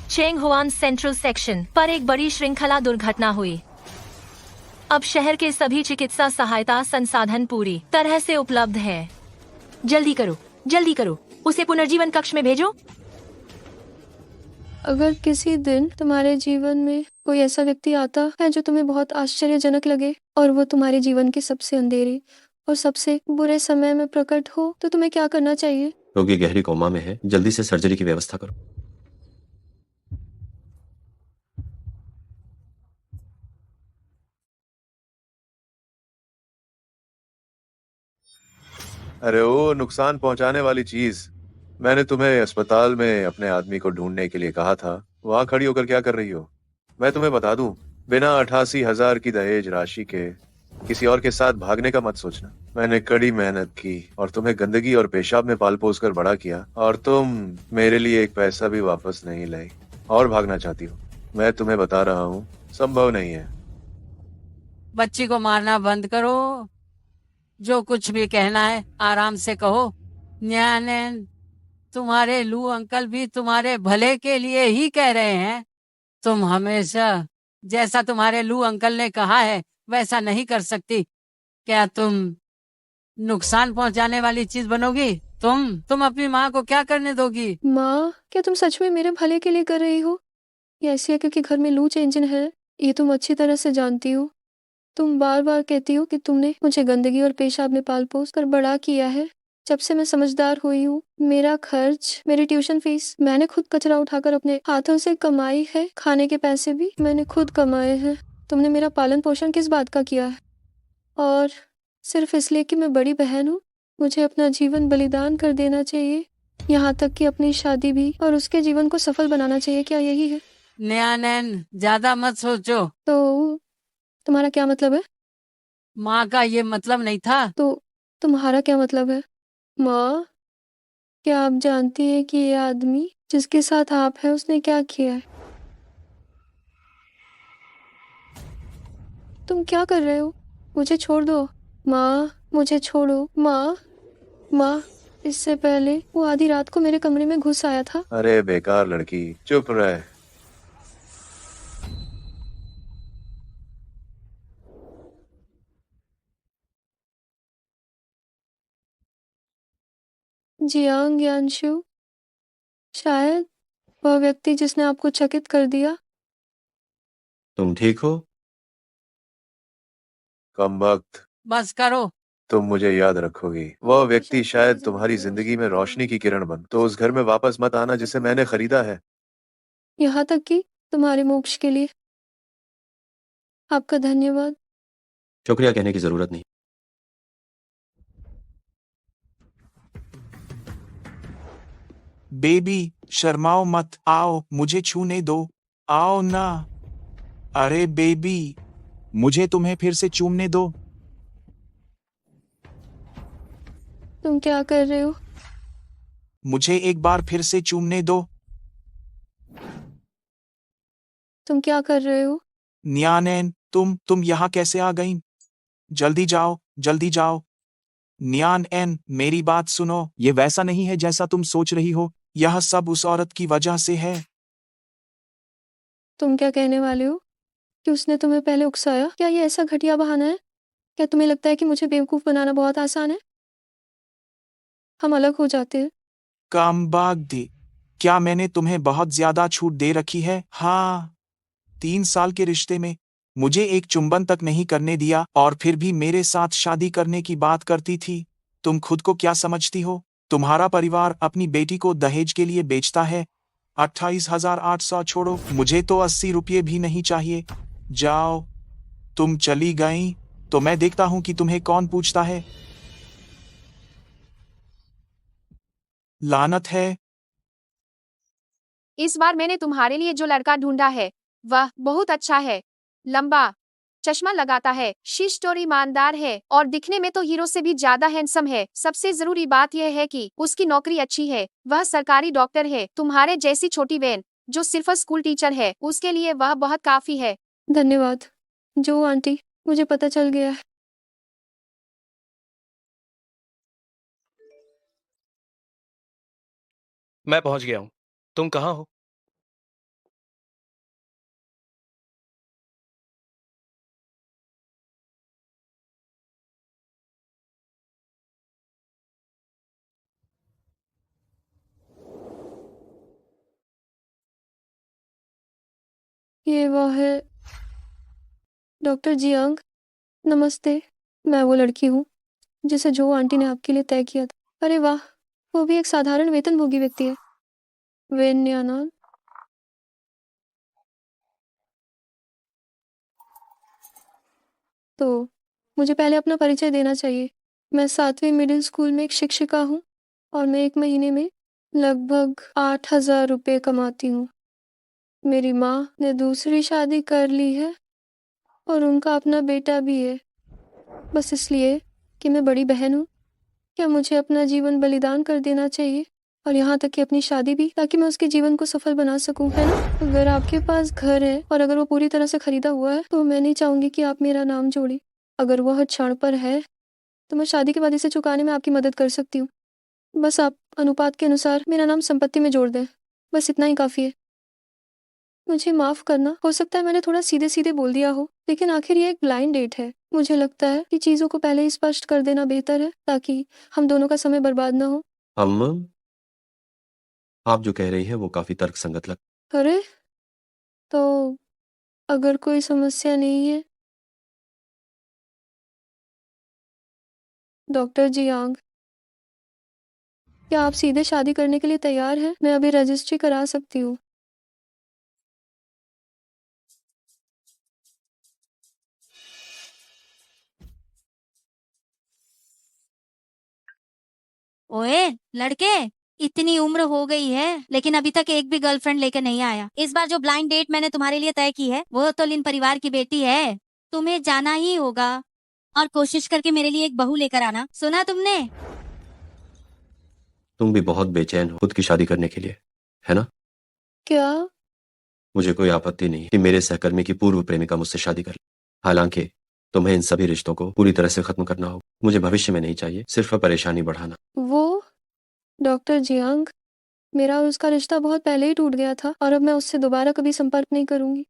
चेंगहुआन central section पर एक बड़ी श्रृंखला दुर्घटना हुई। अब शहर के सभी चिकित्सा सहायता संसाधन पूरी तरह से उपलब्ध है। जल्दी करो, उसे पुनर्जीवन कक्ष में भेजो। अगर किसी दिन तुम्हारे जीवन में कोई ऐसा व्यक्ति आता है जो तुम्हें बहुत आश्चर्यजनक लगे और वो तुम्हारे जीवन के सबसे अंधेरे और सबसे बुरे समय में प्रकट हो, तो तुम्हें क्या करना चाहिए? रोगी गहरी कोमा में है, जल्दी से सर्जरी की व्यवस्था करो। अरे ओ नुकसान पहुंचाने वाली चीज, मैंने तुम्हें अस्पताल में अपने आदमी को ढूंढने के लिए कहा था। वहां खड़ी होकर क्या कर रही हो? मैं तुम्हें बता दूं, बिना 88,000 की दहेज राशि के किसी और के साथ भागने का मत सोचना। मैंने कड़ी मेहनत की और तुम्हें गंदगी और पेशाब में पाल पोस कर बड़ा किया, और तुम मेरे लिए एक पैसा भी वापस नहीं लाई और भागना चाहती हो। मैं तुम्हें बता रहा हूँ, संभव नहीं है। बच्ची को मारना बंद करो। जो कुछ भी कहना है आराम से कहो। न्यानैन, तुम्हारे लू अंकल भी तुम्हारे भले के लिए ही कह रहे हैं। तुम हमेशा जैसा तुम्हारे लू अंकल ने कहा है वैसा नहीं कर सकती। क्या तुम नुकसान पहुंचाने वाली चीज बनोगी? तुम अपनी माँ को क्या करने दोगी? माँ, क्या तुम सच में मेरे भले के लिए कर रही हो? ये ऐसी है क्योंकि घर में लू चेंजन है, ये तुम अच्छी तरह से जानती हो। तुम बार बार कहती हो कि तुमने मुझे गंदगी और पेशाब में पाल पोस कर बड़ा किया है। जब से मैं समझदार हुई हूँ, मेरा खर्च, मेरी ट्यूशन फीस मैंने खुद कचरा उठाकर अपने हाथों से कमाई है। खाने के पैसे भी मैंने खुद कमाए हैं। तुमने मेरा पालन पोषण किस बात का किया है? और सिर्फ इसलिए कि मैं बड़ी बहन हूँ, मुझे अपना जीवन बलिदान कर देना चाहिए, यहाँ तक कि अपनी शादी भी और उसके जीवन को सफल बनाना चाहिए। क्या यही है? न्यानैन, ज्यादा मत सोचो। तो तुम्हारा क्या मतलब है? माँ का ये मतलब नहीं था। तो तुम्हारा क्या मतलब है? माँ, क्या आप जानती हैं कि ये आदमी जिसके साथ आप हैं उसने क्या किया है? तुम क्या कर रहे हो? मुझे छोड़ दो। माँ, मुझे छोड़ो। माँ, माँ, इससे पहले वो आधी रात को मेरे कमरे में घुस आया था। अरे बेकार लड़की, चुप रह। जियांग यानशु, शायद वह व्यक्ति जिसने आपको चकित कर दिया। तुम ठीक हो? कम वक्त, बस करो। तुम मुझे याद रखोगी। वह व्यक्ति शायद तुम्हारी जिंदगी में रोशनी की किरण बन। तो उस घर में वापस मत आना जिसे मैंने खरीदा है। यहाँ तक कि तुम्हारे मोक्ष के लिए। आपका धन्यवाद। शुक्रिया कहने की जरूरत नहीं। बेबी, शर्माओ मत, आओ मुझे छूने दो। आओ ना। अरे बेबी, मुझे तुम्हें फिर से चूमने दो। तुम क्या कर रहे हो? मुझे एक बार फिर से चूमने दो। तुम क्या कर रहे हो? न्यानैन, तुम यहाँ कैसे आ गई? जल्दी जाओ, जल्दी जाओ। न्यान एन, मेरी बात सुनो, ये वैसा नहीं है जैसा तुम सोच रही हो। यह सब उस औरत की वजह से है। तुम क्या कहने वाले हो? कि उसने तुम्हें पहले उकसाया? क्या ये ऐसा घटिया बहाना है? क्या तुम्हें लगता है कि मुझे बेवकूफ बनाना बहुत आसान है? हम अलग हो जाते हैं। काम बाग दी, क्या मैंने तुम्हें बहुत ज्यादा छूट दे रखी है? हाँ, 3 साल के रिश्ते में मुझे एक चुंबन तक नहीं करने दिया और फिर भी मेरे साथ शादी करने की बात करती थी। तुम खुद को क्या समझती हो? तुम्हारा परिवार अपनी बेटी को दहेज के लिए बेचता है। 28,800 छोड़ो, मुझे तो 80 रुपये भी नहीं चाहिए। जाओ। तुम चली गई तो मैं देखता हूँ कि तुम्हें कौन पूछता है। लानत है। इस बार मैंने तुम्हारे लिए जो लड़का ढूंढा है वह बहुत अच्छा है। लंबा, चश्मा लगाता है, शिष्ट और ईमानदार है और दिखने में तो हीरो से भी ज्यादा हैंडसम है। सबसे जरूरी बात यह है कि उसकी नौकरी अच्छी है। वह सरकारी डॉक्टर है। तुम्हारे जैसी छोटी बहन जो सिर्फ स्कूल टीचर है उसके लिए वह बहुत काफी है। धन्यवाद जो आंटी, मुझे पता चल गया है। मैं पहुंच गया हूँ। तुम कहाँ हो? ये वह है। डॉक्टर जियांग, नमस्ते। मैं वो लड़की हूँ जिसे जो आंटी ने आपके लिए तय किया था। अरे वाह, वो भी एक साधारण वेतनभोगी व्यक्ति है। वेन न्यानान। तो मुझे पहले अपना परिचय देना चाहिए। मैं 7वीं मिडिल स्कूल में एक शिक्षिका हूँ और मैं एक महीने में लगभग 8,000 रुपये कमाती हूँ। मेरी माँ ने दूसरी शादी कर ली है और उनका अपना बेटा भी है, बस इसलिए कि मैं बड़ी बहन हूँ। क्या मुझे अपना जीवन बलिदान कर देना चाहिए, और यहाँ तक कि अपनी शादी भी, ताकि मैं उसके जीवन को सफल बना सकूं, है ना? अगर आपके पास घर है और अगर वो पूरी तरह से खरीदा हुआ है तो मैं नहीं चाहूंगी कि आप मेरा नाम जोड़ें। अगर वह क्षण पर है तो मैं शादी के बाद इसे चुकाने में आपकी मदद कर सकती हूँ। बस आप अनुपात के अनुसार मेरा नाम संपत्ति में जोड़ दें, बस इतना ही काफी है। मुझे माफ करना, हो सकता है मैंने थोड़ा सीधे सीधे बोल दिया हो, लेकिन आखिर ये एक ब्लाइंड डेट है। मुझे लगता है कि चीजों को पहले ही स्पष्ट कर देना बेहतर है, ताकि हम दोनों का समय बर्बाद ना हो। हम आप जो कह रही हैं वो काफी तर्कसंगत लग। अरे, तो अगर कोई समस्या नहीं है। डॉक्टर जियांग, क्या आप सीधे शादी करने के लिए तैयार हैं? मैं अभी रजिस्ट्री करा सकती हूँ। ओए लड़के, इतनी उम्र हो गई है लेकिन अभी तक एक भी गर्लफ्रेंड लेकर नहीं आया। इस बार जो ब्लाइंड डेट मैंने तुम्हारे लिए तय की है वो तो लिन परिवार की बेटी है, तुम्हें जाना ही होगा और कोशिश करके मेरे लिए एक बहू लेकर आना, सुना तुमने? तुम भी बहुत बेचैन हो खुद की शादी करने के लिए, है ना? क्या? मुझे कोई आपत्ति नहीं कि मेरे सहकर्मी की पूर्व प्रेमिका मुझसे शादी कर ले। हालांकि तुम्हें इन सभी रिश्तों को पूरी तरह से खत्म करना होगा। मुझे भविष्य में नहीं चाहिए सिर्फ परेशानी बढ़ाना। वो डॉक्टर जियांग, मेरा और उसका रिश्ता बहुत पहले ही टूट गया था और अब मैं उससे दोबारा कभी संपर्क नहीं करूंगी।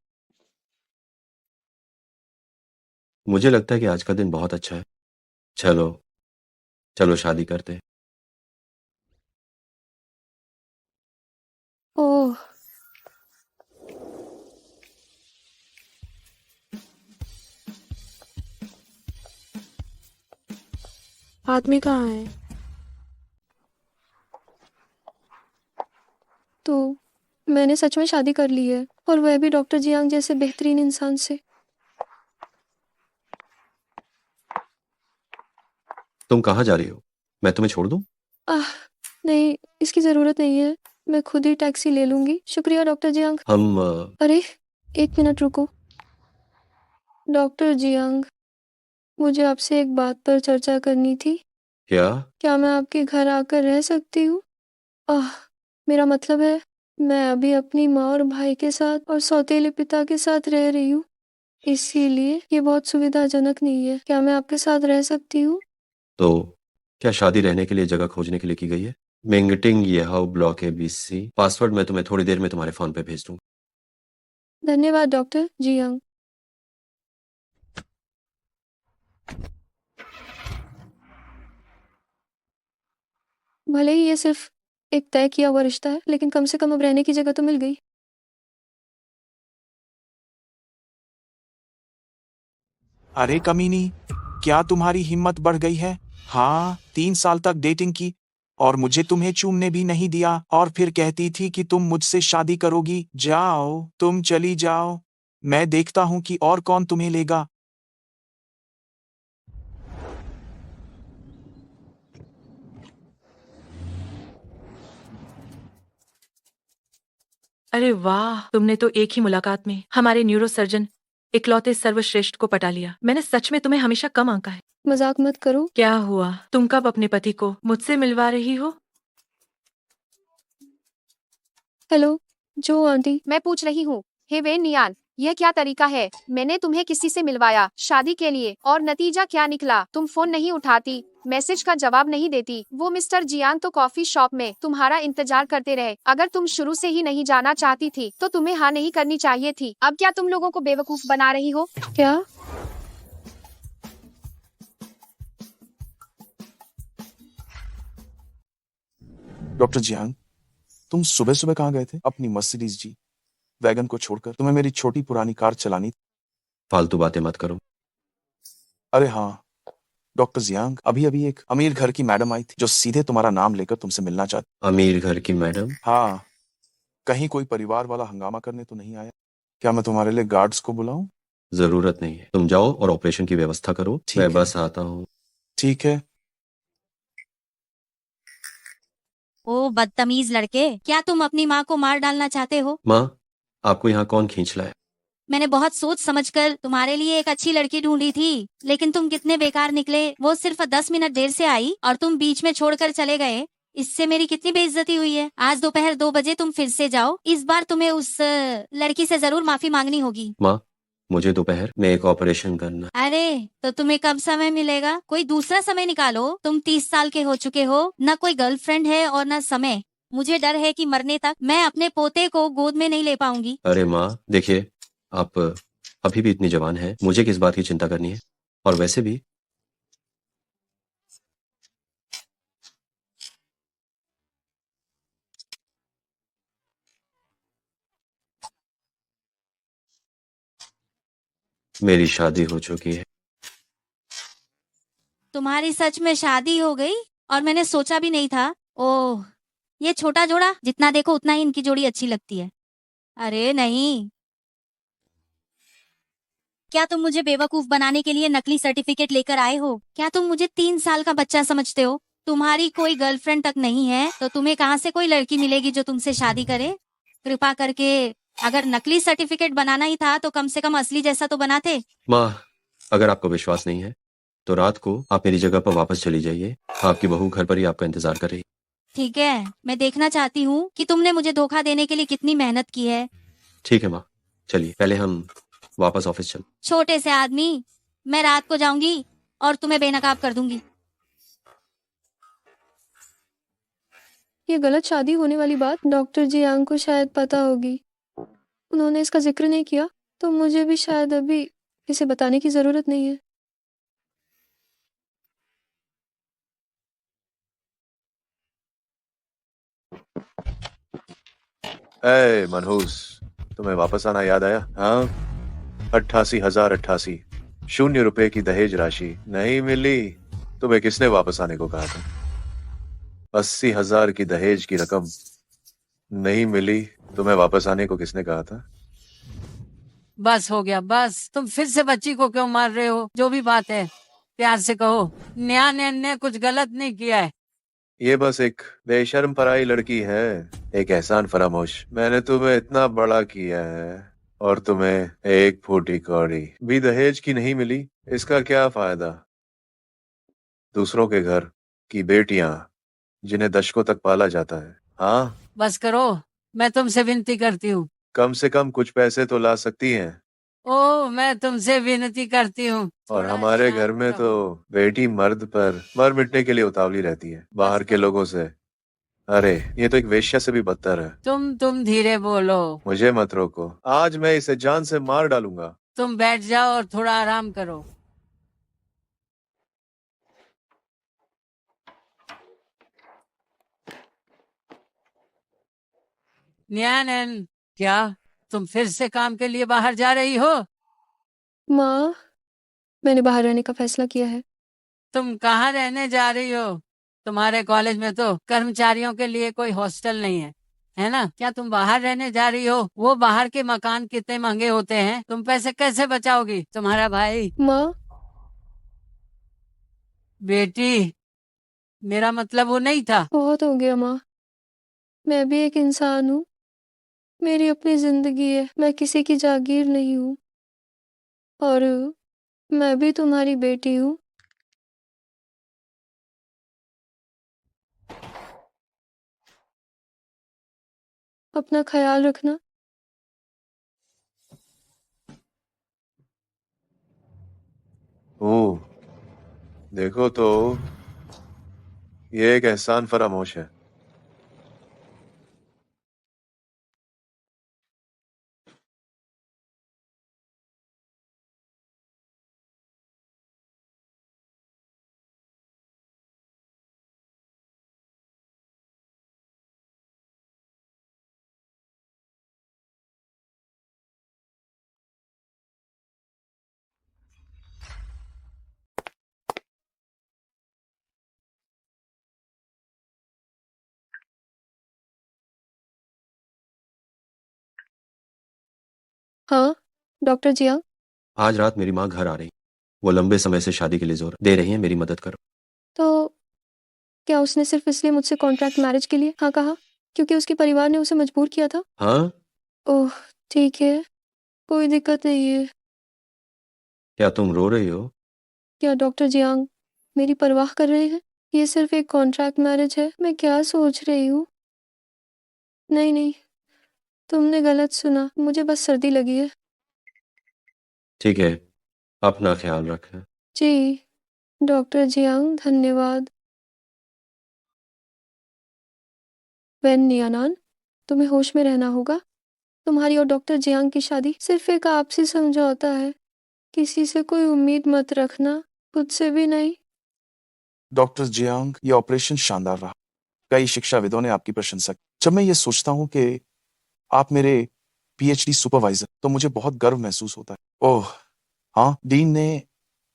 मुझे लगता है कि आज का दिन बहुत अच्छा है। चलो चलो शादी करते हैं। ओह, आदमी कहाँ है? तो मैंने सच में शादी कर ली है, और वह भी डॉक्टर जियांग जैसे बेहतरीन इंसान से। तुम कहाँ जा रही हो? मैं तुम्हें छोड़ दूं? आह, नहीं, इसकी जरूरत नहीं है। मैं खुद ही टैक्सी ले लूंगी। शुक्रिया डॉक्टर जियांग। हम अरे, एक मिनट रुको। डॉक्टर जियांग, मुझे आपसे एक बात पर चर्चा करनी थी। क्या? क्या मैं आपके घर आकर रह सकती हूँ? आह, मेरा मतलब है, मैं अभी अपनी माँ और भाई के साथ और सौतेले पिता के साथ रह रही हूँ, इसीलिए ये बहुत सुविधाजनक नहीं है। क्या मैं आपके साथ रह सकती हूँ? तो क्या शादी रहने के लिए जगह खोजने के लिए की गई है? मिंगटिंग यहाउ ब्लॉक ABC। पासवर्ड मैं तुम्हें थोड़ी देर में तुम्हारे फोन पे भेज दूंगा। धन्यवाद डॉक्टर जियांग। भले ही ये सिर्फ एक तय किया हुआ रिश्ता है, लेकिन कम से कम अब रहने की जगह तो मिल गई। अरे कमीनी, क्या तुम्हारी हिम्मत बढ़ गई है? हाँ, 3 साल तक डेटिंग की और मुझे तुम्हें चूमने भी नहीं दिया, और फिर कहती थी कि तुम मुझसे शादी करोगी। जाओ, तुम चली जाओ। मैं देखता हूँ कि और कौन तुम्हें लेगा। अरे वाह, तुमने तो एक ही मुलाकात में हमारे न्यूरोसर्जन इकलौते सर्वश्रेष्ठ को पटा लिया। मैंने सच में तुम्हें हमेशा कम आंका है। मजाक मत करो। क्या हुआ? तुम कब अपने पति को मुझसे मिलवा रही हो? हेलो, जो आंटी। मैं पूछ रही हूँ, हे वे नियान, यह क्या तरीका है? मैंने तुम्हें किसी से मिलवाया शादी के लिए, और नतीजा क्या निकला? तुम फोन नहीं उठाती, मैसेज का जवाब नहीं देती। वो मिस्टर जियान तो कॉफी शॉप में तुम्हारा इंतजार करते रहे। अगर तुम शुरू से ही नहीं जाना चाहती थी तो तुम्हें हाँ नहीं करनी चाहिए थी। अब क्या तुम लोगों को बेवकूफ बना रही हो? क्या? डॉक्टर जियांग, तुम सुबह सुबह कहाँ गए थे? अपनी मर्सिडीज जी। वैगन को छोड़कर तुम्हें मेरी छोटी पुरानी कार चलानी। फालतू बातें मत करो। अरे हाँ, डॉक्टर जियांग, अभी अभी एक अमीर घर की मैडम आई थी जो सीधे तुम्हारा नाम लेकर तुमसे मिलना चाहती। अमीर घर की मैडम? हाँ, कहीं कोई परिवार वाला हंगामा करने तो नहीं आया? क्या मैं तुम्हारे लिए गार्ड्स को बुलाऊं? जरूरत नहीं है, तुम जाओ और ऑपरेशन की व्यवस्था करो। ठीक मैं है। बस आता हूँ। ठीक है। ओ बदतमीज लड़के, क्या तुम अपनी माँ को मार डालना चाहते हो? माँ, आपको यहाँ कौन खींच लाया? मैंने बहुत सोच समझकर तुम्हारे लिए एक अच्छी लड़की ढूंढी थी, लेकिन तुम कितने बेकार निकले। वो सिर्फ 10 मिनट देर से आई और तुम बीच में छोड़कर चले गए। इससे मेरी कितनी बेइज्जती हुई है। आज दोपहर 2 बजे तुम फिर से जाओ। इस बार तुम्हें उस लड़की से जरूर माफी मांगनी होगी। माँ, मुझे दोपहर में एक ऑपरेशन करना। अरे तो तुम्हें कब समय मिलेगा? कोई दूसरा समय निकालो। तुम 30 साल के हो चुके हो, न कोई गर्लफ्रेंड है और न समय। मुझे डर है कि मरने तक मैं अपने पोते को गोद में नहीं ले पाऊंगी। अरे माँ देखिए, आप अभी भी इतनी जवान है, मुझे किस बात की चिंता करनी है? और वैसे भी मेरी शादी हो चुकी है। तुम्हारी सच में शादी हो गई? और मैंने सोचा भी नहीं था। ओह, ये छोटा जोड़ा, जितना देखो उतना ही इनकी जोड़ी अच्छी लगती है। अरे नहीं, क्या तुम मुझे बेवकूफ बनाने के लिए नकली सर्टिफिकेट लेकर आए हो? क्या तुम मुझे 3 साल का बच्चा समझते हो? तुम्हारी कोई गर्लफ्रेंड तक नहीं है तो तुम्हें कहाँ से कोई लड़की मिलेगी जो तुमसे शादी करे? कृपा करके, अगर नकली सर्टिफिकेट बनाना ही था तो कम से कम असली जैसा तो बनाते। माँ, अगर आपको विश्वास नहीं है तो रात को आप मेरी जगह पर वापस चली जाइए। आपकी बहू घर पर ही आपका इंतजार कर रही। ठीक है, मैं देखना चाहती हूँ कि तुमने मुझे धोखा देने के लिए कितनी मेहनत की है। ठीक है माँ, चलिए पहले हम वापस ऑफिस चल। छोटे से आदमी, मैं रात को जाऊंगी और तुम्हें बेनकाब कर दूंगी। ये गलत शादी होने वाली बात डॉक्टर जियांग को शायद पता होगी। उन्होंने इसका जिक्र नहीं किया, तो मुझे भी शायद अभी इसे बताने की जरूरत नहीं है। ए मनहूस, तुम्हें वापस आना याद आया? हाँ, 88,088 शून्य रुपए की दहेज राशि नहीं मिली। तुम्हें किसने वापस आने को कहा था? 80,000 की दहेज की रकम नहीं मिली। तुम्हें वापस आने को किसने कहा था? बस हो गया, बस। तुम फिर से बच्ची को क्यों मार रहे हो? जो भी बात है प्यार से कहो। न्याय ने कुछ गलत नहीं किया है। ये बस एक बेशर्म पराई लड़की है, एक एहसान फरामोश। मैंने तुम्हें इतना बड़ा किया है और तुम्हें एक फूटी कौड़ी भी दहेज की नहीं मिली। इसका क्या फायदा? दूसरों के घर की बेटियां जिन्हें दशकों तक पाला जाता है। हाँ, बस करो, मैं तुमसे विनती करती हूँ। कम से कम कुछ पैसे तो ला सकती हैं। ओ, मैं तुमसे विनती करती हूँ। और थोड़ा हमारे घर शांत में रहो। तो बेटी मर्द पर मर मिटने के लिए उतावली रहती है, बाहर के लोगों से। अरे, ये तो एक वेश्या से भी बदतर है। तुम धीरे बोलो। मुझे मत रोको, आज मैं इसे जान से मार डालूंगा। तुम बैठ जाओ और थोड़ा आराम करो। न्यानन, क्या तुम फिर से काम के लिए बाहर जा रही हो? माँ, मैंने बाहर रहने का फैसला किया है। तुम कहाँ रहने जा रही हो? तुम्हारे कॉलेज में तो कर्मचारियों के लिए कोई हॉस्टल नहीं है ना? क्या तुम बाहर रहने जा रही हो? वो बाहर के मकान कितने महंगे होते हैं, तुम पैसे कैसे बचाओगी? तुम्हारा भाई। माँ, बेटी, मेरा मतलब वो नहीं था। बहुत हो गया माँ। मैं भी एक इंसान हूँ, मेरी अपनी जिंदगी है, मैं किसी की जागीर नहीं हूँ। और मैं भी तुम्हारी बेटी हूँ। अपना ख्याल रखना। ओह, देखो तो, ये एक एहसान फरामोश है। हाँ डॉक्टर जियांग। आज रात मेरी माँ घर आ रही। वो लंबे समय से शादी के लिए जोर दे रही है, मेरी मदद करो। तो क्या उसने सिर्फ इसलिए मुझसे कॉन्ट्रैक्ट मैरिज के लिए हाँ कहा क्योंकि उसके परिवार ने उसे मजबूर किया था? हाँ, ओह ठीक है, कोई दिक्कत नहीं है। क्या तुम रो रही हो? क्या डॉक्टर जियांग मेरी परवाह कर रहे हैं? ये सिर्फ एक कॉन्ट्रैक्ट मैरिज है। मैं क्या सोच रही हूँ? नहीं नहीं, तुमने गलत सुना, मुझे बस सर्दी लगी है। ठीक है, अपना ख्याल रखें। जी डॉक्टर जियांग, धन्यवाद। वेन नियानान, तुम्हें होश में रहना होगा। तुम्हारी और डॉक्टर जियांग की शादी सिर्फ एक आपसी समझौता है। किसी से कोई उम्मीद मत रखना, खुद से भी नहीं। डॉक्टर जियांग, ये ऑपरेशन शानदार रहा। कई शिक्षाविदों ने आपकी प्रशंसा की। जब मैं ये सोचता हूँ कि आप मेरे पीएचडी सुपरवाइजर, तो मुझे बहुत गर्व महसूस होता है। ओह हाँ, डीन ने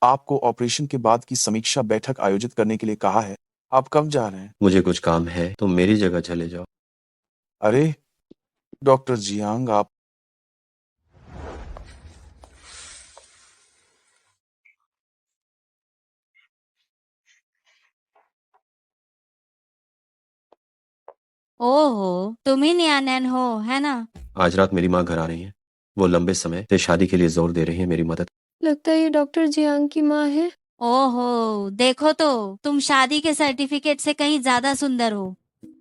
आपको ऑपरेशन के बाद की समीक्षा बैठक आयोजित करने के लिए कहा है। आप कब जा रहे हैं? मुझे कुछ काम है, तुम मेरी जगह चले जाओ। अरे डॉक्टर जियांग, आप ओहो, तुम ही न्यानैन हो, है ना? आज रात मेरी माँ घर आ रही है। वो लंबे समय से शादी के लिए जोर दे रही है, मेरी मदद। लगता है ये डॉक्टर जियांग की माँ है। ओहो, देखो तो तुम शादी के सर्टिफिकेट से कहीं ज्यादा सुंदर हो।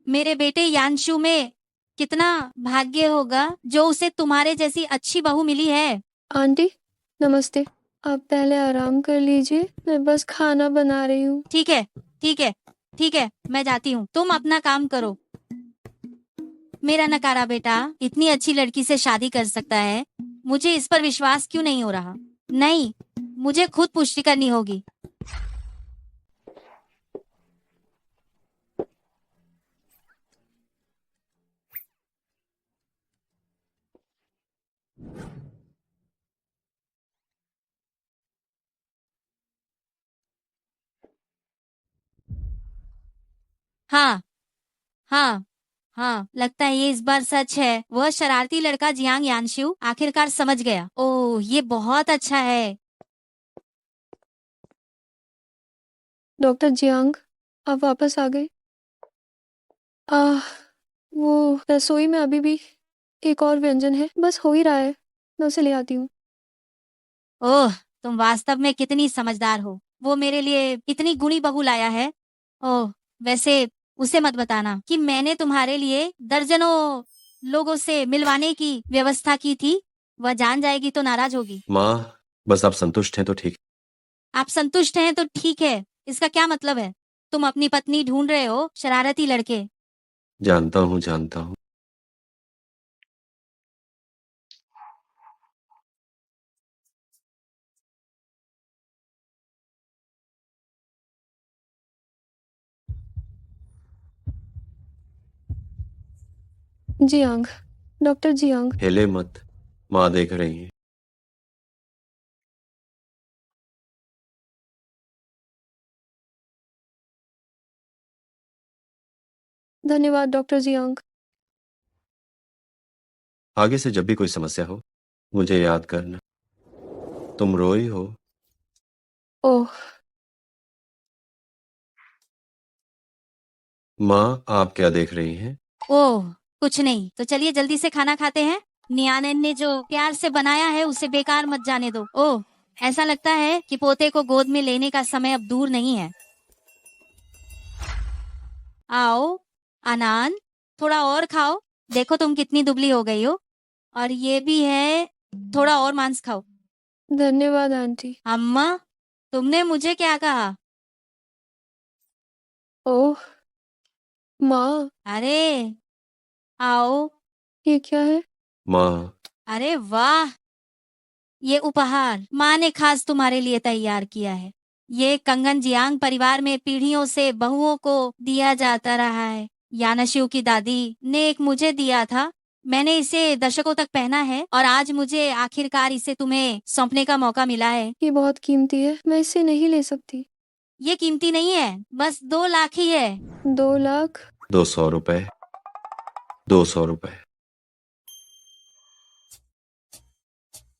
मेरे बेटे यानशु में कितना भाग्य होगा जो उसे तुम्हारे जैसी अच्छी बहू मिली है। आंटी नमस्ते, आप पहले आराम कर लीजिए, मैं बस खाना बना रही हूँ। ठीक है, ठीक है, ठीक है, मैं जाती हूँ, तुम अपना काम करो। मेरा नकारा बेटा इतनी अच्छी लड़की से शादी कर सकता है, मुझे इस पर विश्वास क्यों नहीं हो रहा? नहीं, मुझे खुद पुष्टि करनी होगी। हाँ, हाँ, हाँ, लगता है ये इस बार सच है। वह शरारती लड़का जियांग यानशिउ आखिरकार समझ गया। ओह, ये बहुत अच्छा है। डॉक्टर जियांग, आप वापस आ गए। आह, वो रसोई में अभी भी एक और व्यंजन है, बस हो ही रहा है, मैं उसे ले आती हूँ। ओह, तुम वास्तव में कितनी समझदार हो। वो मेरे लिए इतनी गुणी बहू लाया है। ओह, वैसे उसे मत बताना कि मैंने तुम्हारे लिए दर्जनों लोगों से मिलवाने की व्यवस्था की थी। वह जान जाएगी तो नाराज होगी। माँ, बस आप संतुष्ट हैं तो ठीक। आप संतुष्ट हैं तो ठीक है, इसका क्या मतलब है? तुम अपनी पत्नी ढूंढ रहे हो, शरारती लड़के। जानता हूँ, जानता हूँ। Jiang, doctor Jiang. हिले मत, माँ देख रही है। धन्यवाद डॉक्टर जियांग। आगे से जब भी कोई समस्या हो, मुझे याद करना। तुम रोई हो? ओह, माँ, आप क्या देख रही हैं? ओह, कुछ नहीं, तो चलिए जल्दी से खाना खाते हैं। नियानन ने जो प्यार से बनाया है उसे बेकार मत जाने दो। ओह, ऐसा लगता है कि पोते को गोद में लेने का समय अब दूर नहीं है। आओ आनान, थोड़ा और खाओ। देखो तुम कितनी दुबली हो गई हो। और ये भी है, थोड़ा और मांस खाओ। धन्यवाद आंटी। अम्मा, तुमने मुझे क्या कहा? ओह माँ, अरे आओ। ये क्या है? माँ, अरे वाह, ये उपहार माँ ने खास तुम्हारे लिए तैयार किया है। ये कंगन जियांग परिवार में पीढ़ियों से बहुओं को दिया जाता रहा है। यानाशिव की दादी ने एक मुझे दिया था। मैंने इसे दशकों तक पहना है और आज मुझे आखिरकार इसे तुम्हें सौंपने का मौका मिला है। ये बहुत कीमती है, मैं इसे नहीं ले सकती। ये कीमती नहीं है, बस 2 लाख ही है। 2 लाख? 200 रुपए, 200 रुपए।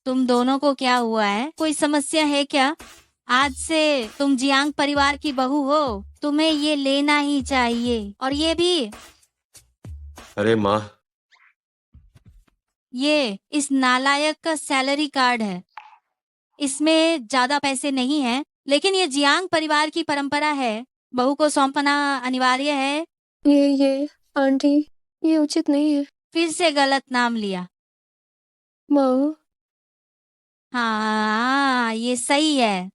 तुम दोनों को क्या हुआ है? कोई समस्या है क्या? आज से तुम जियांग परिवार की बहू हो, तुम्हें ये लेना ही चाहिए। और ये भी, अरे माँ, ये इस नालायक का सैलरी कार्ड है। इसमें ज्यादा पैसे नहीं है, लेकिन ये जियांग परिवार की परंपरा है, बहू को सौंपना अनिवार्य है। ये आंटी, ये उचित नहीं है। फिर से गलत नाम लिया। माँ, हाँ, ये सही है।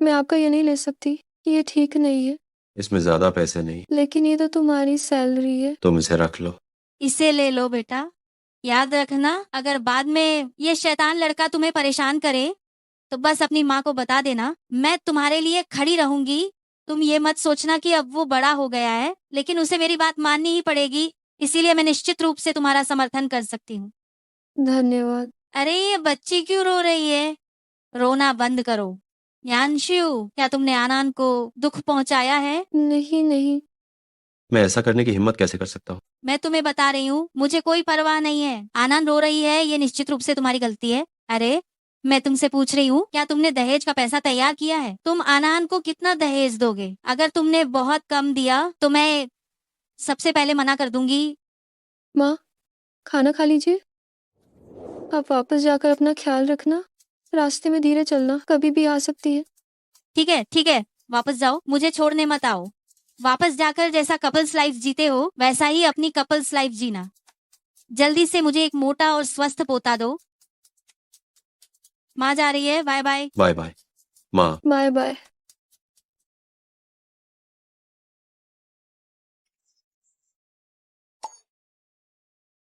मैं आपका ये नहीं ले सकती, ये ठीक नहीं है। इसमें ज्यादा पैसे नहीं, लेकिन ये तो तुम्हारी सैलरी है। तुम इसे रख लो। इसे ले लो बेटा। याद रखना, अगर बाद में ये शैतान लड़का तुम्हें परेशान करे तो बस अपनी माँ को बता देना, मैं तुम्हारे लिए खड़ी रहूंगी। तुम ये मत सोचना कि अब वो बड़ा हो गया है, लेकिन उसे मेरी बात माननी ही पड़ेगी, इसीलिए मैं निश्चित रूप से तुम्हारा समर्थन कर सकती हूँ। धन्यवाद। अरे ये बच्ची क्यों रो रही है? रोना बंद करो। यानशु, क्या तुमने आनान को दुख पहुंचाया है? नहीं नहीं, मैं ऐसा करने की हिम्मत कैसे कर सकता हूँ? मैं तुम्हें बता रही हूँ, मुझे कोई परवाह नहीं है। आनंद रो रही है, ये निश्चित रूप से तुम्हारी गलती है। अरे मैं तुमसे पूछ रही हूँ, क्या तुमने दहेज का पैसा तैयार किया है? तुम आनंद को कितना दहेज दोगे? अगर तुमने बहुत कम दिया तो मैं सबसे पहले मना कर दूंगी। माँ, खाना खा लीजिए। आप वापस जाकर अपना ख्याल रखना। रास्ते में धीरे चलना, कभी भी आ सकती है। ठीक है, वापस जाओ, मुझे छोड़ने मत आओ। वापस जाकर जैसा कपल्स लाइफ जीते हो वैसा ही अपनी कपल्स लाइफ जीना। जल्दी से मुझे एक मोटा और स्वस्थ पोता दो। माँ जा रही है, बाय बाय। बाय बाय माँ। Bye bye.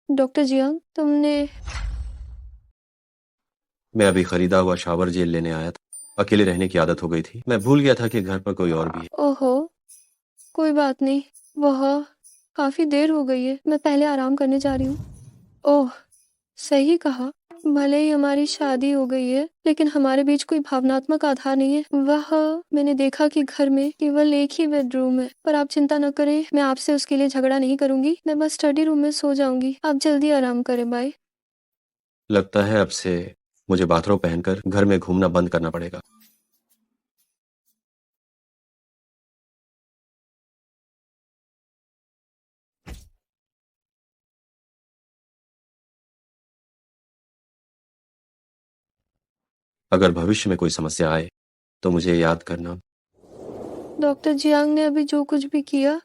डॉक्टर जियांग, तुमने मैं अभी खरीदा हुआ शावर जेल लेने आया था। अकेले रहने की आदत हो गई थी, मैं भूल गया था कि घर पर कोई और भी है। ओहो, कोई बात नहीं। वह काफी देर हो गई है, मैं पहले आराम करने जा रही हूँ। ओह, सही कहा। भले ही हमारी शादी हो गई है, लेकिन हमारे बीच कोई भावनात्मक आधार नहीं है। वह मैंने देखा कि घर में केवल एक ही बेडरूम है, पर आप चिंता न करें, मैं आपसे उसके लिए झगड़ा नहीं करूंगी। मैं बस स्टडी रूम में सो जाऊंगी। आप जल्दी आराम करें। बाय। लगता है अब से मुझे बाथरोब पहनकर घर में घूमना बंद करना पड़ेगा। अगर भविष्य में कोई समस्या आए तो मुझे याद करना। डॉक्टर जियांग ने अभी जो कुछ भी किया,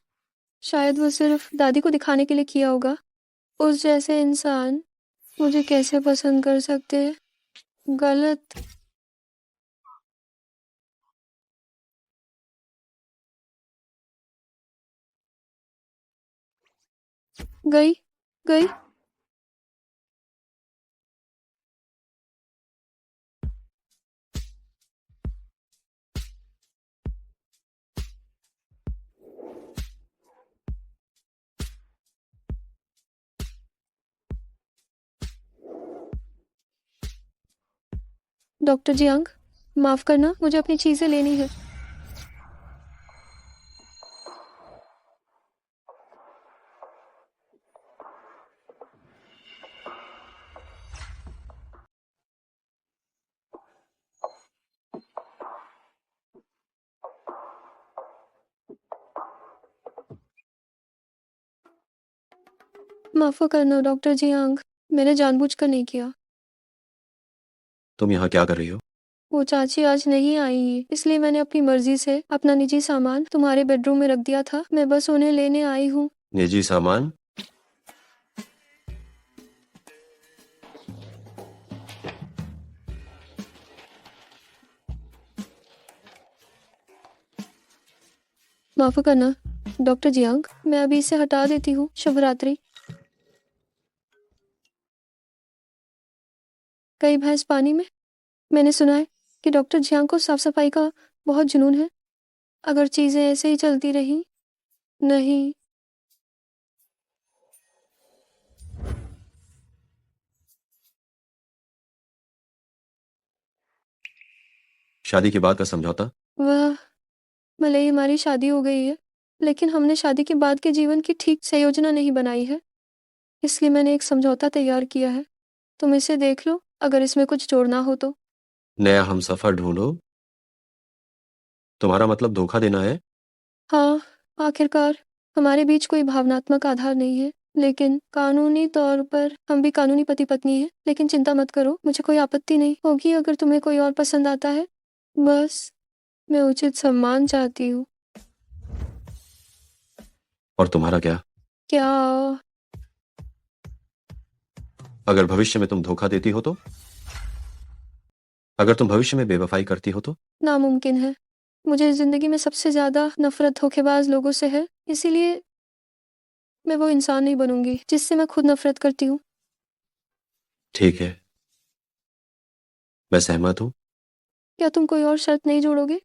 शायद वो सिर्फ दादी को दिखाने के लिए किया होगा। उस जैसे इंसान मुझे कैसे पसंद कर सकते हैं? गलत। गई गई। डॉक्टर जियांग, माफ करना, मुझे अपनी चीजें लेनी है। माफ करना डॉक्टर जियांग, मैंने जानबूझकर नहीं किया। तुम यहाँ क्या कर रही हो? वो चाची आज नहीं आई, इसलिए मैंने अपनी मर्जी से अपना निजी सामान तुम्हारे बेडरूम में रख दिया था। मैं बस उन्हें लेने आई हूँ। निजी सामान? माफ करना डॉक्टर जियांग, मैं अभी इसे हटा देती हूँ। शुभ रात्रि। कई भैंस पानी में। मैंने सुना है कि डॉक्टर जियांग को साफ सफाई का बहुत जुनून है। अगर चीजें ऐसे ही चलती रही। नहीं। शादी के बाद का समझौता? वह भले ही हमारी शादी हो गई है, लेकिन हमने शादी के बाद के जीवन की ठीक से योजना नहीं बनाई है। इसलिए मैंने एक समझौता तैयार किया है, तुम इसे देख लो, अगर इसमें कुछ जोड़ना हो तो। नया हमसफर ढूंढो? तुम्हारा मतलब धोखा देना है? हाँ, आखिरकार हमारे बीच कोई भावनात्मक आधार नहीं है, लेकिन कानूनी तौर पर हम भी कानूनी पति पत्नी हैं। लेकिन चिंता मत करो, मुझे कोई आपत्ति नहीं होगी अगर तुम्हें कोई और पसंद आता है। बस मैं उचित सम्मान चाहती हूँ। और तुम्हारा क्या? क्या? अगर भविष्य में तुम धोखा देती हो तो? अगर तुम भविष्य में बेवफाई करती हो तो? नामुमकिन है। मुझे इस जिंदगी में सबसे ज्यादा नफरत धोखेबाज लोगों से है, इसीलिए मैं वो इंसान नहीं बनूंगी जिससे मैं खुद नफरत करती हूँ। ठीक है, मैं सहमत हूँ। क्या तुम कोई और शर्त नहीं जोड़ोगे?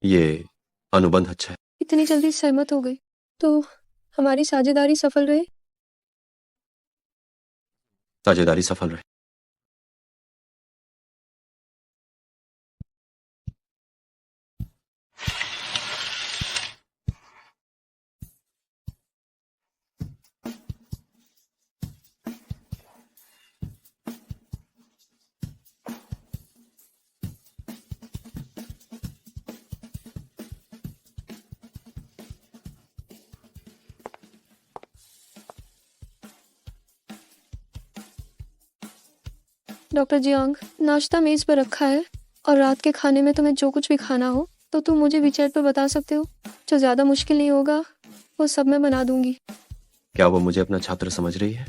ये अनुबंध अच्छा है। इतनी जल्दी सहमत हो गई तो हमारी साझेदारी सफल रहे। साझेदारी सफल रहे। डॉक्टर जियांग, नाश्ता मेज पर रखा है और रात के खाने में तुम्हें जो कुछ भी खाना हो तो तुम मुझे वीचैट पर बता सकते हो। जो ज्यादा मुश्किल नहीं होगा वो सब मैं बना दूंगी। क्या वो मुझे अपना छात्र समझ रही है?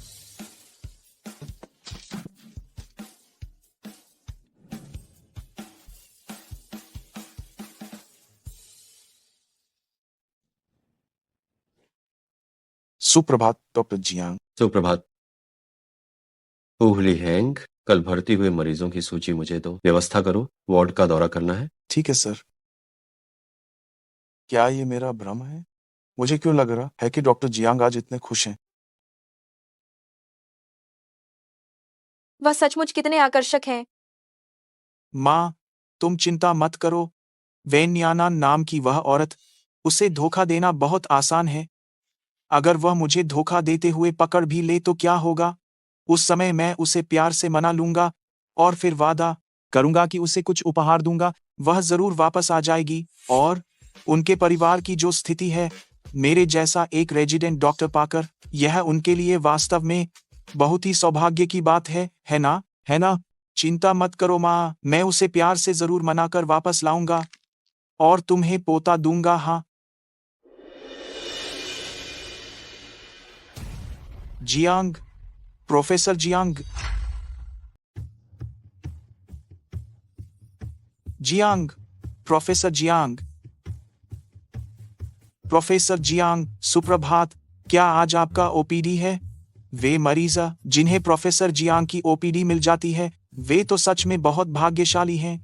सुप्रभात डॉक्टर जियांग। सुप्रभात। उहली हैंग, कल भर्ती हुए मरीजों की सूची मुझे दो। व्यवस्था करो, वार्ड का दौरा करना है। ठीक है सर। क्या ये मेरा भ्रम है? मुझे क्यों लग रहा है कि डॉक्टर जियांग आज इतने खुश हैं? वह सचमुच कितने आकर्षक हैं। माँ, तुम चिंता मत करो। वेन्याना नाम की वह औरत, उसे धोखा देना बहुत आसान है। अगर वह मुझे धोखा देते हुए पकड़ भी ले तो क्या होगा? उस समय मैं उसे प्यार से मना लूंगा और फिर वादा करूंगा कि उसे कुछ उपहार दूंगा। वह जरूर वापस आ जाएगी और उनके परिवार की जो स्थिति है, मेरे जैसा एक रेजिडेंट डॉक्टर पाकर, यह उनके लिए वास्तव में बहुत ही सौभाग्य की बात है ना? है ना? चिंता मत करो माँ, मैं उसे प्यार से जरूर मनाकर वापस लाऊंगा और तुम्हें पोता दूंगा। हाँ Jiang, professor Jiang. Jiang, professor Jiang. Professor Jiang, सुप्रभात। क्या आज आपका ओपीडी है? वे मरीज जिन्हें प्रोफेसर जियांग की ओपीडी मिल जाती है, वे तो सच में बहुत भाग्यशाली हैं।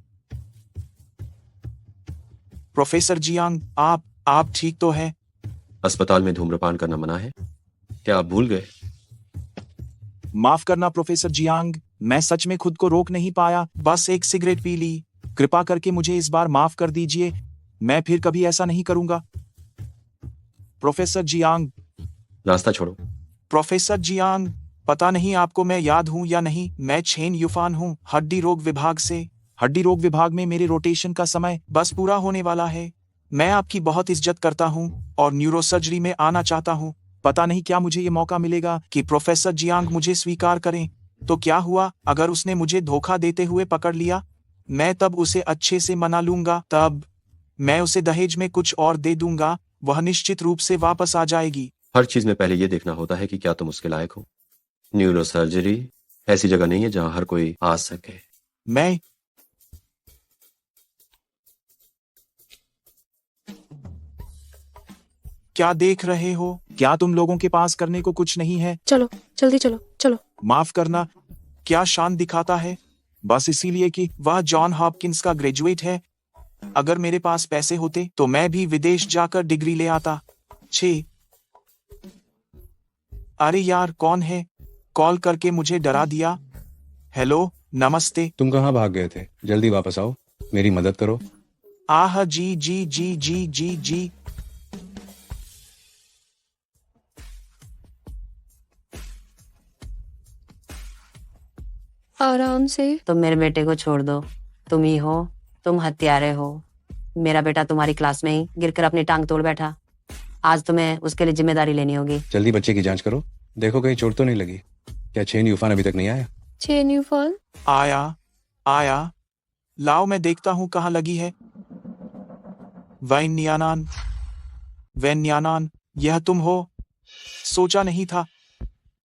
प्रोफेसर जियांग, आप ठीक तो हैं? अस्पताल में धूम्रपान करना मना है। क्या आप भूल गए? माफ करना प्रोफेसर जियांग, मैं सच में खुद को रोक नहीं पाया, बस एक सिगरेट पी ली। कृपा करके मुझे इस बार माफ कर दीजिए, मैं फिर कभी ऐसा नहीं करूंगा। Professor Jiang. रास्ता छोड़ो। प्रोफेसर जियांग, पता नहीं आपको मैं याद हूं या नहीं, मैं छेन यूफान हूं, हड्डी रोग विभाग से। हड्डी रोग विभाग में मेरे रोटेशन का समय बस पूरा होने वाला है। मैं आपकी बहुत इज्जत करता हूं और न्यूरोसर्जरी में आना चाहता हूं। पता नहीं क्या मुझे ये मौका मिलेगा कि प्रोफेसर जियांग मुझे स्वीकार करें। तो क्या हुआ अगर उसने मुझे धोखा देते हुए पकड़ लिया? मैं तब उसे अच्छे से मना लूंगा, तब मैं उसे दहेज में कुछ और दे दूंगा, वह निश्चित रूप से वापस आ जाएगी। हर चीज में पहले ये देखना होता है कि क्या तुम उसके लायक हो। न्यूरोसर्जरी ऐसी जगह नहीं है जहां हर कोई आ सके। मैं क्या देख रहे हो? क्या तुम लोगों के पास करने को कुछ नहीं है? चलो जल्दी चलो चलो। माफ करना, क्या शान दिखाता है? बस इसीलिए कि वह जॉन हॉपकिंस का ग्रेजुएट है। अगर मेरे पास पैसे होते तो मैं भी विदेश जाकर डिग्री ले आता। अरे यार, कौन है? कॉल करके मुझे डरा दिया। हेलो, नमस्ते। तुम कहाँ भाग गए थे? जल्दी वापस आओ, मेरी मदद करो। आह जी जी जी जी जी जी। आराम से। तुम मेरे बेटे को छोड़ दो। तुम ही हो, तुम हत्यारे हो। मेरा बेटा तुम्हारी क्लास में ही गिरकर अपनी टांग तोड़ बैठा। आज तुम्हें उसके लिए जिम्मेदारी लेनी होगी। जल्दी बच्चे की जांच करो, देखो कहीं चोट तो नहीं लगी। क्या चेन यूफान अभी तक नहीं आया? चेन यूफान? आया आया, लाओ मैं देखता हूँ कहाँ लगी है। वैन्यानान, वैन्यानान, यह तुम हो? सोचा नहीं था।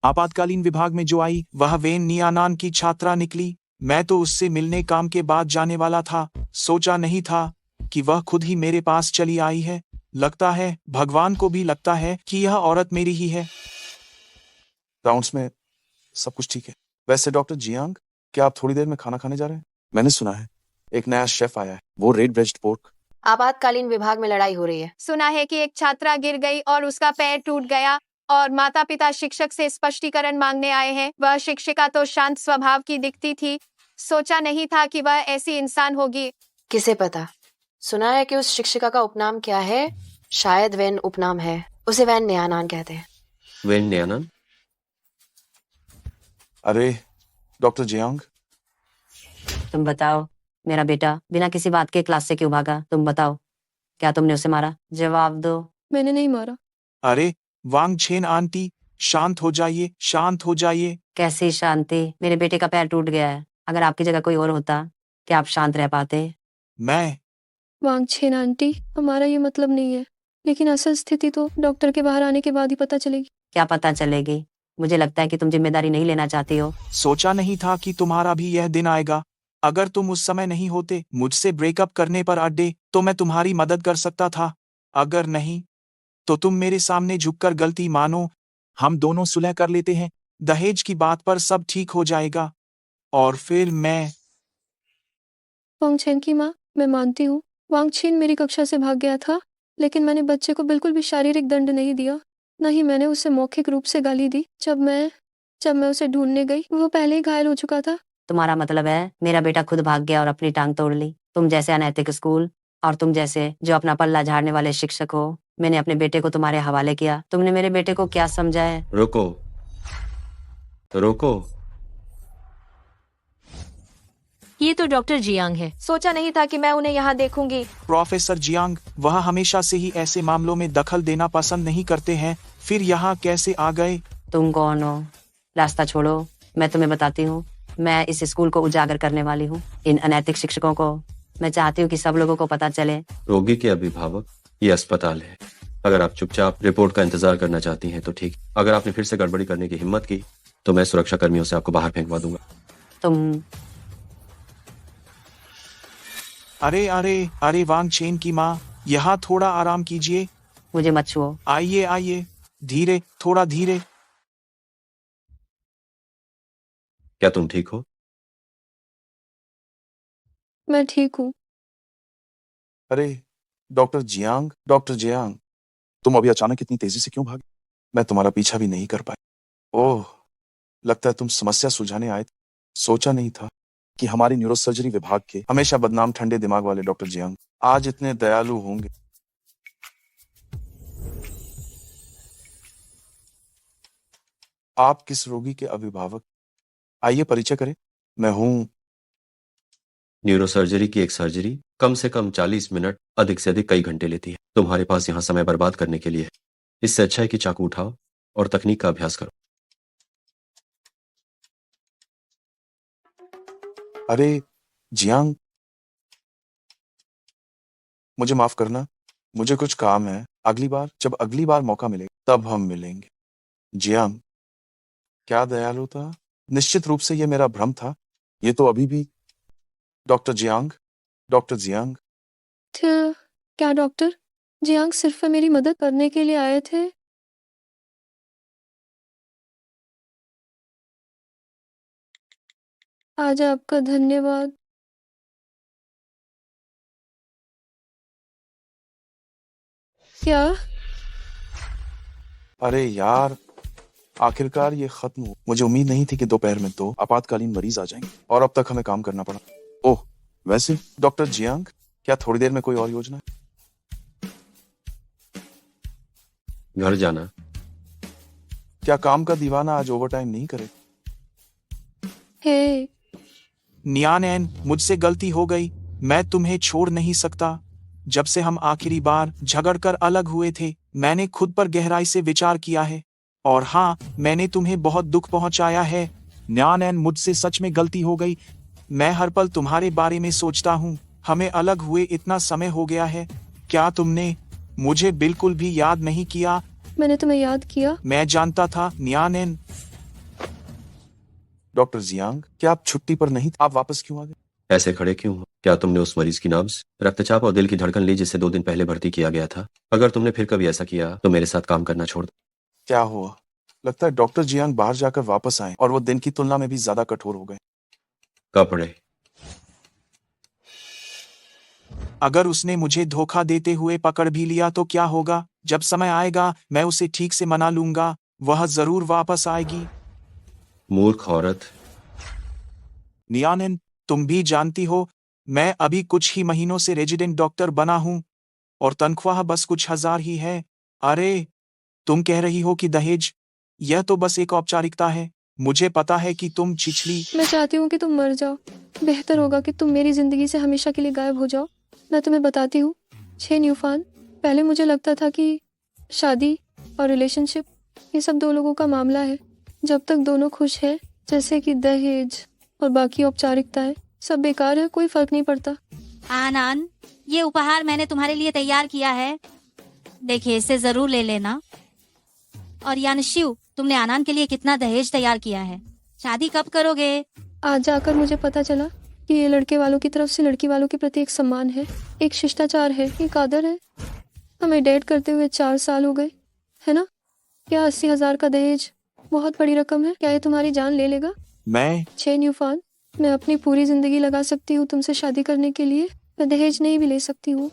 आपातकालीन विभाग में जो आई वह वैन्यानान की छात्रा निकली। मैं तो उससे मिलने काम के बाद जाने वाला था। सोचा नहीं था कि वह खुद ही मेरे पास चली आई है। लगता है भगवान को भी लगता है कि यह औरत मेरी ही है। राउंड्स में सब कुछ ठीक है। वैसे डॉक्टर जियांग, क्या आप थोड़ी देर में खाना खाने जा रहे हैं? मैंने सुना है एक नया शेफ आया है, वो रेड ब्रेस्ट पोर्क। आपातकालीन विभाग में लड़ाई हो रही है। सुना है कि एक छात्रा गिर गई और उसका पैर टूट गया और माता पिता शिक्षक से स्पष्टीकरण मांगने आए हैं। वह शिक्षिका तो शांत स्वभाव की दिखती थी। सोचा नहीं था कि वह ऐसी इंसान होगी। किसे पता। सुना है कि उस शिक्षिका का उपनाम क्या है? शायद वैन उपनाम है। उसे वैन न्यानान कहते हैं। वैन्यानान? अरे डॉक्टर जियांग, तुम बताओ, मेरा बेटा बिना किसी बात के क्लास से क्यों भागा? तुम बताओ, क्या तुमने उसे मारा? जवाब दो। मैंने नहीं मारा। अरे वांग छेन आंटी, शांत हो जाइए, शांत हो जाइए। कैसी शांति? मेरे बेटे का पैर टूट गया है। अगर आपकी जगह कोई और होता, क्या आप शांत रह पाते? मैं वांग छेन आंटी, हमारा ये मतलब नहीं है, लेकिन असल स्थिति तो डॉक्टर के बाहर आने के बाद ही पता चलेगी। क्या पता चलेगी? मुझे लगता है कि तुम जिम्मेदारी नहीं लेना चाहती हो। सोचा नहीं था कि तुम्हारा भी यह दिन आएगा। अगर तुम उस समय नहीं होते मुझसे ब्रेकअप करने पर अड्डे, तो मैं तुम्हारी मदद कर सकता था। अगर नहीं तो तुम मेरे सामने झुककर गलती मानो, हम दोनों सुलह कर लेते हैं। दहेज की बात पर सब ठीक हो जाएगा। और फिर मैं वांग छेन की माँ, मैं मानती हूँ वांग छेन मेरी कक्षा से भाग गया था, लेकिन मैंने बच्चे को बिल्कुल भी शारीरिक दंड नहीं दिया। न ही मैंने उसे मौखिक रूप से गाली दी। जब मैं उसे ढूंढने गई, वो पहले ही घायल हो चुका था। तुम्हारा मतलब है मेरा बेटा खुद भाग गया और अपनी टांग तोड़ ली? तुम जैसे अनैतिक स्कूल और तुम जैसे जो अपना पल्ला झाड़ने वाले शिक्षक हो, मैंने अपने बेटे को तुम्हारे हवाले किया। तुमने मेरे बेटे को क्या समझा है? रोको, रोको। ये तो डॉक्टर जियांग है। सोचा नहीं था कि मैं उन्हें यहाँ देखूंगी। प्रोफेसर जियांग, वह हमेशा से ही ऐसे मामलों में दखल देना पसंद नहीं करते हैं। फिर यहाँ कैसे आ गए? तुम कौन हो? रास्ता छोड़ो, मैं तुम्हें बताती हूँ। मैं इस स्कूल को उजागर करने वाली हूँ। इन अनैतिक शिक्षकों को मैं चाहती हूँ कि सब लोगों को पता चले। रोगी के अभिभावक, ये अस्पताल है। अगर आप चुपचाप रिपोर्ट का इंतजार करना चाहती हैं तो ठीक। अगर आपने फिर से गड़बड़ी करने की हिम्मत की तो मैं सुरक्षा कर्मियों से आपको बाहर फेंकवा दूंगा। तुम अरे अरे अरे वांग छेन की माँ, यहाँ थोड़ा आराम कीजिए। मुझे मत छुओ। आइए आइए, धीरे, थोड़ा धीरे। क्या तुम ठीक हो? मैं ठीक हूँ। अरे डॉक्टर जियांग, डॉक्टर जियांग, तुम अभी अचानक इतनी तेजी से क्यों भागे? मैं तुम्हारा पीछा भी नहीं कर पाया। ओह, लगता है तुम समस्या सुलझाने आए थे। सोचा नहीं था कि हमारी न्यूरोसर्जरी विभाग के हमेशा बदनाम ठंडे दिमाग वाले डॉक्टर जियांग आज इतने दयालु होंगे। आप किस रोगी के अभिभावक? आइए परिचय करें। मैं हूं। न्यूरोसर्जरी की एक सर्जरी कम से कम 40 मिनट, अधिक से अधिक कई घंटे लेती है। तुम्हारे पास यहाँ समय बर्बाद करने के लिए है। इससे अच्छा है कि चाकू उठाओ और तकनीक का अभ्यास करो। अरे जियांग, मुझे माफ करना, मुझे कुछ काम है। जब अगली बार मौका मिले तब हम मिलेंगे। जियांग, क्या दयालुता। निश्चित रूप से ये मेरा भ्रम था। ये तो अभी भी डॉक्टर जियांग, डॉक्टर जियांग। क्या डॉक्टर जियांग सिर्फ मेरी मदद करने के लिए आए थे? आज आपका धन्यवाद। क्या? अरे यार, आखिरकार ये खत्म हो। मुझे उम्मीद नहीं थी कि दोपहर में 2 आपातकालीन मरीज आ जाएंगे और अब तक हमें काम करना पड़ा। ओह, वैसे डॉक्टर जियांग, क्या थोड़ी देर में कोई और योजना है? घर जाना। क्या काम का दीवाना आज ओवरटाइम नहीं करे? हे, न्यानैन, मुझसे गलती हो गई, मैं तुम्हें छोड़ नहीं सकता। जब से हम आखिरी बार झगड़कर अलग हुए थे, मैंने खुद पर गहराई से विचार किया है, और हाँ, मैंने तुम्हें बहुत दुख पहुंचाया है। न्यानैन, मुझसे सच में गलती हो गई। मैं हर पल तुम्हारे बारे में सोचता हूँ। हमें अलग हुए इतना समय हो गया है। क्या तुमने मुझे बिल्कुल भी याद नहीं किया? मैंने तुम्हें याद किया। मैं जानता था न्यानैन। डॉक्टर जियांग, क्या आप छुट्टी पर नहीं थे? आप वापस क्यों आ गए? ऐसे खड़े क्यों हो? क्या तुमने उस मरीज की नब्ज, रक्तचाप और दिल की धड़कन ली जिसे 2 दिन पहले भर्ती किया गया था? अगर तुमने फिर कभी ऐसा किया तो मेरे साथ काम करना छोड़ दो। क्या हुआ? लगता है डॉक्टर जियांग बाहर जाकर वापस आए और वो दिन की तुलना में भी ज्यादा कठोर हो गए। कपड़े। अगर उसने मुझे धोखा देते हुए पकड़ भी लिया तो क्या होगा? जब समय आएगा मैं उसे ठीक से मना लूंगा। वह जरूर वापस आएगी। मूर्ख औरत। नियानन, तुम भी जानती हो, मैं अभी कुछ ही महीनों से रेजिडेंट डॉक्टर बना हूँ और तनख्वाह बस कुछ हजार ही है। अरे, तुम कह रही हो कि दहेज, यह तो बस एक औपचारिकता है। मुझे पता है कि तुम छिछली। मैं चाहती हूँ कि तुम मर जाओ। बेहतर होगा कि तुम मेरी जिंदगी से हमेशा के लिए गायब हो जाओ। मैं तुम्हें बताती हूँ छेन यूफान, पहले मुझे लगता था कि शादी और रिलेशनशिप ये सब 2 लोगों का मामला है। जब तक दोनों खुश हैं, जैसे कि दहेज और बाकी औपचारिकताएं सब बेकार है, कोई फर्क नहीं पड़ता। आनन, ये उपहार मैंने तुम्हारे लिए तैयार किया है। देखिए, इसे जरूर ले लेना। और यानशिव, तुमने आनंद के लिए कितना दहेज तैयार किया है? शादी कब करोगे? आज जाकर मुझे पता चला कि ये लड़के वालों की तरफ से लड़की वालों के प्रति एक सम्मान है, एक शिष्टाचार है, एक आदर है। हमें डेट करते हुए 4 साल हो गए, है ना? क्या 80,000 का दहेज बहुत बड़ी रकम है? क्या ये तुम्हारी जान ले लेगा? मैं छेन यूफान, मैं अपनी पूरी जिंदगी लगा सकती हूँ तुमसे शादी करने के लिए। मैं दहेज नहीं भी ले सकती हूँ,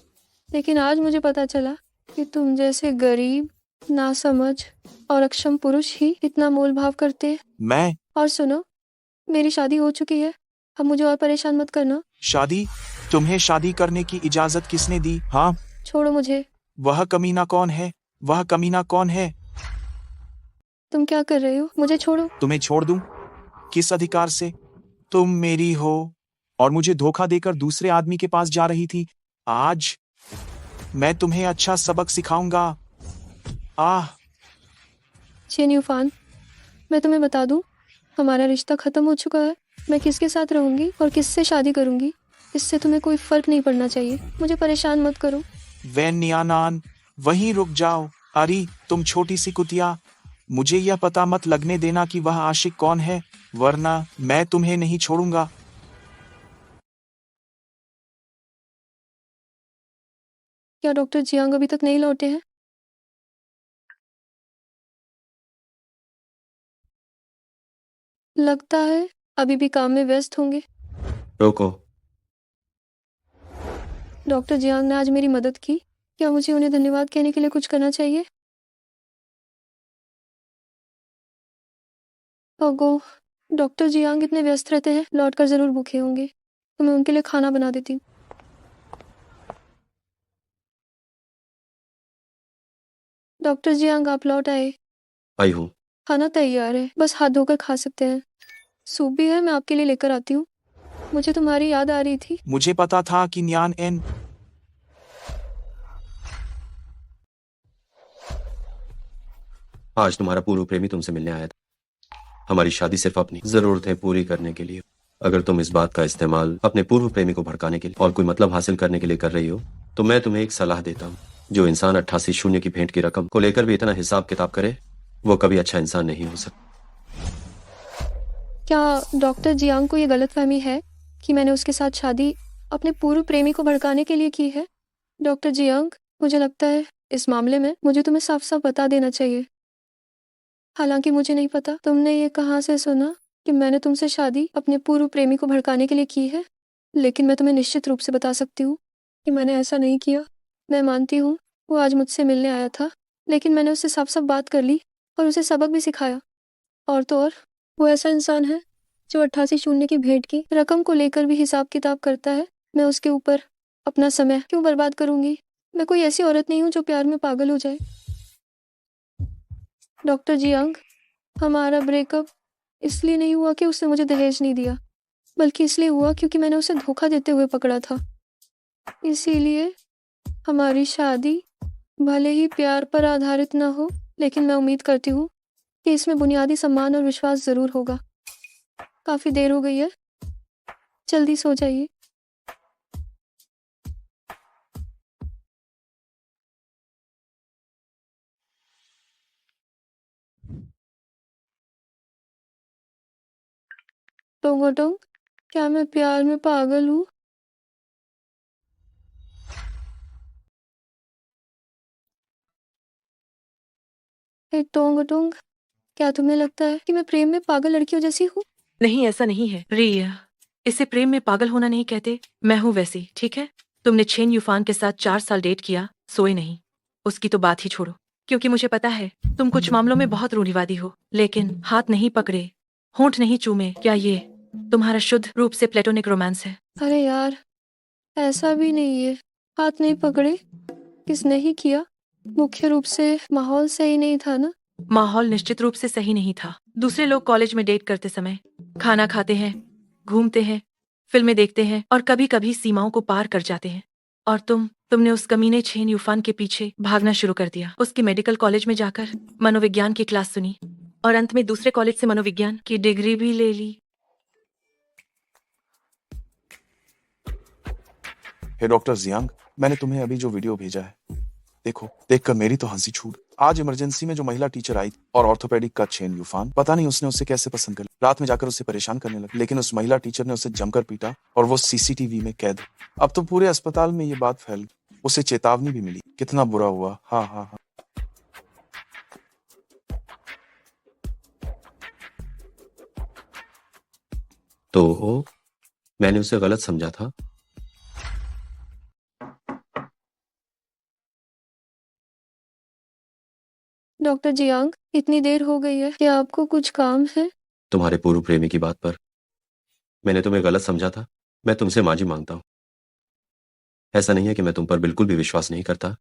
लेकिन आज मुझे पता चला कि तुम जैसे गरीब, नासमझ और अक्षम पुरुष ही इतना मोल भाव करते हैं। मैं और सुनो, मेरी शादी हो चुकी है, अब मुझे और परेशान मत करना। शादी? तुम्हें शादी करने की इजाजत किसने दी? हाँ, छोड़ो मुझे। वह कमीना कौन है? वह कमीना कौन है? तुम क्या कर रहे हो? मुझे छोड़ो। तुम्हें छोड़ दूं? किस अधिकार से? तुम मेरी हो और मुझे धोखा देकर दूसरे आदमी के पास जा रही थी। आज मैं तुम्हें अच्छा सबक सिखाऊंगा। आह, छेन यूफान, मैं तुम्हें बता दूं, हमारा रिश्ता खत्म हो चुका है। मैं किसके साथ रहूंगी और किससे शादी करूंगी, इससे तुम्हें कोई फर्क नहीं पड़ना चाहिए। मुझे परेशान मत करो। वैन्यानान, वहीं रुक जाओ। अरे, तुम छोटी सी कुतिया, मुझे यह पता मत लगने देना कि वह आशिक कौन है, वरना मैं तुम्हें नहीं छोड़ूंगा। क्या डॉक्टर जियांग अभी तक नहीं लौटे हैं? लगता है अभी भी काम में व्यस्त होंगे। रोको। डॉक्टर जियांग ने आज मेरी मदद की। क्या मुझे उन्हें धन्यवाद कहने के लिए कुछ करना चाहिए? ओगो, डॉक्टर जियांग इतने व्यस्त रहते हैं, लौटकर जरूर भूखे होंगे, तो मैं उनके लिए खाना बना देती हूँ। डॉक्टर जियांग, आप लौट आए। आई हूँ। खाना तैयार है, बस हाथ धोकर खा सकते हैं। सूप भी है, मैं आपके लिए लेकर आती हूँ। मुझे तुम्हारी याद आ रही थी। मुझे पता था कि न्यान एन। आज तुम्हारा पूर्व प्रेमी तुमसे मिलने आया था, हमारी शादी सिर्फ अपनी जरूरतें पूरी करने के लिए। अगर तुम इस बात का इस्तेमाल अपने पूर्व प्रेमी को भड़काने के लिए और कोई मतलब हासिल करने के लिए कर रही हो, तो मैं तुम्हें एक सलाह देता हूँ। जो इंसान 88 शून्य की भेंट की रकम को लेकर भी इतना हिसाब किताब करे, वो कभी अच्छा इंसान नहीं हो सकता। क्या डॉक्टर जियांग को ये गलतफहमी है कि मैंने उसके साथ शादी अपने पूर्व प्रेमी को भड़काने के लिए की है? डॉक्टर जियांग, मुझे लगता है इस मामले में मुझे तुम्हें साफ साफ बता देना चाहिए। हालांकि मुझे नहीं पता तुमने ये कहाँ से सुना कि मैंने तुमसे शादी अपने पूर्व प्रेमी को भड़काने के लिए की है, लेकिन मैं तुम्हें निश्चित रूप से बता सकती हूँ कि मैंने ऐसा नहीं किया। मैं मानती हूँ वो आज मुझसे मिलने आया था, लेकिन मैंने उससे साफ साफ बात कर ली और उसे सबक भी सिखाया। और तो और, वो ऐसा इंसान है जो 88 शून्य की भेंट की रकम को लेकर भी हिसाब किताब करता है। मैं उसके ऊपर अपना समय क्यों बर्बाद करूंगी? मैं कोई ऐसी औरत नहीं हूँ जो प्यार में पागल हो जाए। डॉक्टर जियांग, हमारा ब्रेकअप इसलिए नहीं हुआ कि उसने मुझे दहेज नहीं दिया। बल्कि इसलिए हुआ क्योंकि मैंने उसे धोखा देते हुए पकड़ा था। इसीलिए हमारी शादी भले ही प्यार पर आधारित ना हो, लेकिन मैं उम्मीद करती हूँ कि इसमें बुनियादी सम्मान और विश्वास जरूर होगा। काफी देर हो गई है, जल्दी सो जाइए। टोंग, क्या मैं प्यार में पागल हूँ? टोंग, क्या तुम्हें लगता है कि मैं प्रेम में पागल लड़कियों जैसी हूँ? नहीं, ऐसा नहीं है रिया। इसे प्रेम में पागल होना नहीं कहते। मैं हूँ वैसी, ठीक है? तुमने छेन यूफान के साथ 4 साल डेट किया, सोए नहीं। उसकी तो बात ही छोड़ो, क्योंकि मुझे पता है तुम कुछ मामलों में बहुत रूढ़िवादी हो, लेकिन हाथ नहीं पकड़े, होंठ नहीं चूमे, क्या ये तुम्हारा शुद्ध रूप से प्लेटोनिक रोमांस है? अरे यार, ऐसा भी नहीं है। हाथ नहीं पकड़े, किसने ही किया? मुख्य रूप से माहौल सही नहीं था ना। माहौल निश्चित रूप से सही नहीं था। दूसरे लोग कॉलेज में डेट करते समय खाना खाते हैं, घूमते हैं, फिल्में देखते हैं और कभी कभी सीमाओं को पार कर जाते हैं। और तुमने उस कमीने छेन यूफान के पीछे भागना शुरू कर दिया। उसके मेडिकल कॉलेज में जाकर मनोविज्ञान की क्लास सुनी और अंत में दूसरे कॉलेज से मनोविज्ञान की डिग्री भी ले ली। हे डॉक्टर जियांग, मैंने तुम्हें अभी जो वीडियो भेजा है, देखो, देखकर मेरी तो हंसी छूट। आज इमरजेंसी में जो महिला टीचर आई और ऑर्थोपेडिक का छेन यूफान, पता नहीं उसने उसे कैसे पसंद कर लिया। रात में जाकर उसे परेशान करने लगा, लेकिन उस महिला टीचर ने उसे जमकर पीटा और वो सीसीटीवी में कैद। अब तो पूरे अस्पताल में ये बात फैल गई। उसे चेतावनी भी मिली। कितना बुरा हुआ। हाँ हाँ हाँ। तो मैंने उसे गलत समझा था। डॉक्टर जियांग, इतनी देर हो गई है, क्या आपको कुछ काम है? तुम्हारे पूर्व प्रेमी की बात पर मैंने तुम्हें गलत समझा था। मैं तुमसे माफी मांगता हूँ। ऐसा नहीं है कि मैं तुम पर बिल्कुल भी विश्वास नहीं करता।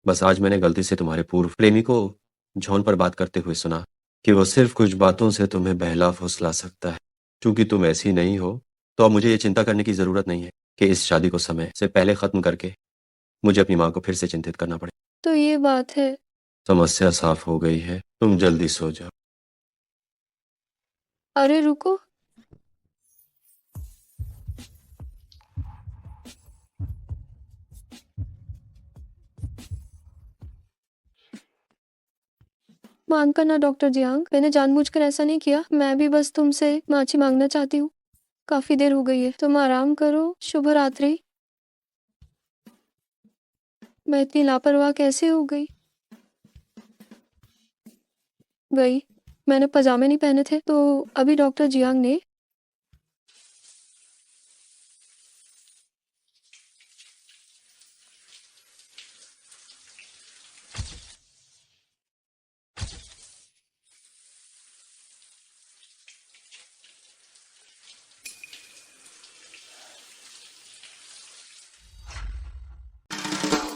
बस आज मैंने गलती से तुम्हारे पूर्व प्रेमी को जॉन पर बात करते हुए सुना कि वो सिर्फ कुछ बातों से तुम्हें बहला फुसला सकता है। क्योंकि तुम ऐसी नहीं हो, तो अब मुझे ये चिंता करने की जरूरत नहीं है कि इस शादी को समय से पहले खत्म करके मुझे अपनी माँ को फिर से चिंतित करना पड़े। तो ये बात है। समस्या साफ हो गई है, तुम जल्दी सो जाओ। अरे रुको, मान कर ना डॉक्टर जियांग, मैंने जानबूझकर ऐसा नहीं किया। मैं भी बस तुमसे माफी मांगना चाहती हूँ। काफी देर हो गई है, तुम आराम करो। शुभ रात्रि। मैं इतनी लापरवाह कैसे हो गई? मैंने पजामे नहीं पहने थे, तो अभी डॉक्टर जियांग ने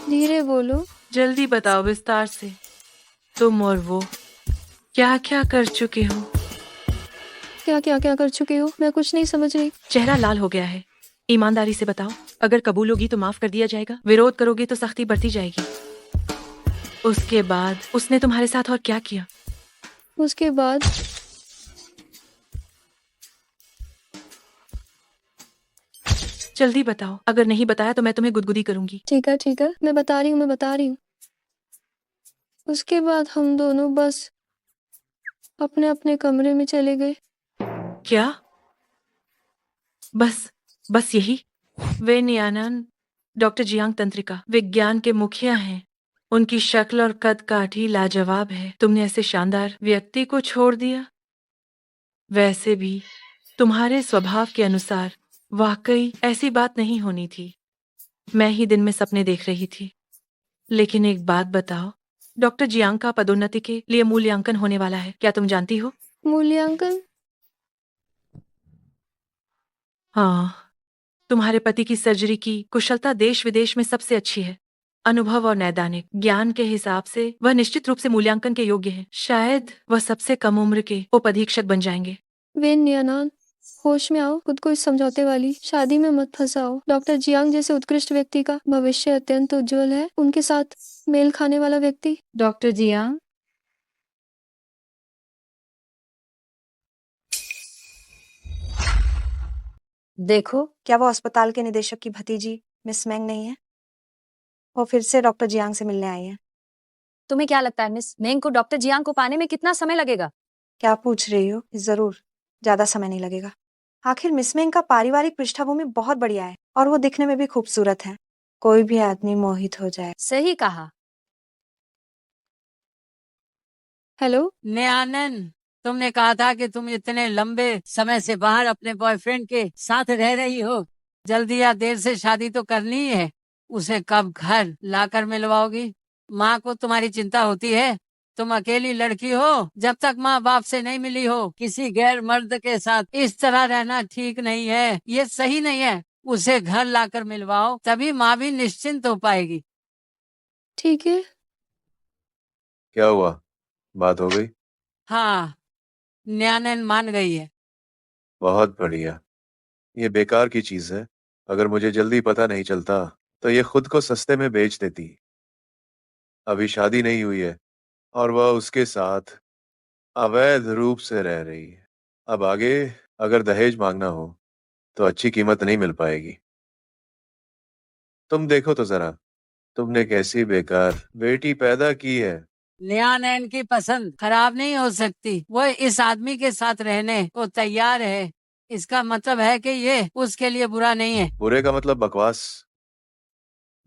धीरे बोलो। जल्दी बताओ विस्तार से, तुम और वो क्या क्या कर चुके हो? क्या कर चुके हो? मैं कुछ नहीं समझ रही। चेहरा लाल हो गया है। ईमानदारी से बताओ, अगर कबूल होगी तो माफ कर दिया जाएगा, विरोध करोगे तो सख्ती बढ़ती जाएगी। उसके बाद उसने तुम्हारे साथ और क्या किया? उसके बाद जल्दी बताओ, अगर नहीं बताया तो मैं तुम्हें गुदगुदी करूंगी। ठीक है, मैं बता रही हूँ। उसके बाद हम दोनों बस अपने अपने कमरे में चले गए। क्या? बस यही? वे नियानन डॉक्टर जियांग तंत्रिका विज्ञान के मुखिया हैं। उनकी शक्ल और कद काठी लाजवाब है। तुमने ऐसे शानदार व्यक्ति को छोड़ दिया। वैसे भी तुम्हारे स्वभाव के अनुसार वाकई ऐसी बात नहीं होनी थी। मैं ही दिन में सपने देख रही थी। लेकिन एक बात बताओ, डॉक्टर जियांग का पदोन्नति के लिए मूल्यांकन होने वाला है, क्या तुम जानती हो? मूल्यांकन? हाँ, तुम्हारे पति की सर्जरी की कुशलता देश विदेश में सबसे अच्छी है। अनुभव और नैदानिक ज्ञान के हिसाब से वह निश्चित रूप से मूल्यांकन के योग्य है। शायद वह सबसे कम उम्र के उप अधीक्षक बन जाएंगे। वेन नियानान, होश में आओ, खुद को इस समझौते वाली शादी में मत फंसाओ। डॉक्टर जियांग जैसे उत्कृष्ट व्यक्ति का भविष्य अत्यंत उज्जवल है। उनके साथ मेल खाने वाला व्यक्ति। डॉक्टर जियांग, देखो, क्या वो अस्पताल के निदेशक की भतीजी मिस मैंग नहीं है? वो फिर से डॉक्टर जियांग से मिलने आई है। तुम्हें क्या लगता है मिस मैंग को डॉक्टर जियांग को पाने में कितना समय लगेगा? क्या पूछ रही हो? जरूर, ज्यादा समय नहीं लगेगा। आखिर मिस मैंग का पारिवारिक पृष्ठभूमि बहुत बढ़िया है और वो दिखने में भी खूबसूरत है। कोई भी आदमी मोहित हो जाए। सही कहा। हेलो, न्यानन, तुमने कहा था कि तुम इतने लंबे समय से बाहर अपने बॉयफ्रेंड के साथ रह रही हो। जल्दी या देर से शादी तो करनी ही है। उसे कब घर लाकर मिलवाओगी? माँ को तुम्हारी चिंता होती है। तुम अकेली लड़की हो, जब तक माँ बाप से नहीं मिली हो किसी गैर मर्द के साथ इस तरह रहना ठीक नहीं है, ये सही नहीं है। उसे घर लाकर मिलवाओ, तभी माँ भी निश्चिंत हो पाएगी। ठीक है। क्या हुआ, बात हो गई? हाँ, न्यानन मान गई है। बहुत बढ़िया। ये बेकार की चीज है। अगर मुझे जल्दी पता नहीं चलता तो ये खुद को सस्ते में बेच देती। अभी शादी नहीं हुई है और वह उसके साथ अवैध रूप से रह रही है। अब आगे अगर दहेज मांगना हो तो अच्छी कीमत नहीं मिल पाएगी। तुम देखो तो जरा, तुमने कैसी बेकार बेटी पैदा की है। न्यानैन की पसंद खराब नहीं हो सकती। वो इस आदमी के साथ रहने को तैयार है। इसका मतलब है कि ये उसके लिए बुरा नहीं है। बुरे का मतलब बकवास।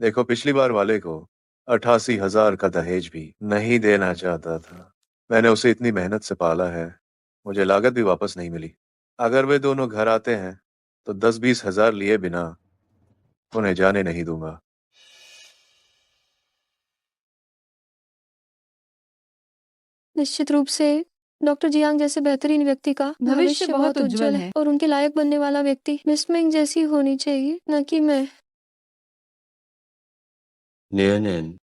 देखो, पिछली बार वाले को 88,000 का दहेज भी नहीं देना चाहता था। मैंने उसे इतनी मेहनत से पाला है, मुझे लागत भी वापस नहीं मिली। अगर वे दोनों घर आते हैं तो 10-20 हजार लिए बिना उन्हें जाने नहीं दूंगा। निश्चित रूप से डॉक्टर जियांग जैसे बेहतरीन व्यक्ति का भविष्य बहुत उज्जवल है और उनके लायक बनने वाला व्यक्ति मिस मिंग जैसी होनी चाहिए, न कि मैं। नियन,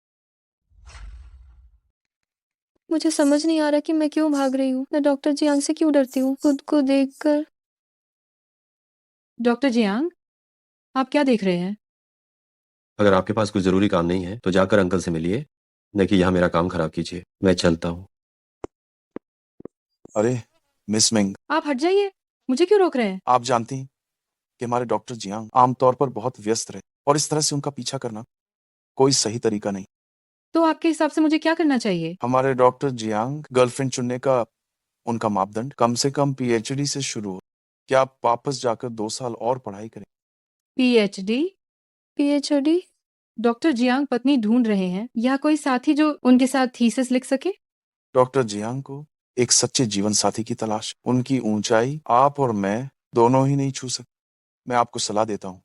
मुझे समझ नहीं आ रहा कि मैं क्यों भाग रही हूँ। मैं डॉक्टर जियांग से क्यों डरती हूँ खुद को देखकर। डॉक्टर जियांग, आप क्या देख रहे हैं? अगर आपके पास कोई जरूरी काम नहीं है तो जाकर अंकल से मिलिए, न कि यहाँ मेरा काम खराब कीजिए। मैं चलता हूँ। अरे मिस मिंग, आप हट जाइए, मुझे क्यों रोक रहे हैं? आप जानती हैं कि हमारे डॉक्टर जियांग आमतौर पर बहुत व्यस्त रहे और इस तरह से उनका पीछा करना कोई सही तरीका नहीं। तो आपके हिसाब से मुझे क्या करना चाहिए? हमारे डॉक्टर जियांग गर्लफ्रेंड चुनने का उनका मापदंड कम से कम पीएचडी से शुरू हो। क्या आप वापस जाकर 2 साल और पढ़ाई करें? पीएचडी? पीएचडी? डॉक्टर जियांग पत्नी ढूंढ रहे हैं या कोई साथी जो उनके साथ थीसिस लिख सके? डॉक्टर जियांग को एक सच्चे जीवन साथी की तलाश। उनकी ऊंचाई आप और मैं दोनों ही नहीं छू सकते। मैं आपको सलाह देता हूँ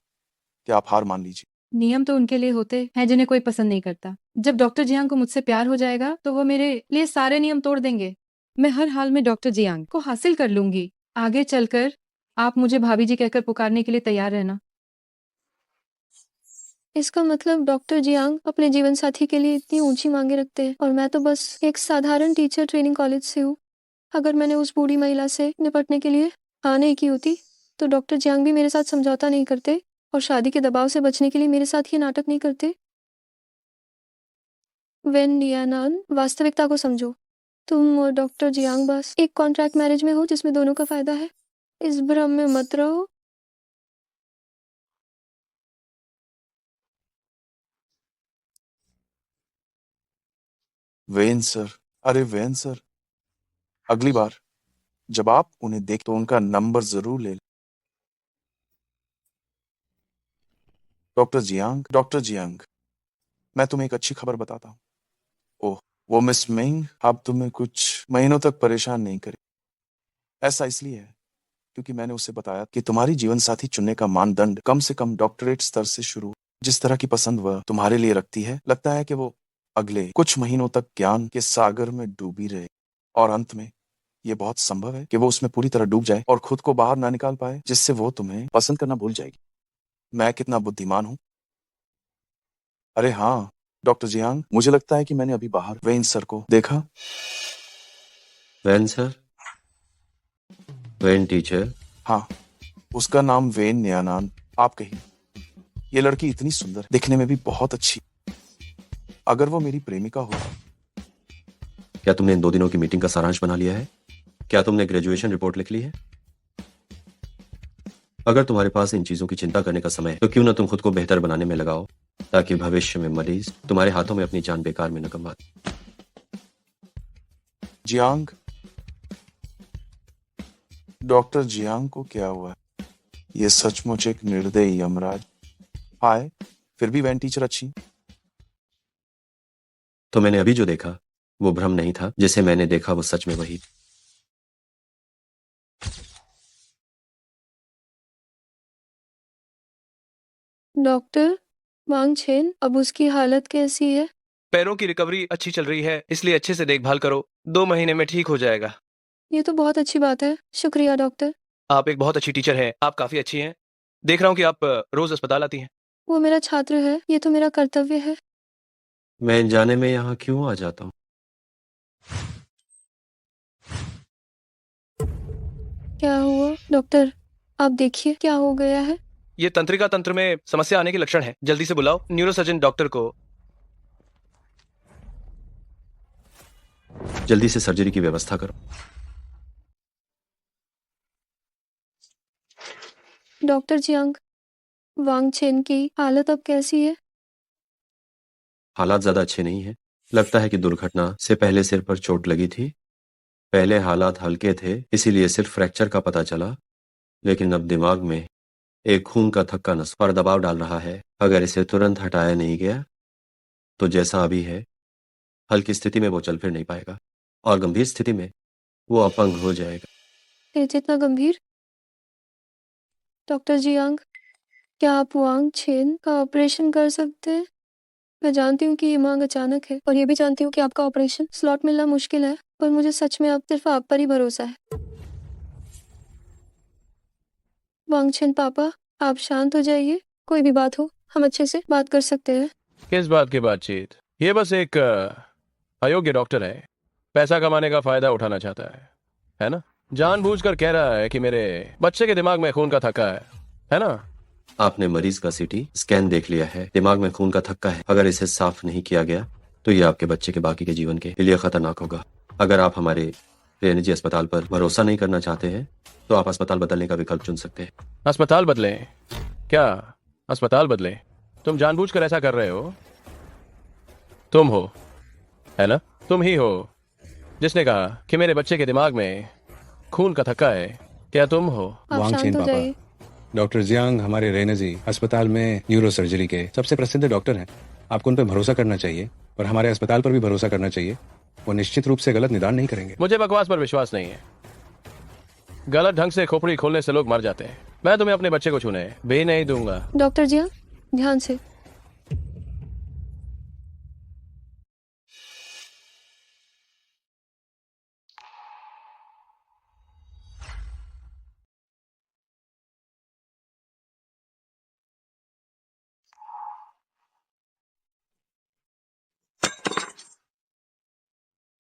कि आप हार मान लीजिए। नियम तो उनके लिए होते हैं जिन्हें कोई पसंद नहीं करता। जब डॉक्टर जियांग को मुझसे प्यार हो जाएगा तो वो मेरे लिए सारे नियम तोड़ देंगे। मैं हर हाल में डॉक्टर जियांग को हासिल कर लूंगी। आगे चलकर आप मुझे भाभी जी कहकर पुकारने के लिए तैयार रहना। इसका मतलब डॉक्टर जियांग अपने जीवन साथी के लिए इतनी ऊंची मांगे रखते हैं और मैं तो बस एक साधारण टीचर ट्रेनिंग कॉलेज से हूँ। अगर मैंने उस बूढ़ी महिला से निपटने के लिए हाँ नहीं की होती तो डॉक्टर जियांग भी मेरे साथ समझौता नहीं करते और शादी के दबाव से बचने के लिए मेरे साथ ये नाटक नहीं करते। वेन नियानान, वास्तविकता को समझो। तुम और डॉक्टर जियांग बस एक कॉन्ट्रैक्ट मैरिज में हो जिसमें दोनों का फायदा है। इस भ्रम में मत रहो। वेन सर, अरे वेन सर, अगली बार जब आप उन्हें देख तो उनका नंबर जरूर ले लें। डॉक्टर जियांग, मैं तुम्हें एक अच्छी खबर बताता हूँ। ओह, वो मिस मिंग अब तुम्हें कुछ महीनों तक परेशान नहीं करे। ऐसा इसलिए है क्योंकि मैंने उसे बताया कि तुम्हारी जीवन साथी चुनने का मानदंड कम से कम डॉक्टरेट स्तर से शुरू। जिस तरह की पसंद वह तुम्हारे लिए रखती है, लगता है कि वो अगले कुछ महीनों तक ज्ञान के सागर में डूबी रहे और अंत में ये बहुत संभव है कि वो उसमें पूरी तरह डूब जाए और खुद को बाहर ना निकाल पाए, जिससे वो तुम्हें पसंद करना भूल जाएगी। मैं कितना बुद्धिमान हूँ। अरे हाँ डॉक्टर जियांग, मुझे लगता है कि मैंने अभी बाहर वेन सर को देखा। वैन सर, वैन टीचर, हाँ, उसका नाम वेन न्यानान। आप कहिए, ये लड़की इतनी सुंदर, दिखने में भी बहुत अच्छी, अगर वो मेरी प्रेमिका हो। क्या तुमने इन 2 दिनों की मीटिंग का सारांश बना लिया है? क्या तुमने ग्रेजुएशन रिपोर्ट लिख ली है? अगर तुम्हारे पास इन चीजों की चिंता करने का समय है, तो क्यों ना तुम खुद को बेहतर बनाने में लगाओ, ताकि भविष्य में मरीज तुम्हारे हाथों में अपनी जान बेकार में न गंवा दे। जियांग, डॉक्टर जियांग को क्या हुआ है? ये सचमुच एक निर्दयी यमराज। हाय, फिर भी वैन टीचर अच्छी। तो मैंने अभी जो देखा वो भ्रम नहीं था, जिसे मैंने देखा वो सच में वही। डॉक्टर वांग छेन, अब उसकी हालत कैसी है? पैरों की रिकवरी अच्छी चल रही है, इसलिए अच्छे से देखभाल करो। 2 महीने में ठीक हो जाएगा। ये तो बहुत अच्छी बात है, शुक्रिया डॉक्टर। आप एक बहुत अच्छी टीचर हैं, आप काफी अच्छी हैं। देख रहा हूँ कि आप रोज अस्पताल आती हैं। वो मेरा छात्र है, ये तो मेरा कर्तव्य है। मैं जाने में यहाँ क्यों आ जाता हूँ? क्या हुआ डॉक्टर? आप देखिए क्या हो गया है। ये तंत्रिका तंत्र में समस्या आने के लक्षण है, जल्दी से बुलाओ न्यूरोसर्जन डॉक्टर को। जल्दी से सर्जरी की व्यवस्था करो। डॉक्टर जियांग, वांग छेन की हालत अब कैसी है? हालात ज्यादा अच्छे नहीं है। लगता है कि दुर्घटना से पहले सिर पर चोट लगी थी। पहले हालात हल्के थे, इसीलिए सिर्फ फ्रैक्चर का पता चला, लेकिन अब दिमाग में एक खून का थक्का नस पर दबाव डाल रहा है। अगर इसे तुरंत हटाया नहीं गया तो जैसा अभी है, हल्की स्थिति में वो चल फिर नहीं पाएगा और गंभीर स्थिति में वो अपंग हो जाएगा। ये जितना गंभीर? डॉक्टर जियांग, क्या आप वांग छेन का ऑपरेशन कर सकते हैं? मैं जानती हूँ कि ये मांग अचानक है और ये भी जानती हूँ कि आपका ऑपरेशन स्लॉट मिलना मुश्किल है, पर मुझे सच में अब सिर्फ आप पर ही भरोसा है। वांग छेन पापा, आप शांत हो जाइए। कोई भी बात हो, हम अच्छे से बात कर सकते हैं। किस बात की बातचीत? ये बस एक अयोग्य डॉक्टर है, पैसा कमाने का फायदा उठाना चाहता है ना? जानबूझकर कह रहा है कि मेरे बच्चे के दिमाग में खून का थक्का है ना? आपने मरीज का सीटी स्कैन देख लिया है, दिमाग में खून का थक्का है। अगर इसे साफ नहीं किया गया तो ये आपके बच्चे के बाकी के जीवन के लिए खतरनाक होगा। अगर आप हमारे निजी अस्पताल पर भरोसा नहीं करना चाहते हैं तो आप अस्पताल बदलने का विकल्प चुन सकते हैं। अस्पताल बदलें? क्या अस्पताल बदलें? तुम जानबूझकर ऐसा कर रहे हो। तुम हो, है ना? तुम ही हो जिसने कहा कि मेरे बच्चे के दिमाग में खून का थक्का है। क्या तुम हो? आप वांग शांत छेन हो पापा, जाइए। डॉक्टर जियांग हमारे रेनजी अस्पताल में न्यूरो सर्जरी के सबसे प्रसिद्ध डॉक्टर हैं। आपको उन पर भरोसा करना चाहिए और हमारे अस्पताल पर भी भरोसा करना चाहिए। वो निश्चित रूप से गलत निदान नहीं करेंगे। मुझे बकवास पर विश्वास नहीं है। गलत ढंग से खोपड़ी खोलने से लोग मर जाते हैं। मैं तुम्हें अपने बच्चे को छूने भी नहीं दूंगा। डॉक्टर जियांग, ध्यान से।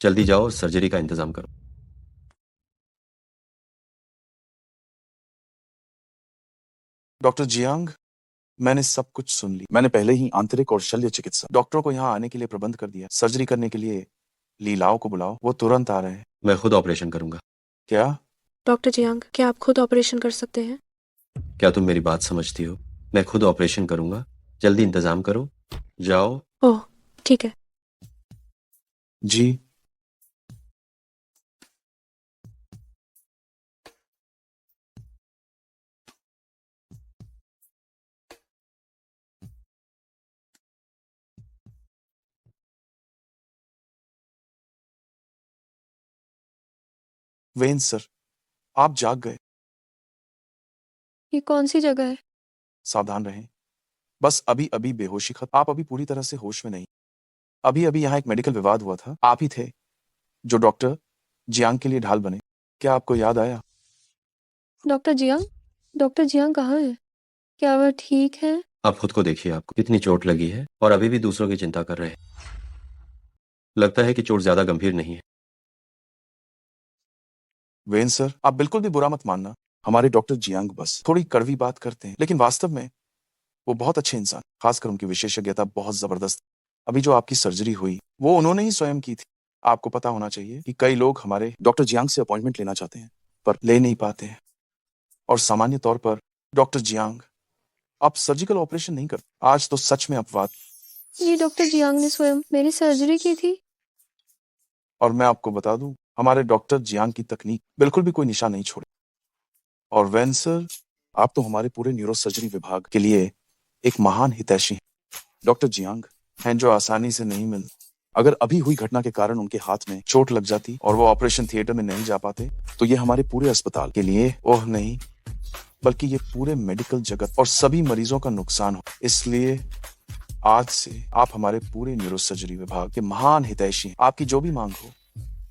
जल्दी जाओ और सर्जरी का इंतजाम करो। डॉक्टर जियांग, मैंने सब कुछ सुन ली। मैंने पहले ही आंतरिक और शल्य चिकित्सा डॉक्टरों को यहाँ आने के लिए प्रबंध कर दिया। सर्जरी करने के लिए लीलाओं को बुलाओ, वो तुरंत आ रहे हैं। मैं खुद ऑपरेशन करूंगा। क्या? डॉक्टर जियांग, क्या आप खुद ऑपरेशन कर सकते हैं? क्या तुम मेरी बात समझती हो? मैं खुद ऑपरेशन करूंगा। जल्दी इंतजाम करो, जाओ। ओह, ठीक है। जी। वेन सर, आप जाग गए। ये कौन सी जगह है? सावधान रहें। बस अभी अभी बेहोशी खत्म। आप अभी पूरी तरह से होश में नहीं। अभी अभी यहाँ एक मेडिकल विवाद हुआ था। आप ही थे जो डॉक्टर जियांग के लिए ढाल बने। क्या आपको याद आया? डॉक्टर जियांग कहाँ है? क्या वह ठीक है? आप खुद को देखिए, आपको कितनी चोट लगी है और अभी भी दूसरों की चिंता कर रहे हैं। लगता है कि चोट ज्यादा गंभीर नहीं है। वेन सर, आप बिल्कुल भी बुरा मत मानना। हमारे डॉक्टर जियांग बस थोड़ी कड़वी बात करते हैं, लेकिन वास्तव में वो बहुत अच्छे इंसान, खासकर उनकी विशेषज्ञता बहुत जबरदस्त। अभी जो आपकी सर्जरी हुई वो उन्होंने ही स्वयं की थी। आपको पता होना चाहिए कि कई लोग हमारे डॉक्टर जियांग से अपॉइंटमेंट लेना चाहते हैं पर ले नहीं पाते हैं, और सामान्य तौर पर डॉक्टर जियांग आप सर्जिकल ऑपरेशन नहीं करते। आज तो सच में अपवाद। ये डॉक्टर जियांग ने स्वयं मेरी सर्जरी की थी। और मैं आपको बता दूं, हमारे डॉक्टर जियांग की तकनीक बिल्कुल भी कोई निशान नहीं छोड़े। और वैन सर, आप तो हमारे पूरे न्यूरो सर्जरी विभाग के लिए एक महान हितैषी हैं। डॉक्टर जियांग हैं जो आसानी से नहीं मिलते। अगर अभी हुई घटना के कारण उनके हाथ में चोट लग जाती और वो ऑपरेशन थिएटर में नहीं जा पाते तो ये हमारे पूरे अस्पताल के लिए, ओह नहीं, बल्कि ये पूरे मेडिकल जगत और सभी मरीजों का नुकसान हो। इसलिए आज से आप हमारे पूरे न्यूरो सर्जरी विभाग के महान हितैषी हैं। आपकी जो भी मांग हो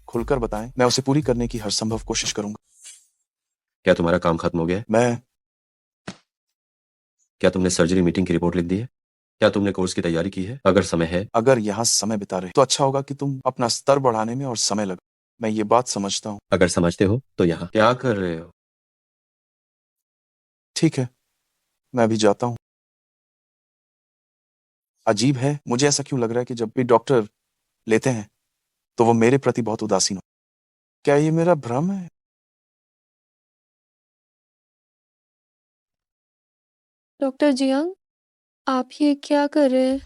खुलकर बताएं, मैं उसे पूरी करने की हर संभव कोशिश करूंगा। क्या तुम्हारा काम खत्म हो गया है? क्या तुमने सर्जरी मीटिंग की रिपोर्ट लिख दी है? क्या तुमने कोर्स की तैयारी की है? अगर समय है, अगर यहाँ समय बिता रहे तो अच्छा होगा कि तुम अपना स्तर बढ़ाने में और समय लगा। मैं ये बात समझता हूँ। अगर समझते हो तो यहाँ क्या कर रहे हो? ठीक है, मैं भी जाता हूँ। अजीब है, मुझे ऐसा क्यों लग रहा है कि जब भी डॉक्टर लेते हैं तो वो मेरे प्रति बहुत उदासीन हो। क्या ये मेरा भ्रम है? डॉक्टर जियांग, आप ये क्या कर रहे हैं?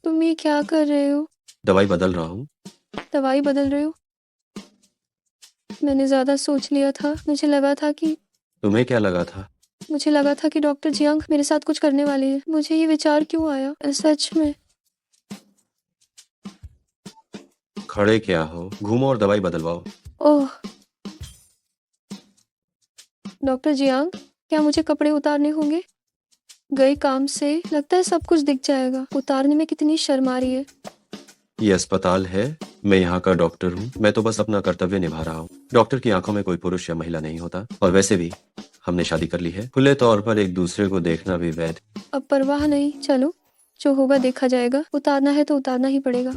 तुम ये क्या कर रहे हो? दवाई बदल रहा हूँ। दवाई बदल रहे हो? मैंने ज्यादा सोच लिया था। मुझे लगा था कि डॉक्टर जियांग मेरे साथ कुछ करने वाले हैं। मुझे ये विचार क्यों आया? सच में। खड़े क्या हो? घूमो और दवाई बदलवाओ। ओह, डॉक्टर जियांग, क्या मुझे कपड़े उतारने होंगे? गए काम से लगता है सब कुछ दिख जाएगा। उतारने में कितनी शर्म आ रही है। ये अस्पताल है, मैं यहाँ का डॉक्टर हूँ। मैं तो बस अपना कर्तव्य निभा रहा हूँ। डॉक्टर की आंखों में कोई पुरुष या महिला नहीं होता, और वैसे भी हमने शादी कर ली है। खुले तौर पर एक दूसरे को देखना भी वैध। अब परवाह नहीं, चलो जो होगा देखा जाएगा। उतारना है तो उतारना ही पड़ेगा।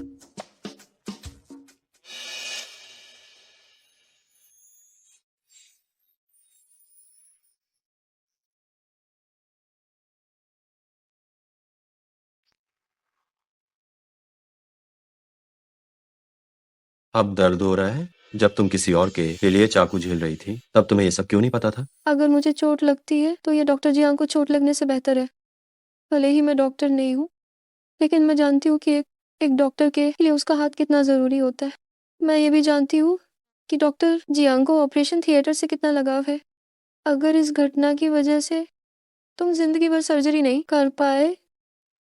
अब दर्द हो रहा है? जब तुम किसी और के लिए चाकू झेल रही थी तब तुम्हें ये सब क्यों नहीं पता था? अगर मुझे चोट लगती है तो ये डॉक्टर जियांग को चोट लगने से बेहतर है। भले ही मैं डॉक्टर नहीं हूँ, लेकिन मैं जानती हूँ कि एक डॉक्टर के लिए उसका हाथ कितना जरूरी होता है। मैं ये भी जानती हूँ कि डॉक्टर जियांग को ऑपरेशन थिएटर से कितना लगाव है। अगर इस घटना की वजह से तुम जिंदगी भर सर्जरी नहीं कर पाए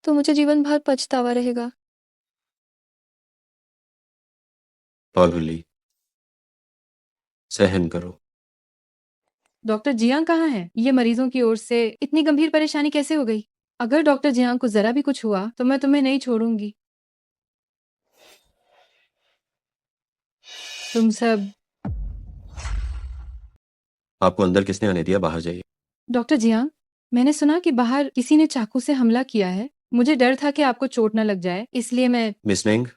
तो मुझे जीवन भर पछतावा रहेगा। पागली, सहन करो। डॉक्टर जियांग कहाँ है? ये मरीजों की ओर से इतनी गंभीर परेशानी कैसे हो गई? अगर डॉक्टर जियांग को जरा भी कुछ हुआ तो मैं तुम्हें नहीं छोड़ूंगी। तुम सब। आपको अंदर किसने आने दिया? बाहर जाइए। डॉक्टर जियांग, मैंने सुना कि बाहर किसी ने चाकू से हमला किया है। मुझे डर था कि आपको चोट न लग जाए, इसलिए मैं। मिस मेंग,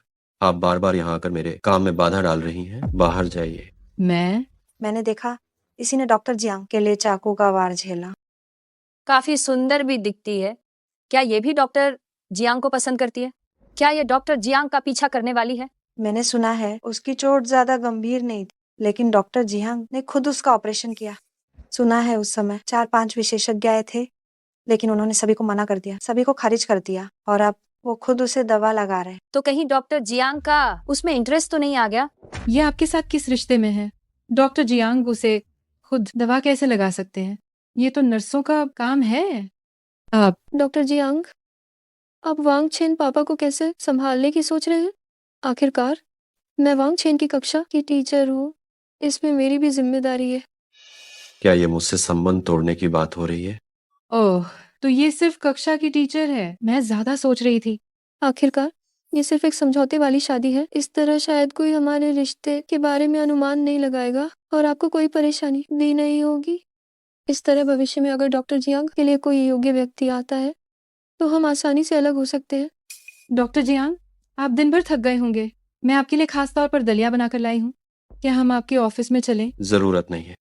आप बार बार यहाँ आकर मेरे काम में बाधा डाल रही हैं। बाहर जाइए। मैंने देखा किसी ने डॉक्टर जियांग के लिए चाकू का वार झेला। काफी सुंदर भी दिखती है। क्या ये भी डॉक्टर जियांग को पसंद करती है? क्या ये डॉक्टर जियांग का पीछा करने वाली है? मैंने सुना है उसकी चोट ज्यादा गंभीर नहीं थी, लेकिन डॉक्टर जियांग ने खुद उसका ऑपरेशन किया। सुना है उस समय 4-5 विशेषज्ञ आए थे, लेकिन उन्होंने सभी को मना कर दिया, सभी को खारिज कर दिया, और अब वो खुद उसे दवा लगा रहे। तो कहीं डॉक्टर जियांग का उसमें इंटरेस्ट तो नहीं आ गया? ये आपके साथ किस रिश्ते में है? डॉक्टर जियांग उसे खुद दवा कैसे लगा सकते हैं? ये तो नर्सों का काम है। आप डॉक्टर जियांग, आप वांग छेन पापा को कैसे संभालने की सोच रहे हैं? आखिरकार मैं वांग छेन की कक्षा की टीचर हूँ, इसमें मेरी भी जिम्मेदारी है। क्या ये मुझसे संबंध तोड़ने की बात हो रही है? ओह, तो ये सिर्फ कक्षा की टीचर है। मैं ज्यादा सोच रही थी। आखिरकार ये सिर्फ एक समझौते वाली शादी है। इस तरह शायद कोई हमारे रिश्ते के बारे में अनुमान नहीं लगाएगा और आपको कोई परेशानी भी नहीं होगी। इस तरह भविष्य में अगर डॉक्टर जियांग के लिए कोई योग्य व्यक्ति आता है तो हम आसानी से अलग हो सकते हैं। डॉक्टर जियांग, आप दिन भर थक गए होंगे। मैं आपके लिए खास तौर पर दलिया बनाकर लाई हूँ। क्या हम आपके ऑफिस में चलें? जरूरत नहीं है।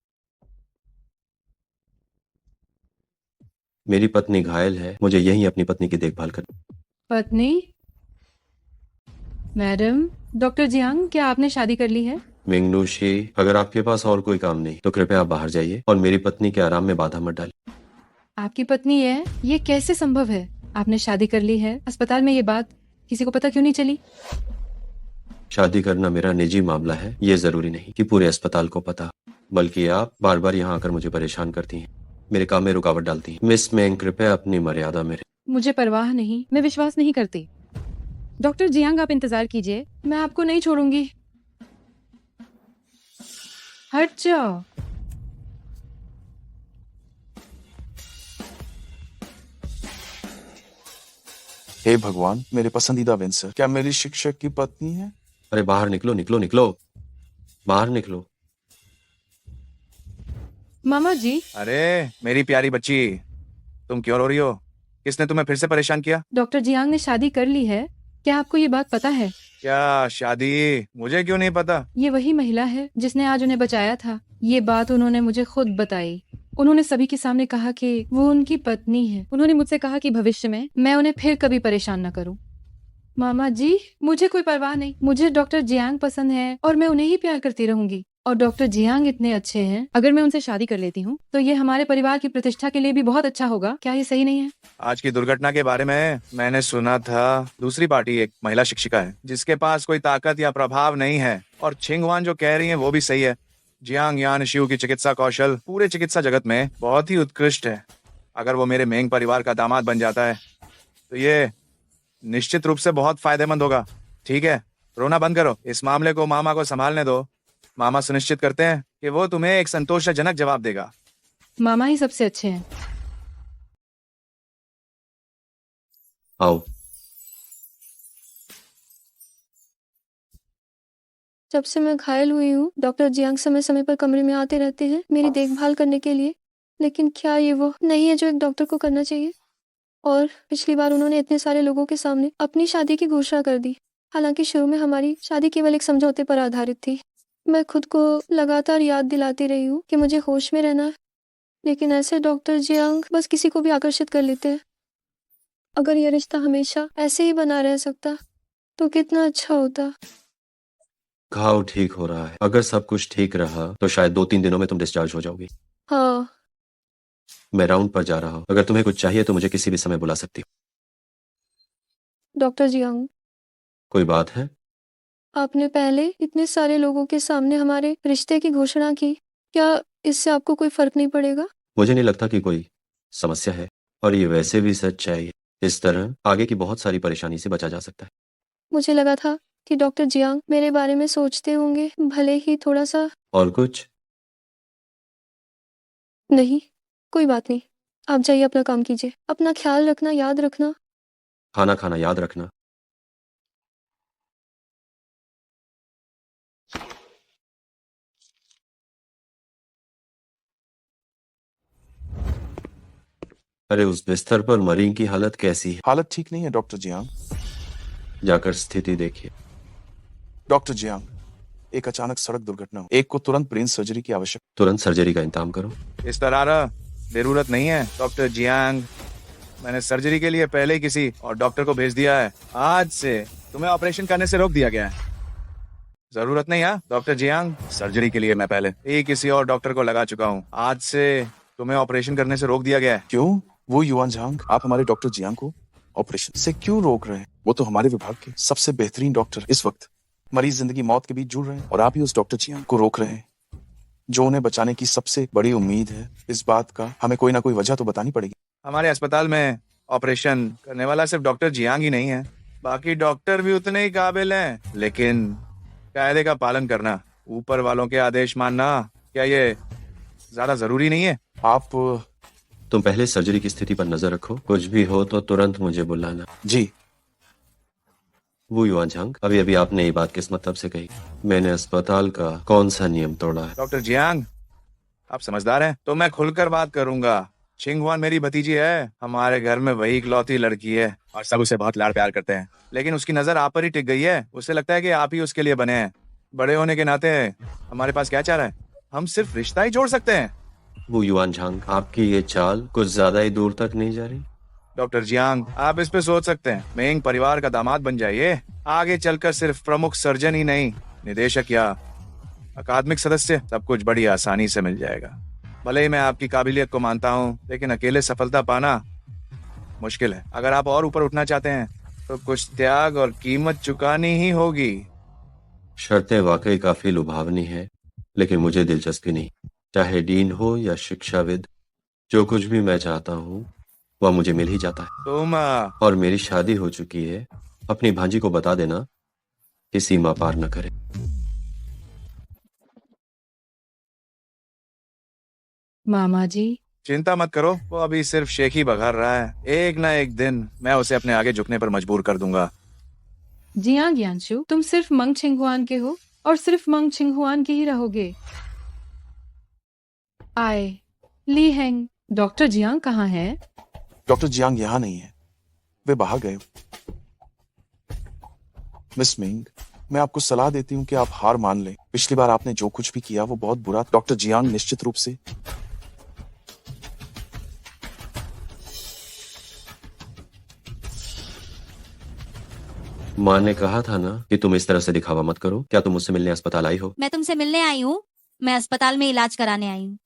मेरी पत्नी घायल है, मुझे यहीं अपनी पत्नी की देखभाल कर। पत्नी? मैडम, डॉक्टर जियांग, क्या आपने शादी कर ली है? मिंगनूशी, अगर आपके पास और कोई काम नहीं तो कृपया आप बाहर जाइए और मेरी पत्नी के आराम में बाधा मत डालिए। आपकी पत्नी है? ये कैसे संभव है? आपने शादी कर ली है, अस्पताल में ये बात किसी को पता क्यों नहीं चली? शादी करना मेरा निजी मामला है, ये जरूरी नहीं कि पूरे अस्पताल को पता, बल्कि आप बार बार यहाँ आकर मुझे परेशान करती हैं, मेरे काम में रुकावट डालती हैं। मिस मेंग, कृपया अपनी मर्यादा में रहें। मुझे परवाह नहीं, मैं विश्वास नहीं करती। डॉक्टर जियांग, आप इंतजार कीजिए, मैं आपको नहीं छोड़ूंगी। हट जाओ। हे भगवान, मेरे पसंदीदा विंसर, क्या मेरी शिक्षक की पत्नी है? अरे बाहर निकलो, निकलो, निकलो, बाहर निकलो। मामा जी। अरे मेरी प्यारी बच्ची, तुम क्यों रो रही हो? किसने तुम्हें फिर से परेशान किया? डॉक्टर जियांग ने शादी कर ली है, क्या आपको ये बात पता है? क्या शादी? मुझे क्यों नहीं पता? ये वही महिला है जिसने आज उन्हें बचाया था। ये बात उन्होंने मुझे खुद बताई। उन्होंने सभी के सामने कहा कि वो उनकी पत्नी है। उन्होंने मुझसे कहा कि भविष्य में मैं उन्हें फिर कभी परेशान न करूं। मामा जी, मुझे कोई परवाह नहीं, मुझे डॉक्टर जियांग पसंद है और मैं उन्हें ही प्यार करती रहूंगी। और डॉक्टर जियांग इतने अच्छे हैं, अगर मैं उनसे शादी कर लेती हूँ तो ये हमारे परिवार की प्रतिष्ठा के लिए भी बहुत अच्छा होगा। क्या ये सही नहीं है? आज की दुर्घटना के बारे में मैंने सुना था, दूसरी पार्टी एक महिला शिक्षिका है जिसके पास कोई ताकत या प्रभाव नहीं है, और छिंगवान जो कह रही है वो भी सही है। जियांग यान शिव की चिकित्सा कौशल पूरे चिकित्सा जगत में बहुत ही उत्कृष्ट है। अगर वो मेरे मेंग परिवार का दामाद बन जाता है तो ये निश्चित रूप से बहुत फायदेमंद होगा। ठीक है, रोना बंद करो, इस मामले को मामा को संभालने दो। मामा सुनिश्चित करते हैं कि वो तुम्हें एक संतोषजनक जवाब देगा। मामा ही सबसे अच्छे हैं। आओ। जब से मैं घायल हुई हूँ, डॉक्टर जियांग समय समय पर कमरे में आते रहते हैं मेरी देखभाल करने के लिए, लेकिन क्या ये वो नहीं है जो एक डॉक्टर को करना चाहिए? और पिछली बार उन्होंने इतने सारे लोगों के सामने अपनी शादी की घोषणा कर दी, हालांकि शुरू में हमारी शादी केवल एक समझौते पर आधारित थी। मैं खुद को लगातार याद दिलाती रही हूँ कि मुझे होश में रहना है, लेकिन ऐसे डॉक्टर जियांग बस किसी को भी आकर्षित कर लेते हैं। अगर यह रिश्ता हमेशा ऐसे ही बना रह सकता तो कितना अच्छा होता। घाव ठीक हो रहा है, अगर सब कुछ ठीक रहा तो शायद 2-3 दिनों में तुम डिस्चार्ज हो जाओगी। हाँ। मैं राउंड पर जा रहा हूँ, अगर तुम्हें कुछ चाहिए तो मुझे किसी भी समय बुला सकती हो। डॉक्टर जियांग, कोई बात है? आपने पहले इतने सारे लोगों के सामने हमारे रिश्ते की घोषणा की, क्या इससे आपको कोई फर्क नहीं पड़ेगा? मुझे नहीं लगता कि कोई समस्या है, और ये वैसे भी सच्चाई है। इस तरह आगे की बहुत सारी परेशानी से बचा जा सकता है। मुझे लगा था कि डॉक्टर जियांग मेरे बारे में सोचते होंगे, भले ही थोड़ा सा। और कुछ नहीं, कोई बात नहीं, आप जाइए, अपना काम कीजिए, अपना ख्याल रखना, याद रखना। खाना खाना याद रखना। अरे उस बिस्तर पर मरीन की हालत कैसी है? हालत ठीक नहीं है डॉक्टर जियांग। जाकर स्थिति देखिए। डॉक्टर जियांग, एक अचानक सड़क दुर्घटना, एक को तुरंत ब्रेन सर्जरी की आवश्यकता। तुरंत सर्जरी का इंतजाम करो। इस तरह जरूरत नहीं है डॉक्टर जियांग, मैंने सर्जरी के लिए पहले ही किसी और डॉक्टर को भेज दिया है। आज से तुम्हें ऑपरेशन करने से रोक दिया गया है। जरूरत नहीं है डॉक्टर जियांग, सर्जरी के लिए मैं पहले ही किसी और डॉक्टर को लगा चुका हूँ। आज से तुम्हें ऑपरेशन करने से रोक दिया गया है। क्यों? वो युआन झांग, आप हमारे डॉक्टर जियांग को ऑपरेशन से क्यों रोक रहे हैं? वो तो हमारे विभाग के सबसे बेहतरीन डॉक्टर इस वक्त मरीज जिंदगी मौत के बीच जुड़ रहे हैं, और आप ही उस डॉक्टर जियांग को रोक रहे हैं जो उन्हें बचाने की सबसे बड़ी उम्मीद है। इस बात का हमें कोई ना कोई वजह तो बतानी पड़ेगी। हमारे अस्पताल में ऑपरेशन करने वाला सिर्फ डॉक्टर जियांग ही नहीं है, बाकी डॉक्टर भी उतने ही काबिल हैं। लेकिन कायदे का पालन करना, ऊपर वालों के आदेश मानना, क्या ये ज्यादा जरूरी नहीं है? तुम पहले सर्जरी की स्थिति पर नजर रखो, कुछ भी हो तो तुरंत मुझे बुलाना। जी। वो युआन झांग, अभी अभी आपने ये बात किस मतलब से कही? मैंने अस्पताल का कौन सा नियम तोड़ा है? डॉक्टर जियांग, आप समझदार हैं तो मैं खुलकर बात करूंगा। छिंगवान मेरी भतीजी है, हमारे घर में वही इकलौती लड़की है और सब उसे बहुत लाड प्यार करते हैं, लेकिन उसकी नजर आप पर ही टिक गई है। उसे लगता है कि आप ही उसके लिए बने हैं। बड़े होने के नाते हमारे पास क्या चाह रहा है? हम सिर्फ रिश्ता ही जोड़ सकते हैं। वो युआन झांग, आपकी ये चाल कुछ ज्यादा ही दूर तक नहीं जा रही? डॉक्टर जियांग, आप इस पे सोच सकते हैं। मेंग परिवार का दामाद बन जाइए, आगे चलकर सिर्फ प्रमुख सर्जन ही नहीं, निदेशक या अकादमिक सदस्य, सब कुछ बड़ी आसानी से मिल जाएगा। भले ही मैं आपकी काबिलियत को मानता हूँ, लेकिन अकेले सफलता पाना मुश्किल है। अगर आप और ऊपर उठना चाहते हैं तो कुछ त्याग और कीमत चुकानी ही होगी। शर्तें वाकई काफी लुभावनी है, लेकिन मुझे दिलचस्पी नहीं। चाहे डीन हो या शिक्षाविद, जो कुछ भी मैं चाहता हूँ वह मुझे मिल ही जाता है। तुम और मेरी शादी हो चुकी है। अपनी भांजी को बता देना कि सीमा पार न करे। मामा जी, चिंता मत करो, वो अभी सिर्फ शेख ही बघार रहा है। एक ना एक दिन मैं उसे अपने आगे झुकने पर मजबूर कर दूंगा। जियांग यानशु, तुम सिर्फ मंग छिंगहुआन के हो और सिर्फ मंग छिंगहुआन के ही रहोगे। आए, ली हैंग, डॉक्टर जियांग कहाँ है? डॉक्टर जियांग यहाँ नहीं है, वे बाहर गए। मिस मिंग, मैं आपको सलाह देती हूँ कि आप हार मान लें। पिछली बार आपने जो कुछ भी किया वो बहुत बुरा। डॉक्टर जियांग निश्चित रूप से माँ ने कहा था ना कि तुम इस तरह से दिखावा मत करो। क्या तुम मुझसे मिलने अस्पताल आई हो? मैं तुमसे मिलने आई हूँ, मैं अस्पताल में इलाज कराने आई हूँ।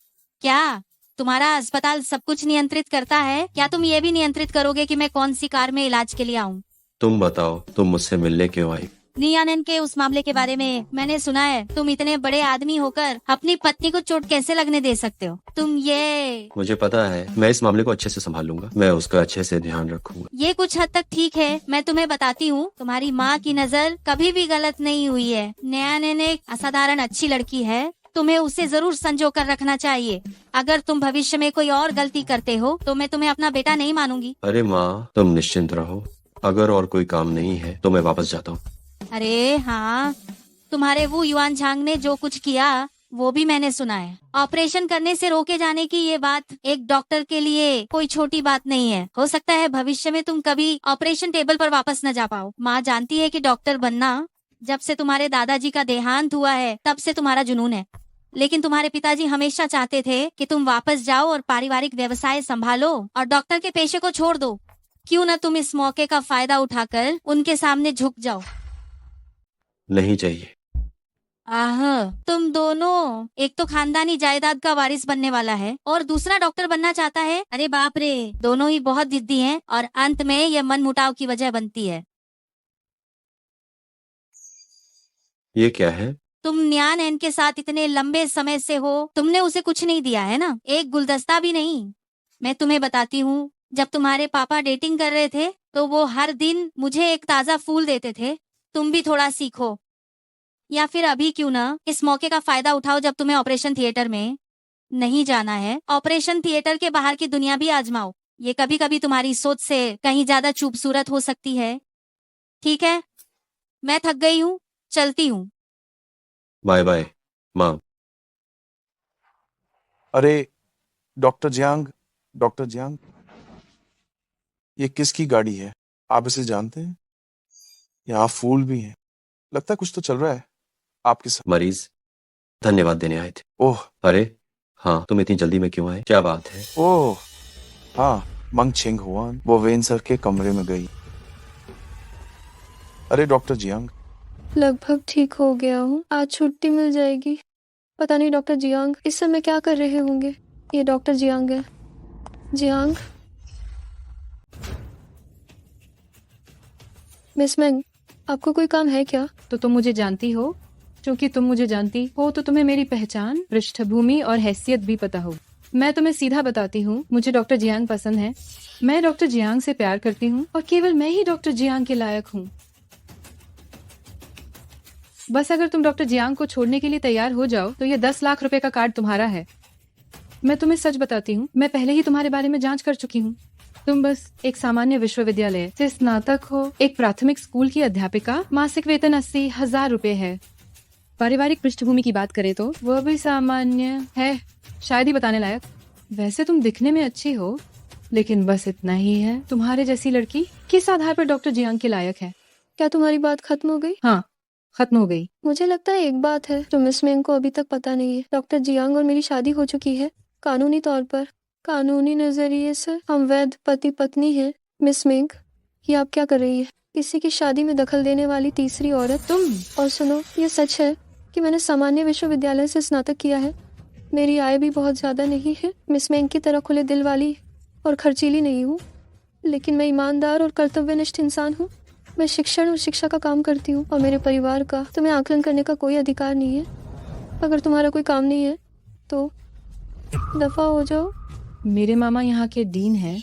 क्या तुम्हारा अस्पताल सब कुछ नियंत्रित करता है? क्या तुम ये भी नियंत्रित करोगे कि मैं कौन सी कार में इलाज के लिए आऊँ? तुम बताओ, तुम मुझसे मिलने क्यों आई? नियानन के उस मामले के बारे में मैंने सुना है। तुम इतने बड़े आदमी होकर अपनी पत्नी को चोट कैसे लगने दे सकते हो? तुम ये मुझे पता है, मैं इस मामले को अच्छे से संभाल लूंगा। मैं उसका अच्छे से ध्यान रखूंगा। ये कुछ हद तक ठीक है। मैं तुम्हें बताती हूँ, तुम्हारी माँ की नजर कभी भी गलत नहीं हुई है। नियानन एक असाधारण अच्छी लड़की है, तुम्हें उसे जरूर संजो कर रखना चाहिए। अगर तुम भविष्य में कोई और गलती करते हो तो मैं तुम्हें अपना बेटा नहीं मानूंगी। अरे माँ, तुम निश्चिंत रहो। अगर और कोई काम नहीं है तो मैं वापस जाता हूँ। अरे हाँ, तुम्हारे वो युआन झांग ने जो कुछ किया वो भी मैंने सुना है। ऑपरेशन करने से रोके जाने की ये बात एक डॉक्टर के लिए कोई छोटी बात नहीं है। हो सकता है भविष्य में तुम कभी ऑपरेशन टेबल पर वापस न जा पाओ। माँ जानती है कि डॉक्टर बनना जब से तुम्हारे दादाजी का देहांत हुआ है तब से तुम्हारा जुनून है, लेकिन तुम्हारे पिताजी हमेशा चाहते थे कि तुम वापस जाओ और पारिवारिक व्यवसाय संभालो और डॉक्टर के पेशे को छोड़ दो। क्यों न तुम इस मौके का फायदा उठाकर उनके सामने झुक जाओ। नहीं चाहिए। आह, तुम दोनों, एक तो खानदानी जायदाद का वारिस बनने वाला है और दूसरा डॉक्टर बनना चाहता है। अरे बाप रे, दोनों ही बहुत जिद्दी हैं और अंत में यह मनमुटाव की वजह बनती है। ये क्या है? तुम न्यान एन के साथ इतने लंबे समय से हो, तुमने उसे कुछ नहीं दिया है ना, एक गुलदस्ता भी नहीं। मैं तुम्हें बताती हूँ, जब तुम्हारे पापा डेटिंग कर रहे थे तो वो हर दिन मुझे एक ताजा फूल देते थे। तुम भी थोड़ा सीखो, या फिर अभी क्यों ना इस मौके का फायदा उठाओ जब तुम्हें ऑपरेशन थिएटर में नहीं जाना है। ऑपरेशन थिएटर के बाहर की दुनिया भी आजमाओ। ये कभी कभी तुम्हारी सोच से कहीं ज्यादा खूबसूरत हो सकती है। ठीक है, मैं थक गई हूँ, चलती हूँ। बाय बाय माँ। अरे डॉक्टर जियांग, डॉक्टर जियांग, ये किसकी गाड़ी है? आप इसे जानते हैं? यहाँ फूल भी हैं। लगता है कुछ तो चल रहा है आपके साथ। मरीज धन्यवाद देने आए थे। ओह, अरे हाँ, तुम इतनी जल्दी में क्यों आए? क्या बात है? ओह हाँ, मंग छिंगहुआन वो वेन सर के कमरे में गई। अरे डॉक्टर जियांग, लगभग ठीक हो गया हूँ, आज छुट्टी मिल जाएगी। पता नहीं डॉक्टर जियांग इस समय क्या कर रहे होंगे। ये डॉक्टर जियांग है। जियांग, मिस मैंग, आपको कोई काम है क्या? तो तुम मुझे जानती हो? क्योंकि तुम मुझे जानती हो तो तुम्हें मेरी पहचान, पृष्ठभूमि और हैसियत भी पता हो। मैं तुम्हें सीधा बताती हूँ, मुझे डॉक्टर जियांग पसंद है। मैं डॉक्टर जियांग से प्यार करती हूँ और केवल मैं ही डॉक्टर जियांग के लायक हूँ। बस अगर तुम डॉक्टर जियांग को छोड़ने के लिए तैयार हो जाओ तो ये 10 लाख रुपए का कार्ड तुम्हारा है। मैं तुम्हें सच बताती हूँ, मैं पहले ही तुम्हारे बारे में जांच कर चुकी हूँ। तुम बस एक सामान्य विश्वविद्यालय से स्नातक हो, एक प्राथमिक स्कूल की अध्यापिका, मासिक वेतन 80,000 रुपए है। पारिवारिक पृष्ठभूमि की बात करें तो वह भी सामान्य है, शायद ही बताने लायक। वैसे तुम दिखने में अच्छी हो, लेकिन बस इतना ही है। तुम्हारे जैसी लड़की किस आधार पर डॉक्टर जियांग के लायक है? क्या तुम्हारी बात खत्म हो गई? हाँ, खत्म हो गई। मुझे लगता है एक बात है जो मिस मेंग को अभी तक पता नहीं है। डॉक्टर जियांग और मेरी शादी हो चुकी है। कानूनी तौर पर, कानूनी नजरिए से हम वैध पति पत्नी हैं। मिस मिंग, ये आप क्या कर रही है? किसी की शादी में दखल देने वाली तीसरी औरत तुम। और सुनो, ये सच है कि मैंने सामान्य विश्वविद्यालय से स्नातक किया है। मेरी आय भी बहुत ज्यादा नहीं है। मिस मिंग की तरह खुले दिल वाली और खर्चीली नहीं हूँ, लेकिन मैं ईमानदार और कर्तव्यनिष्ठ इंसान हूँ। मैं शिक्षण और शिक्षा का काम करती हूँ और मेरे परिवार का तुम्हें आकलन करने का कोई अधिकार नहीं है। अगर तुम्हारा कोई काम नहीं है तो दफा हो जाओ। मेरे मामा यहाँ के डीन हैं।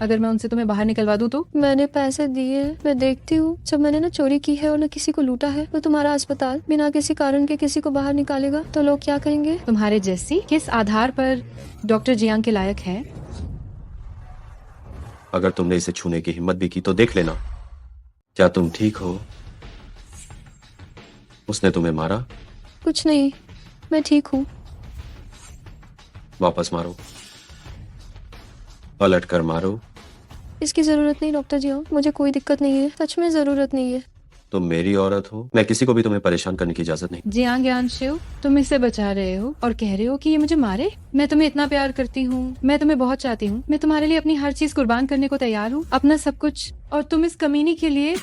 अगर मैं उनसे तुम्हें बाहर निकलवा दूँ तो? मैंने पैसे दिए हैं। मैं देखती हूँ जब मैंने न चोरी की है और न किसी को लूटा है, तो तुम्हारा अस्पताल बिना किसी कारण के किसी को बाहर निकालेगा तो लोग क्या कहेंगे? तुम्हारे जैसी किस आधार पर डॉक्टर जियांग के लायक है? अगर तुमने इसे छूने की हिम्मत भी की तो देख लेना। क्या तुम ठीक हो? उसने तुम्हें मारा? कुछ नहीं, मैं ठीक हूँ। वापस मारो, पलट कर मारो। इसकी जरूरत नहीं डॉक्टर जी, मुझे कोई दिक्कत नहीं है, सच में जरूरत नहीं है। तुम मेरी औरत हो, मैं किसी को भी तुम्हें परेशान करने की इजाजत नहीं। जियांग यानशिव, तुम इसे बचा रहे हो और कह रहे हो कि ये मुझे मारे? मैं तुम्हें इतना प्यार करती हूँ, मैं तुम्हें बहुत चाहती हूँ, मैं तुम्हारे लिए अपनी हर चीज कुर्बान करने को तैयार हूँ, अपना सब कुछ। और तुम इस कमीनी के लिए।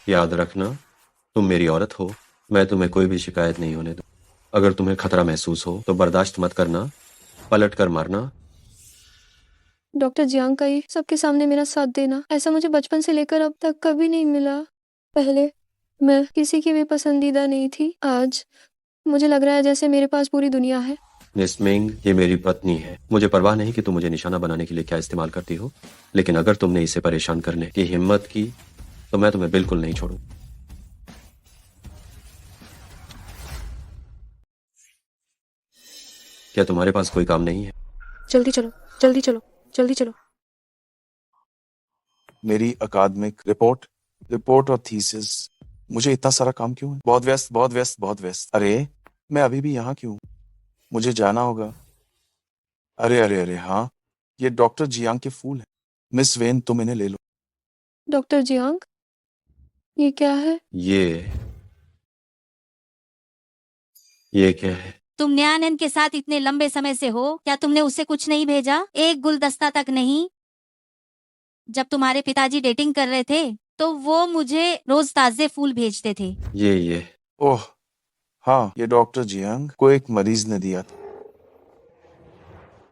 याद रखना, तुम मेरी औरत हो, मैं तुम्हें कोई भी शिकायत नहीं होने दूं। अगर तुम्हें खतरा महसूस हो तो बर्दाश्त मत करना, पलट कर मारना। डॉक्टर जियांग का ही सबके सामने मेरा साथ देना, ऐसा मुझे बचपन से लेकर अब तक कभी नहीं मिला। पहले मैं किसी की भी पसंदीदा नहीं थी, आज मुझे लग रहा है जैसे मेरे पास पूरी दुनिया है। मिस मिंग, ये मेरी पत्नी है। मुझे परवाह नहीं कि तुम मुझे निशाना बनाने के लिए क्या इस्तेमाल करती हो, लेकिन अगर तुमने इसे परेशान करने की हिम्मत की तो मैं तुम्हें बिल्कुल नहीं छोड़ू। क्या तुम्हारे पास कोई काम नहीं है? जल्दी चलो, जल्दी चलो, जल्दी चलो। मेरी अकादमिक रिपोर्ट और थीसिस। मुझे इतना सारा काम क्यों है? बहुत व्यस्त, बहुत व्यस्त, बहुत व्यस्त। अरे मैं अभी भी यहाँ क्यों? मुझे जाना होगा। अरे अरे अरे, हाँ, ये डॉक्टर जियांग के फूल हैं। मिस वेन, तुम इन्हें ले लो। डॉक्टर जियांग, ये क्या है? ये क्या है? तुम न्यानंद के साथ इतने लंबे समय से हो, क्या तुमने उसे कुछ नहीं भेजा? एक गुलदस्ता तक नहीं? जब तुम्हारे पिताजी डेटिंग कर रहे थे तो वो मुझे रोज ताजे फूल भेजते थे। ये ओह हाँ, ये डॉक्टर जियांग को एक मरीज ने दिया था।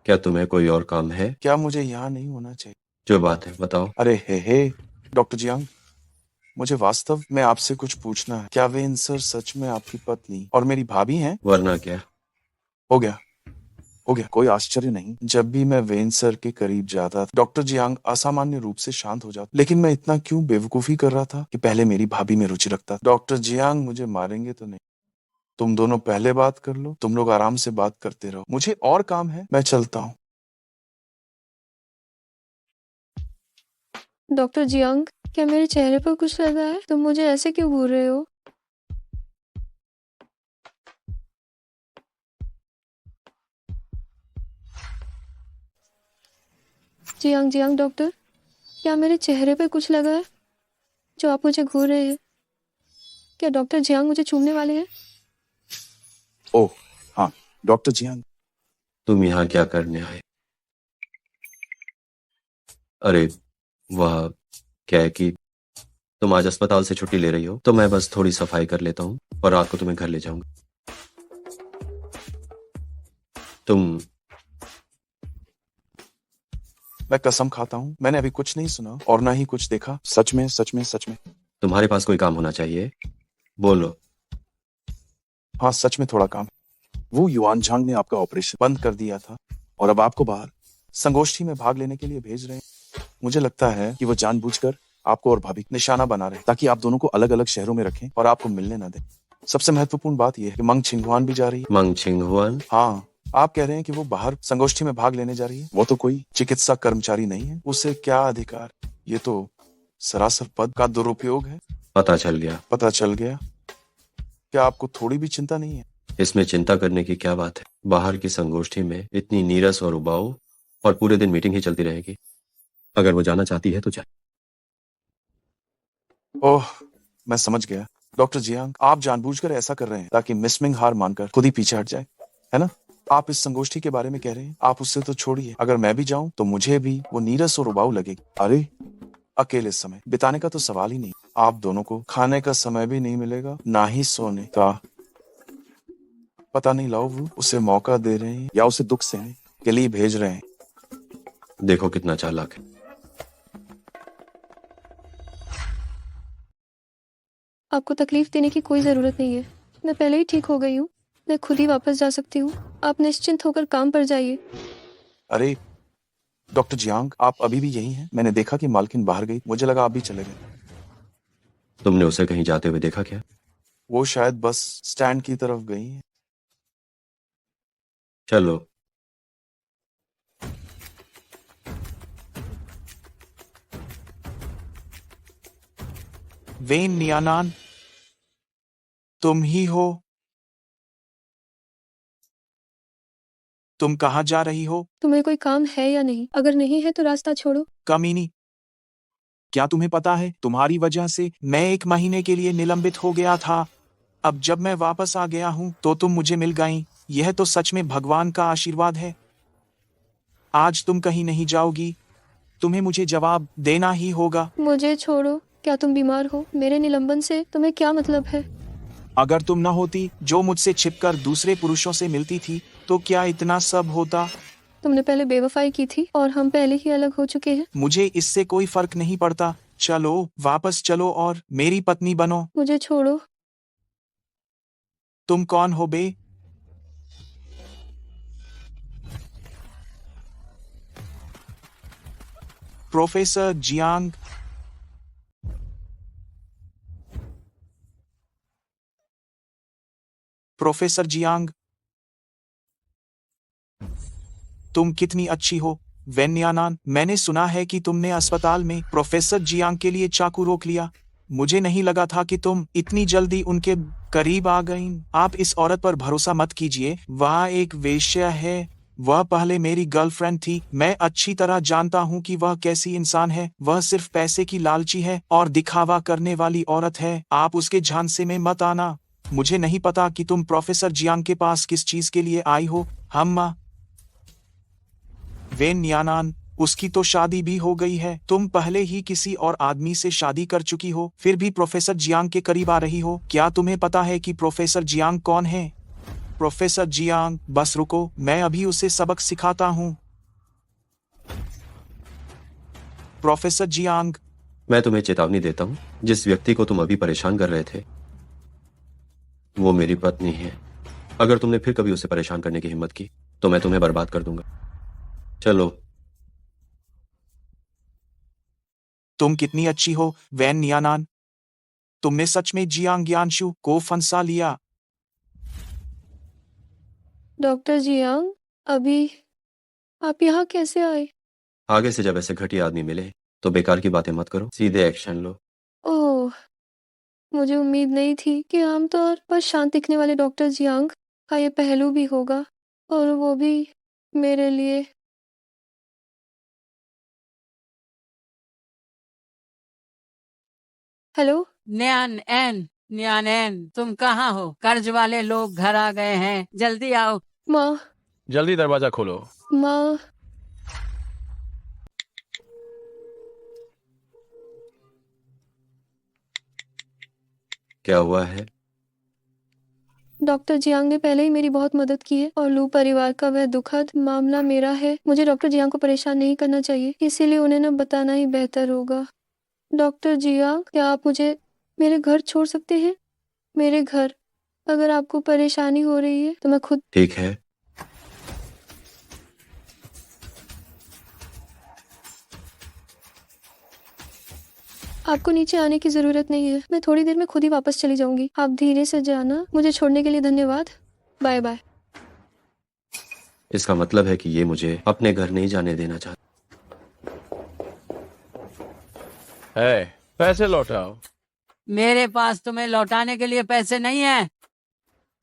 क्या तुम्हें कोई और काम है? क्या मुझे यहाँ नहीं होना चाहिए? जो बात है बताओ। अरे हे डॉक्टर जियांग, मुझे वास्तव में आपसे कुछ पूछना है। क्या वेन सर सच में आपकी पत्नी और मेरी भाभी हैं? वरना क्या? हो गया, कोई आश्चर्य नहीं। जब भी मैं वेन सर के करीब जाता था, डॉक्टर जियांग असामान्य रूप से शांत हो जाता। लेकिन मैं इतना क्यों बेवकूफी कर रहा था कि पहले मेरी भाभी में रुचि रखता। डॉक्टर जियांग मुझे मारेंगे तो नहीं। तुम दोनों पहले बात कर लो, तुम लोग आराम से बात करते रहो, मुझे और काम है, मैं चलता हूँ। डॉक्टर जियांग, क्या मेरे चेहरे पर कुछ लगा है? तुम मुझे ऐसे क्यों घूर रहे हो? जियांग डॉक्टर, क्या मेरे चेहरे पे कुछ लगा है जो आप मुझे घूर रहे हैं? क्या डॉक्टर जियांग मुझे चूमने वाले हैं? ओह हाँ, डॉक्टर जियांग, तुम यहाँ क्या करने आए? अरे वह क्या है कि तुम आज अस्पताल से छुट्टी ले रही हो, तो मैं बस थोड़ी सफाई कर लेता हूँ और रात को तुम्हें घर ले जाऊंगा। तुम मैं कसम खाता हूँ, मैंने अभी कुछ नहीं सुना और ना ही कुछ देखा। सच में। तुम्हारे पास कोई काम होना चाहिए, बोलो। हाँ, सच में थोड़ा काम। वो युआन झांग ने आपका ऑपरेशन बंद कर दिया था और अब आपको बाहर संगोष्ठी में भाग लेने के लिए भेज रहे हैं। मुझे लगता है कि वो जानबूझकर आपको और भाभी निशाना बना रहे ताकि आप दोनों को अलग अलग शहरों में रखें और आपको मिलने न दें। सबसे महत्वपूर्ण बात यह है कि मंग छिंगहुआन भी जा रही है। मंग छिंगहुआन? हाँ, आप कह रहे हैं कि वो बाहर संगोष्ठी में भाग लेने जा रही है। वो तो कोई चिकित्सा कर्मचारी नहीं है, उसे क्या अधिकार? ये तो सरासर पद का दुरुपयोग है। पता चल गया। क्या आपको थोड़ी भी चिंता नहीं है? इसमें चिंता करने की क्या बात है? बाहर की संगोष्ठी में इतनी नीरस और उबाऊ और पूरे दिन मीटिंग ही चलती रहेगी। अगर वो जाना चाहती है तो जाए। ओह, मैं समझ गया। डॉक्टर जियांग, आप जानबूझकर ऐसा कर रहे हैं ताकि मिस मिंग हार मानकर खुद ही पीछे हट जाए, है ना? आप इस संगोष्ठी के बारे में कह रहे हैं, आप उससे तो छोड़िए, अगर मैं भी जाऊं तो मुझे भी वो नीरस और उबाऊ लगेगी। अरे, अकेले समय बिताने का तो सवाल ही नहीं। आप दोनों को खाने का समय भी नहीं मिलेगा, ना ही सोने का। पता नहीं लव उसे मौका दे रहे हैं या उसे दुख सहने के लिए भेज रहे हैं। देखो कितना चालाक है। आपको तकलीफ देने की कोई जरूरत नहीं है। मैं पहले ही ठीक हो गई हूँ, मैं खुद ही वापस जा सकती हूँ। आप निश्चिंत होकर काम पर जाइए। अरे डॉक्टर जियांग, आप अभी भी यही हैं? मैंने देखा कि मालकिन बाहर गई, मुझे लगा आप भी चले गए। तुमने उसे कहीं जाते हुए देखा क्या? वो शायद बस स्टैंड की तरफ गई हैं। चलो। वेन नियानान, तुम ही हो? तुम कहाँ जा रही हो? तुम्हें कोई काम है या नहीं? अगर नहीं है तो रास्ता छोड़ो। कमीनी, क्या तुम्हें पता है तुम्हारी वजह से मैं 1 महीने के लिए निलंबित हो गया था। अब जब मैं वापस आ गया हूँ तो तुम मुझे मिल गई। यह तो सच में भगवान का आशीर्वाद है। आज तुम कहीं नहीं जाओगी, तुम्हें मुझे जवाब देना ही होगा। मुझे छोड़ो। क्या तुम बीमार हो? मेरे निलंबन से तुम्हें क्या मतलब है? अगर तुम न होती जो मुझसे छिपकर दूसरे पुरुषों से मिलती थी तो क्या इतना सब होता? तुमने पहले बेवफाई की थी और हम पहले ही अलग हो चुके हैं। मुझे इससे कोई फर्क नहीं पड़ता। चलो वापस चलो और मेरी पत्नी बनो। मुझे छोड़ो। तुम कौन हो बे? Professor Jiang. प्रोफेसर जियांग, तुम कितनी अच्छी हो। वेन्यानान, मैंने सुना है कि तुमने अस्पताल में प्रोफेसर जियांग के लिए चाकू रोक लिया। मुझे नहीं लगा था कि तुम इतनी जल्दी उनके करीब आ गई। आप इस औरत पर भरोसा मत कीजिए, वह एक वेश्या है। वह पहले मेरी गर्लफ्रेंड थी। मैं अच्छी तरह जानता हूँ कि वह कैसी इंसान है। वह सिर्फ पैसे की लालची है और दिखावा करने वाली औरत है। आप उसके झांसे में मत आना। मुझे नहीं पता कि तुम प्रोफेसर जियांग के पास किस चीज के लिए आई हो। हम वेन नियानान, उसकी तो शादी भी हो गई है। तुम पहले ही किसी और आदमी से शादी कर चुकी हो, फिर भी प्रोफेसर जियांग के करीब आ रही हो। क्या तुम्हें पता है कि प्रोफेसर जियांग कौन है? प्रोफेसर जियांग, बस रुको, मैं अभी उसे सबक सिखाता हूँ। प्रोफेसर जियांग, मैं तुम्हें चेतावनी देता हूँ, जिस व्यक्ति को तुम अभी परेशान कर रहे थे वो मेरी पत्नी है। अगर तुमने फिर कभी उसे परेशान करने की हिम्मत की तो मैं तुम्हें बर्बाद कर दूंगा। चलो। तुम कितनी अच्छी हो वैन नियानान। तुमने सच में जियांग यानशु को फंसा लिया। डॉक्टर जियांग, अभी आप यहाँ कैसे आए? आगे से जब ऐसे घटिया आदमी मिले तो बेकार की बातें मत करो, सीधे एक्शन लो। ओह, मुझे उम्मीद नहीं थी कि आमतौर पर शांत दिखने वाले डॉक्टर जियांग का ये पहलू भी होगा, और वो भी मेरे लिए। हेलो न्यानैन, तुम कहाँ हो? कर्ज वाले लोग घर आ गए हैं, जल्दी आओ। माँ। जल्दी दरवाजा खोलो। माँ। क्या हुआ है? डॉक्टर जियांग ने पहले ही मेरी बहुत मदद की है और लू परिवार का वह दुखद मामला मेरा है। मुझे डॉक्टर जियांग को परेशान नहीं करना चाहिए, इसीलिए उन्हें न बताना ही बेहतर होगा। डॉक्टर जियांग, क्या आप मुझे मेरे घर छोड़ सकते हैं? मेरे घर। अगर आपको परेशानी हो रही है तो मैं खुद। ठीक है। आपको नीचे आने की जरूरत नहीं है, मैं थोड़ी देर में खुद ही वापस चली जाऊंगी। आप धीरे से जाना। मुझे छोड़ने के लिए धन्यवाद। Bye bye. इसका मतलब है कि ये मुझे अपने घर नहीं जाने देना चाहता। पैसे लौटाओ। मेरे पास तुम्हें लौटाने के लिए पैसे नहीं है।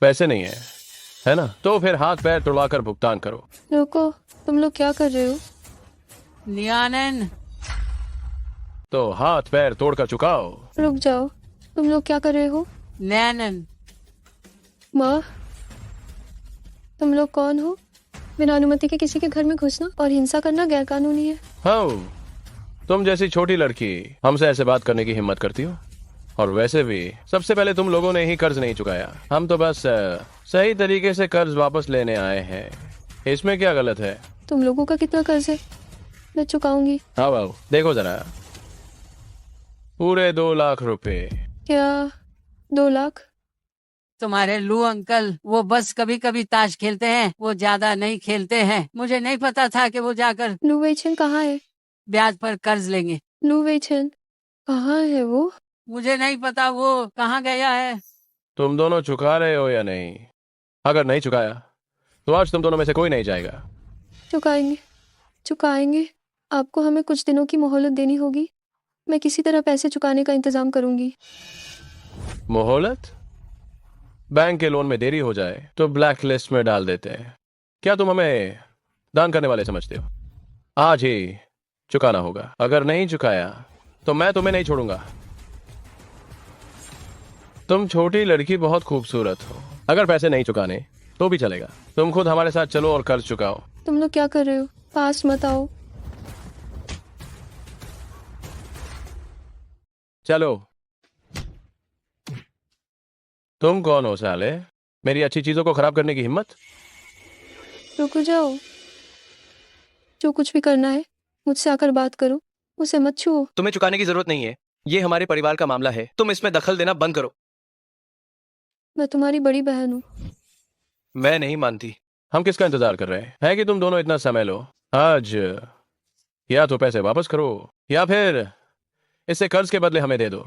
पैसे नहीं है ना? तो फिर हाथ पैर तुड़वाकर भुगतान करो। रुको, तुम लोग क्या कर रहे हो? नियानैन, तो हाथ पैर तोड़ कर चुकाओ। रुक जाओ, तुम लोग क्या कर रहे हो? नैनन, माँ, तुम लोग कौन हो? बिना अनुमति के किसी के घर में घुसना और हिंसा करना गैर कानूनी है। हाँ, तुम जैसी छोटी लड़की हमसे ऐसे बात करने की हिम्मत करती हो? और वैसे भी सबसे पहले तुम लोगों ने ही कर्ज नहीं चुकाया। हम तो बस सही तरीके से कर्ज वापस लेने आए हैं। इसमें क्या गलत है? तुम लोगों का कितना कर्ज है? मैं चुकाऊंगी। हाँ बाबू, देखो जरा, पूरे 2 लाख रुपए। क्या 2 लाख? तुम्हारे लू अंकल वो बस कभी कभी ताश खेलते हैं, वो ज्यादा नहीं खेलते हैं। मुझे नहीं पता था कि वो जाकर लू वेइचन कहाँ है? ब्याज पर कर्ज लेंगे। लू वेइचन कहाँ है वो? मुझे नहीं पता वो कहाँ गया है। तुम दोनों चुका रहे हो या नहीं? अगर नहीं चुकाया तो आज तुम दोनों में से कोई नहीं जाएगा। चुकाएंगे, चुकाएंगे। आपको हमें कुछ दिनों की मोहलत देनी होगी। मैं किसी तरह पैसे चुकाने का इंतजाम करूंगी। मोहलत? बैंक के लोन में देरी हो जाए तो ब्लैक लिस्ट में डाल देते हैं। क्या तुम हमें दान करने वाले समझते हो? आज ही चुकाना होगा। अगर नहीं चुकाया तो मैं तुम्हें नहीं छोड़ूंगा। तुम छोटी लड़की बहुत खूबसूरत हो। अगर पैसे नहीं चुकाने तो भी चलेगा। तुम खुद हमारे साथ चलो और कर्ज चुकाओ। तुम लोग क्या कर रहे हो? पास मत आओ। चलो। तुम कौन हो साले? मेरी अच्छी चीजों को खराब करने की हिम्मत? रुक जाओ। जो कुछ भी करना है मुझसे आकर बात करो, उसे मत छुओ। तुम्हें चुकाने की जरूरत नहीं है। ये हमारे परिवार का मामला है। तुम इसमें दखल देना बंद करो। मैं तुम्हारी बड़ी बहन हूँ। मैं नहीं मानती। हम किसका इंतजार कर रहे हैं? है कि तुम दोनों इतना समय लो। आज या तो पैसे वापस करो या फिर इसे कर्ज के बदले हमें दे दो।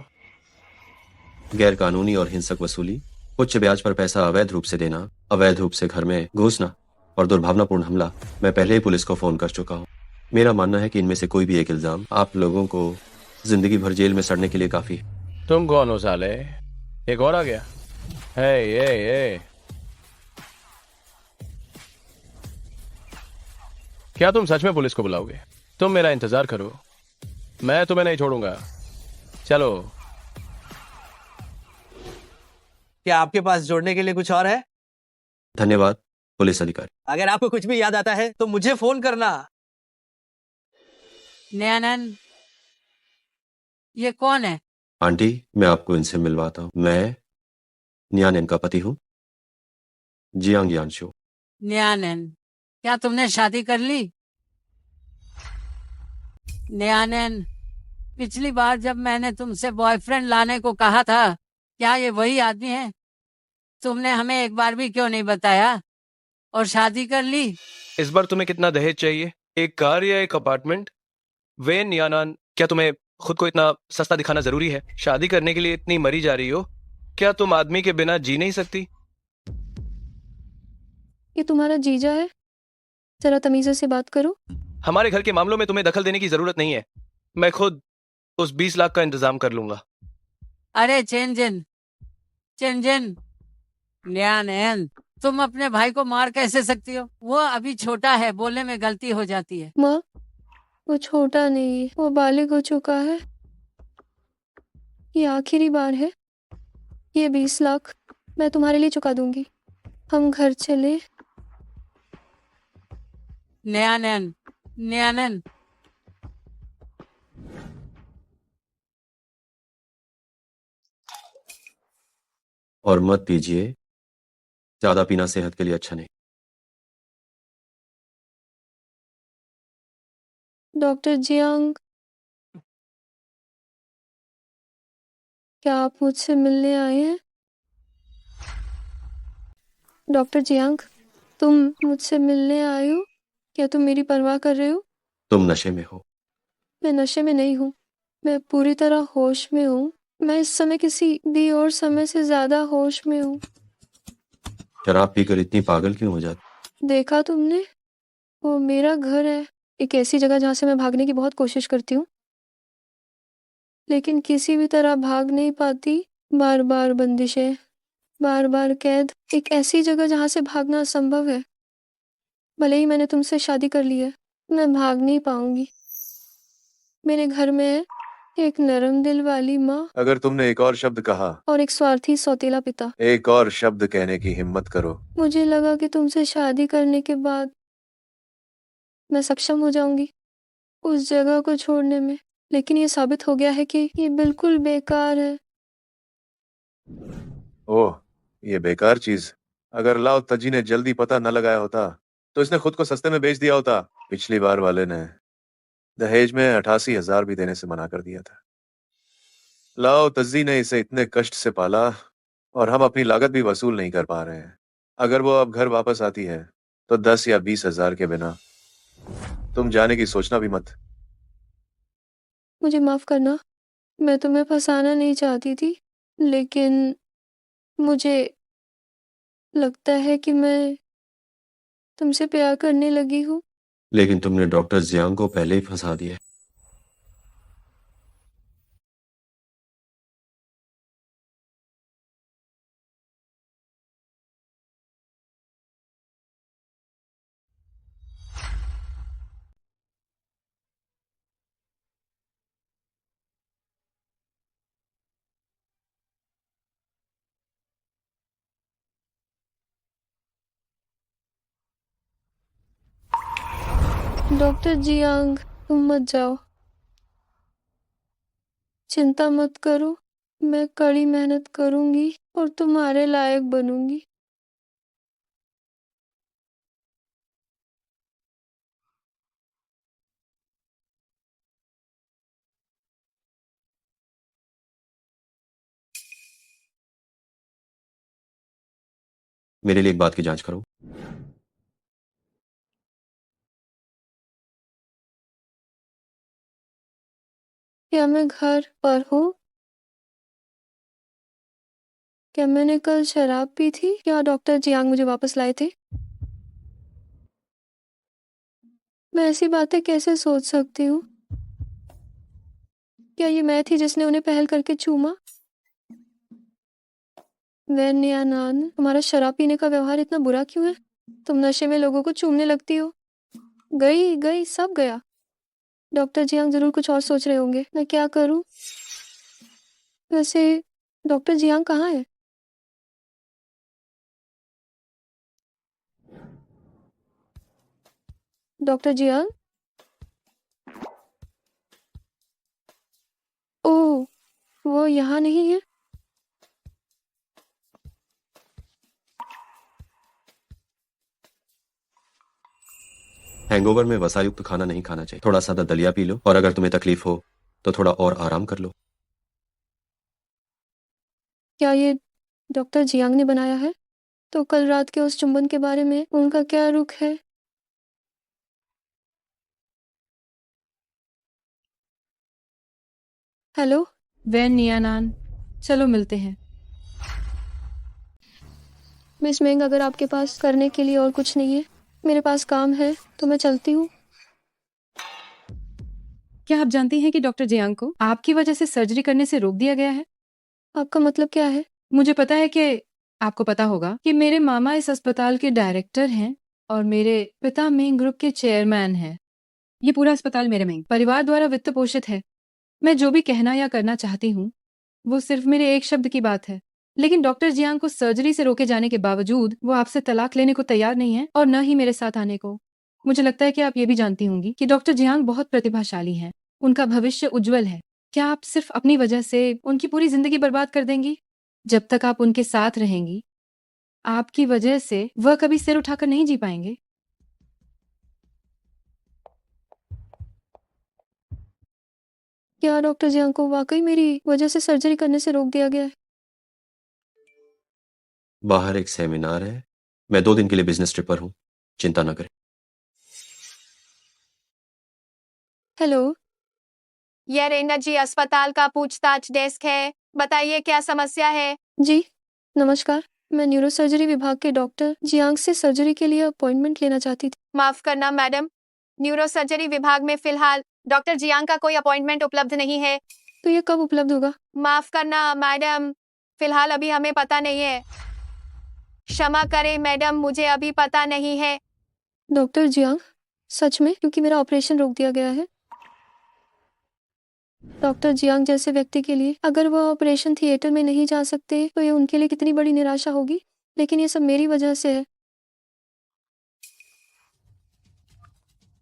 गैर कानूनी और हिंसक वसूली, उच्च ब्याज पर पैसा अवैध रूप से देना, अवैध रूप से घर में घुसना और दुर्भावनापूर्ण हमला मैं पहले ही पुलिस को फोन कर चुका हूँ। मेरा मानना है कि इनमें से कोई भी एक इल्जाम आप लोगों को जिंदगी भर जेल में सड़ने के लिए काफी है। तुम कौन हो साले? एक और आ गया। ये क्या तुम सच में पुलिस को बुलाओगे? तुम मेरा इंतजार करो, मैं तुम्हें नहीं छोड़ूंगा। चलो। क्या आपके पास जोड़ने के लिए कुछ और है? धन्यवाद पुलिस अधिकारी। अगर आपको कुछ भी याद आता है तो मुझे फोन करना। नैनन, ये कौन है? आंटी, मैं आपको इनसे मिलवाता हूँ। मैं न्यानेन का पति हूँ, जियांग यानशो। नैनन, क्या तुमने शादी कर ली? नैनन, पिछली बार जब मैंने तुमसे बॉयफ्रेंड लाने को कहा था, क्या ये वही आदमी है? तुमने हमें एक बार भी क्यों नहीं बताया और शादी कर ली? इस बार तुम्हें कितना दहेज चाहिए? एक कार या एक अपार्टमेंट? वेन यानान, क्या तुम्हें खुद को इतना सस्ता दिखाना जरूरी है? शादी करने के लिए इतनी मरी जा रही हो, क्या तुम आदमी के बिना जी नहीं सकती? ये तुम्हारा जीजा है? जरा तमीज़ से बात करो। हमारे घर के मामलों में तुम्हें दखल देने की जरूरत नहीं है। मैं खुद उस 20 लाख का इंतजाम कर लूंगा। अरे चेंजन, चेंजन, नैनन, तुम अपने भाई को मार कैसे सकती हो? वो अभी छोटा है, बोलने में गलती हो जाती है। माँ, वो छोटा नहीं है, वो बालिग हो चुका है। ये आखिरी बार है। ये 20 लाख मैं तुम्हारे लिए चुका दूंगी। हम घर चले। नैनन, नैनन, और मत पीजिए, ज्यादा पीना सेहत के लिए अच्छा नहीं। डॉक्टर जियांग, क्या आप मुझसे मिलने आए हैं? डॉक्टर जियांग, तुम मुझसे मिलने आए हो? क्या तुम मेरी परवाह कर रहे हो? तुम नशे में हो। मैं नशे में नहीं हूँ। मैं पूरी तरह होश में हूँ। मैं इस समय किसी भी और समय से ज्यादा होश में हूँ। शराब पीकर इतनी पागल क्यों हो जाती? देखा तुमने? वो मेरा घर है, एक ऐसी जगह जहाँ से मैं भागने की बहुत कोशिश करती हूँ, लेकिन किसी भी तरह भाग नहीं पाती। बार बार बंदिशें, बार बार कैद। एक ऐसी जगह जहाँ से भागना असंभव है। भले ही मैंने तुमसे शादी कर ली है, मैं भाग नहीं पाऊंगी। मेरे घर में है एक नरम दिल वाली माँ अगर तुमने एक और शब्द कहा, और एक स्वार्थी सौतेला पिता। एक और शब्द कहने की हिम्मत करो, मुझे लगा कि तुमसे शादी करने के बाद मैं सक्षम हो जाऊंगी उस जगह को छोड़ने में, लेकिन ये साबित हो गया है कि ये बिल्कुल बेकार है। ओह, ये बेकार चीज। अगर लाओ तजी ने जल्दी पता न लगाया होता तो इसने खुद को सस्ते में बेच दिया होता। पिछली बार वाले ने दहेज में 88,000 भी देने से मना कर दिया था। लाओ तजी ने इसे इतने कष्ट से पाला और हम अपनी लागत भी वसूल नहीं कर पा रहे हैं। अगर वो अब घर वापस आती है तो 10 या 20,000 के बिना तुम जाने की सोचना भी मत। मुझे माफ करना, मैं तुम्हें फंसाना नहीं चाहती थी, लेकिन मुझे लगता है कि मैं तुमसे प्यार करने लगी हूँ। लेकिन तुमने डॉक्टर जियांग को पहले ही फंसा दिया। डॉक्टर जियांग, तुम मत जाओ, चिंता मत करो, मैं कड़ी मेहनत करूंगी और तुम्हारे लायक बनूंगी। मेरे लिए एक बात की जांच करो। क्या मैं घर पर हूँ? क्या मैंने कल शराब पी थी? क्या डॉक्टर जियांग मुझे वापस लाए थे? मैं ऐसी बातें कैसे सोच सकती हूँ? क्या ये मैं थी जिसने उन्हें पहल करके चूमा? वैन यानान, तुम्हारा शराब पीने का व्यवहार इतना बुरा क्यों है? तुम नशे में लोगों को चूमने लगती हो। गई गई सब गया। डॉक्टर जियांग जरूर कुछ और सोच रहे होंगे। मैं क्या करूं? वैसे डॉक्टर जियांग कहाँ है? Doctor Jiang? ओह, वो यहाँ नहीं है। हैंगओवर में वसायुक्त खाना नहीं खाना चाहिए। थोड़ा सादा दलिया पी लो और अगर तुम्हें तकलीफ हो तो थोड़ा और आराम कर लो। क्या ये डॉक्टर जियांग ने बनाया है? तो कल रात के उस चुंबन के बारे में उनका क्या रुख है? हेलो वैन नियानान, चलो मिलते हैं। मिस मेंग, अगर आपके पास करने के लिए और कुछ नहीं है, मेरे पास काम है तो मैं चलती हूँ। क्या आप जानती हैं कि डॉक्टर जियांग को आपकी वजह से सर्जरी करने से रोक दिया गया है? आपका मतलब क्या है? मुझे पता है कि आपको पता होगा कि मेरे मामा इस अस्पताल के डायरेक्टर हैं और मेरे पिता मेंग ग्रुप के चेयरमैन हैं। ये पूरा अस्पताल मेरे मेंग परिवार द्वारा वित्त पोषित है। मैं जो भी कहना या करना चाहती हूँ वो सिर्फ मेरे एक शब्द की बात है, लेकिन डॉक्टर जियांग को सर्जरी से रोके जाने के बावजूद वो आपसे तलाक लेने को तैयार नहीं है और न ही मेरे साथ आने को। मुझे लगता है कि आप ये भी जानती होंगी कि डॉक्टर जियांग बहुत प्रतिभाशाली हैं, उनका भविष्य उज्जवल है। क्या आप सिर्फ अपनी वजह से उनकी पूरी जिंदगी बर्बाद कर देंगी? जब तक आप उनके साथ रहेंगी, आपकी वजह से वह कभी सिर उठाकर नहीं जी पाएंगे। क्या डॉक्टर जियांग को वाकई मेरी वजह से सर्जरी करने से रोक दिया गया है? बाहर एक सेमिनार है, मैं 2 दिन के लिए बिजनेस ट्रिप पर हूँ, चिंता न करें। हेलो, यह रेना जी अस्पताल का पूछताछ डेस्क है। बताइए क्या समस्या है? जी नमस्कार, मैं न्यूरो सर्जरी विभाग के डॉक्टर जियांग से सर्जरी के लिए अपॉइंटमेंट लेना चाहती थी। माफ करना मैडम, न्यूरो सर्जरी विभाग में फिलहाल डॉक्टर जियांग का कोई अपॉइंटमेंट उपलब्ध नहीं है। तो ये कब उपलब्ध होगा? माफ करना मैडम, फिलहाल अभी हमें पता नहीं है। क्षमा करें मैडम, मुझे अभी पता नहीं है। डॉक्टर जियांग, सच में? क्योंकि मेरा ऑपरेशन रोक दिया गया है। डॉक्टर जियांग जैसे व्यक्ति के लिए अगर वह ऑपरेशन थिएटर में नहीं जा सकते तो ये उनके लिए कितनी बड़ी निराशा होगी। लेकिन ये सब मेरी वजह से है।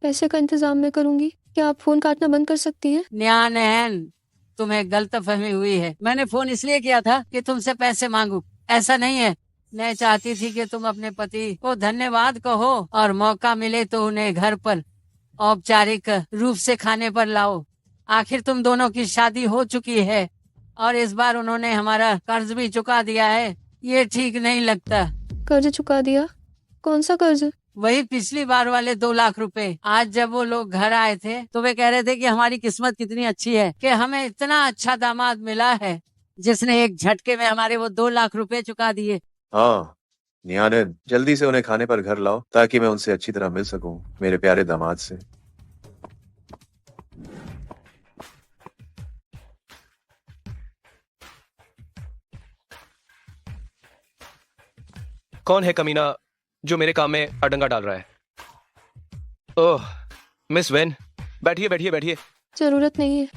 पैसे का इंतजाम मैं करूंगी। क्या आप फोन काटना बंद कर सकती हैं? न्यानैन, तुम्हें गलतफहमी हुई है। मैंने फोन इसलिए किया था कि तुमसे पैसे मांगू, ऐसा नहीं है। मैं चाहती थी कि तुम अपने पति को धन्यवाद कहो और मौका मिले तो उन्हें घर पर औपचारिक रूप से खाने पर लाओ। आखिर तुम दोनों की शादी हो चुकी है और इस बार उन्होंने हमारा कर्ज भी चुका दिया है। ये ठीक नहीं लगता। कर्ज चुका दिया? कौन सा कर्ज? वही पिछली बार वाले 2 लाख रुपए। आज जब वो लोग घर आए थे तो वे कह रहे थे कि हमारी किस्मत कितनी अच्छी है कि हमें इतना अच्छा दामाद मिला है जिसने एक झटके में हमारे वो 2 लाख रुपए चुका दिए। हाँ निहारिन, जल्दी से उन्हें खाने पर घर लाओ ताकि मैं उनसे अच्छी तरह मिल सकूं, मेरे प्यारे दामाद से। कौन है कमीना जो मेरे काम में अडंगा डाल रहा है? ओह मिस वेन, बैठिए बैठिए बैठिए। जरूरत नहीं है।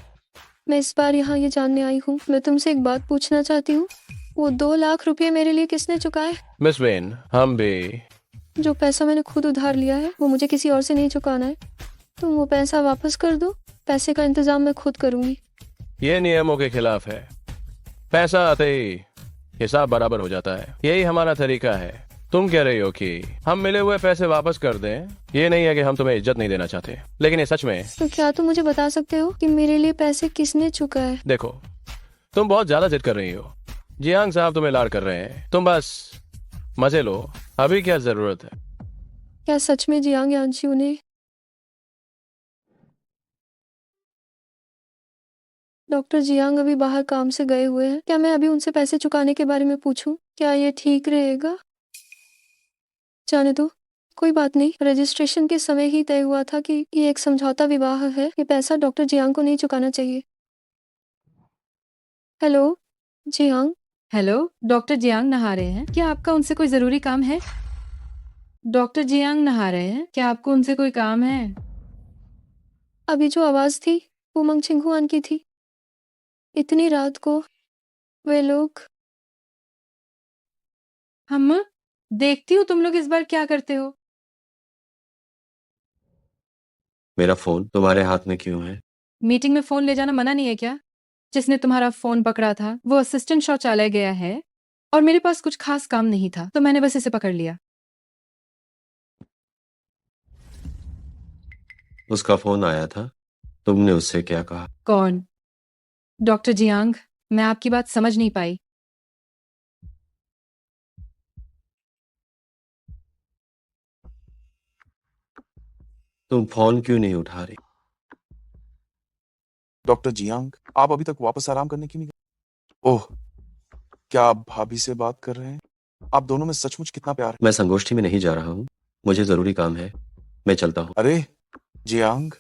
मैं इस बार यहाँ ये जानने आई हूँ। मैं तुमसे एक बात पूछना चाहती हूँ। वो 2 लाख रुपए मेरे लिए किसने चुकाए? मिस वेन, हम भी। जो पैसा मैंने खुद उधार लिया है वो मुझे किसी और से नहीं चुकाना है। तुम वो पैसा वापस कर दो। पैसे का इंतजाम मैं खुद करूंगी। ये नियमों के खिलाफ है। पैसा आते ही हिसाब बराबर हो जाता है, यही हमारा तरीका है। तुम कह रही हो कि हम मिले हुए पैसे वापस कर दें? ये नहीं है कि हम तुम्हें इज्जत नहीं देना चाहते, लेकिन ये सच में। तो क्या तुम मुझे बता सकते हो कि मेरे लिए पैसे किसने चुकाए? देखो, तुम बहुत ज्यादा जिद कर रही हो। जियांग साहब तुम्हें लाड कर रहे हैं, तुम बस मजे लो। अभी क्या जरूरत है? क्या सच में जियांग यांशिऊ ने? डॉक्टर जियांग अभी बाहर काम से गए हुए हैं। क्या मैं अभी उनसे पैसे चुकाने के बारे में पूछूं? क्या ये ठीक रहेगा? जाने दो, कोई बात नहीं। रजिस्ट्रेशन के समय ही तय हुआ था कि ये एक समझौता विवाह है। ये पैसा डॉक्टर जियांग को नहीं चुकाना चाहिए। Hello Jiang. Hello, doctor Jiang नहा रहे हैं। क्या आपका उनसे कोई जरूरी काम है? डॉक्टर जियांग नहा रहे हैं। क्या आपको उनसे कोई काम है? अभी जो आवाज थी वो मंग छिंगहुआन की थी। इतनी रात को वे लोग। हम देखती हूँ तुम लोग इस बार क्या करते हो। मेरा फोन तुम्हारे हाथ में क्यों है? मीटिंग में फोन ले जाना मना नहीं है क्या? जिसने तुम्हारा फोन पकड़ा था वो असिस्टेंट शौचालय गया है और मेरे पास कुछ खास काम नहीं था तो मैंने बस इसे पकड़ लिया। उसका फोन आया था, तुमने उससे क्या कहा? कौन? डॉक्टर जियांग, मैं आपकी बात समझ नहीं पाई। तुम फोन क्यों नहीं उठा रही? डॉक्टर जियांग, आप अभी तक वापस आराम करने क्यों नहीं गए? ओह, क्या आप भाभी से बात कर रहे हैं? आप दोनों में सचमुच कितना प्यार है। मैं संगोष्ठी में नहीं जा रहा हूँ, मुझे जरूरी काम है, मैं चलता हूँ। अरे जियांग।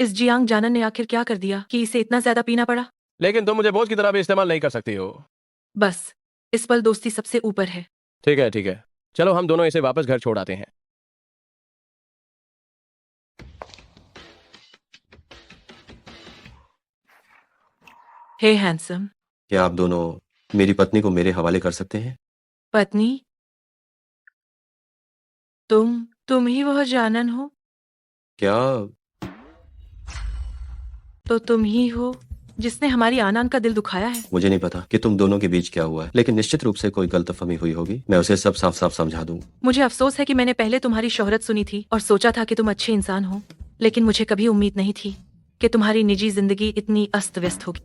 इस जियांग जानन ने आखिर क्या कर दिया कि इसे इतना ज्यादा पीना पड़ा? लेकिन तुम मुझे बोझ की तरह भी इस्तेमाल नहीं कर सकती हो। बस इस पल दोस्ती सबसे ऊपर है। ठीक है ठीक है, चलो हम दोनों इसे वापस घर छोड़ आते हैं। हे हैंडसम। क्या आप दोनों मेरी पत्नी को मेरे हवाले कर सकते हैं? पत्नी? तुम ही वह जानन हो? क्या? तो तुम ही हो जिसने हमारी आनान का दिल दुखाया है। मुझे नहीं पता कि तुम दोनों के बीच क्या हुआ है, लेकिन निश्चित रूप से कोई गलतफहमी हुई होगी। मैं उसे सब साफ साफ समझा दूंगा। मुझे अफसोस है कि मैंने पहले तुम्हारी शोहरत सुनी थी और सोचा था कि तुम अच्छे इंसान हो, लेकिन मुझे कभी उम्मीद नहीं थी कि तुम्हारी निजी जिंदगी इतनी अस्त व्यस्त होगी।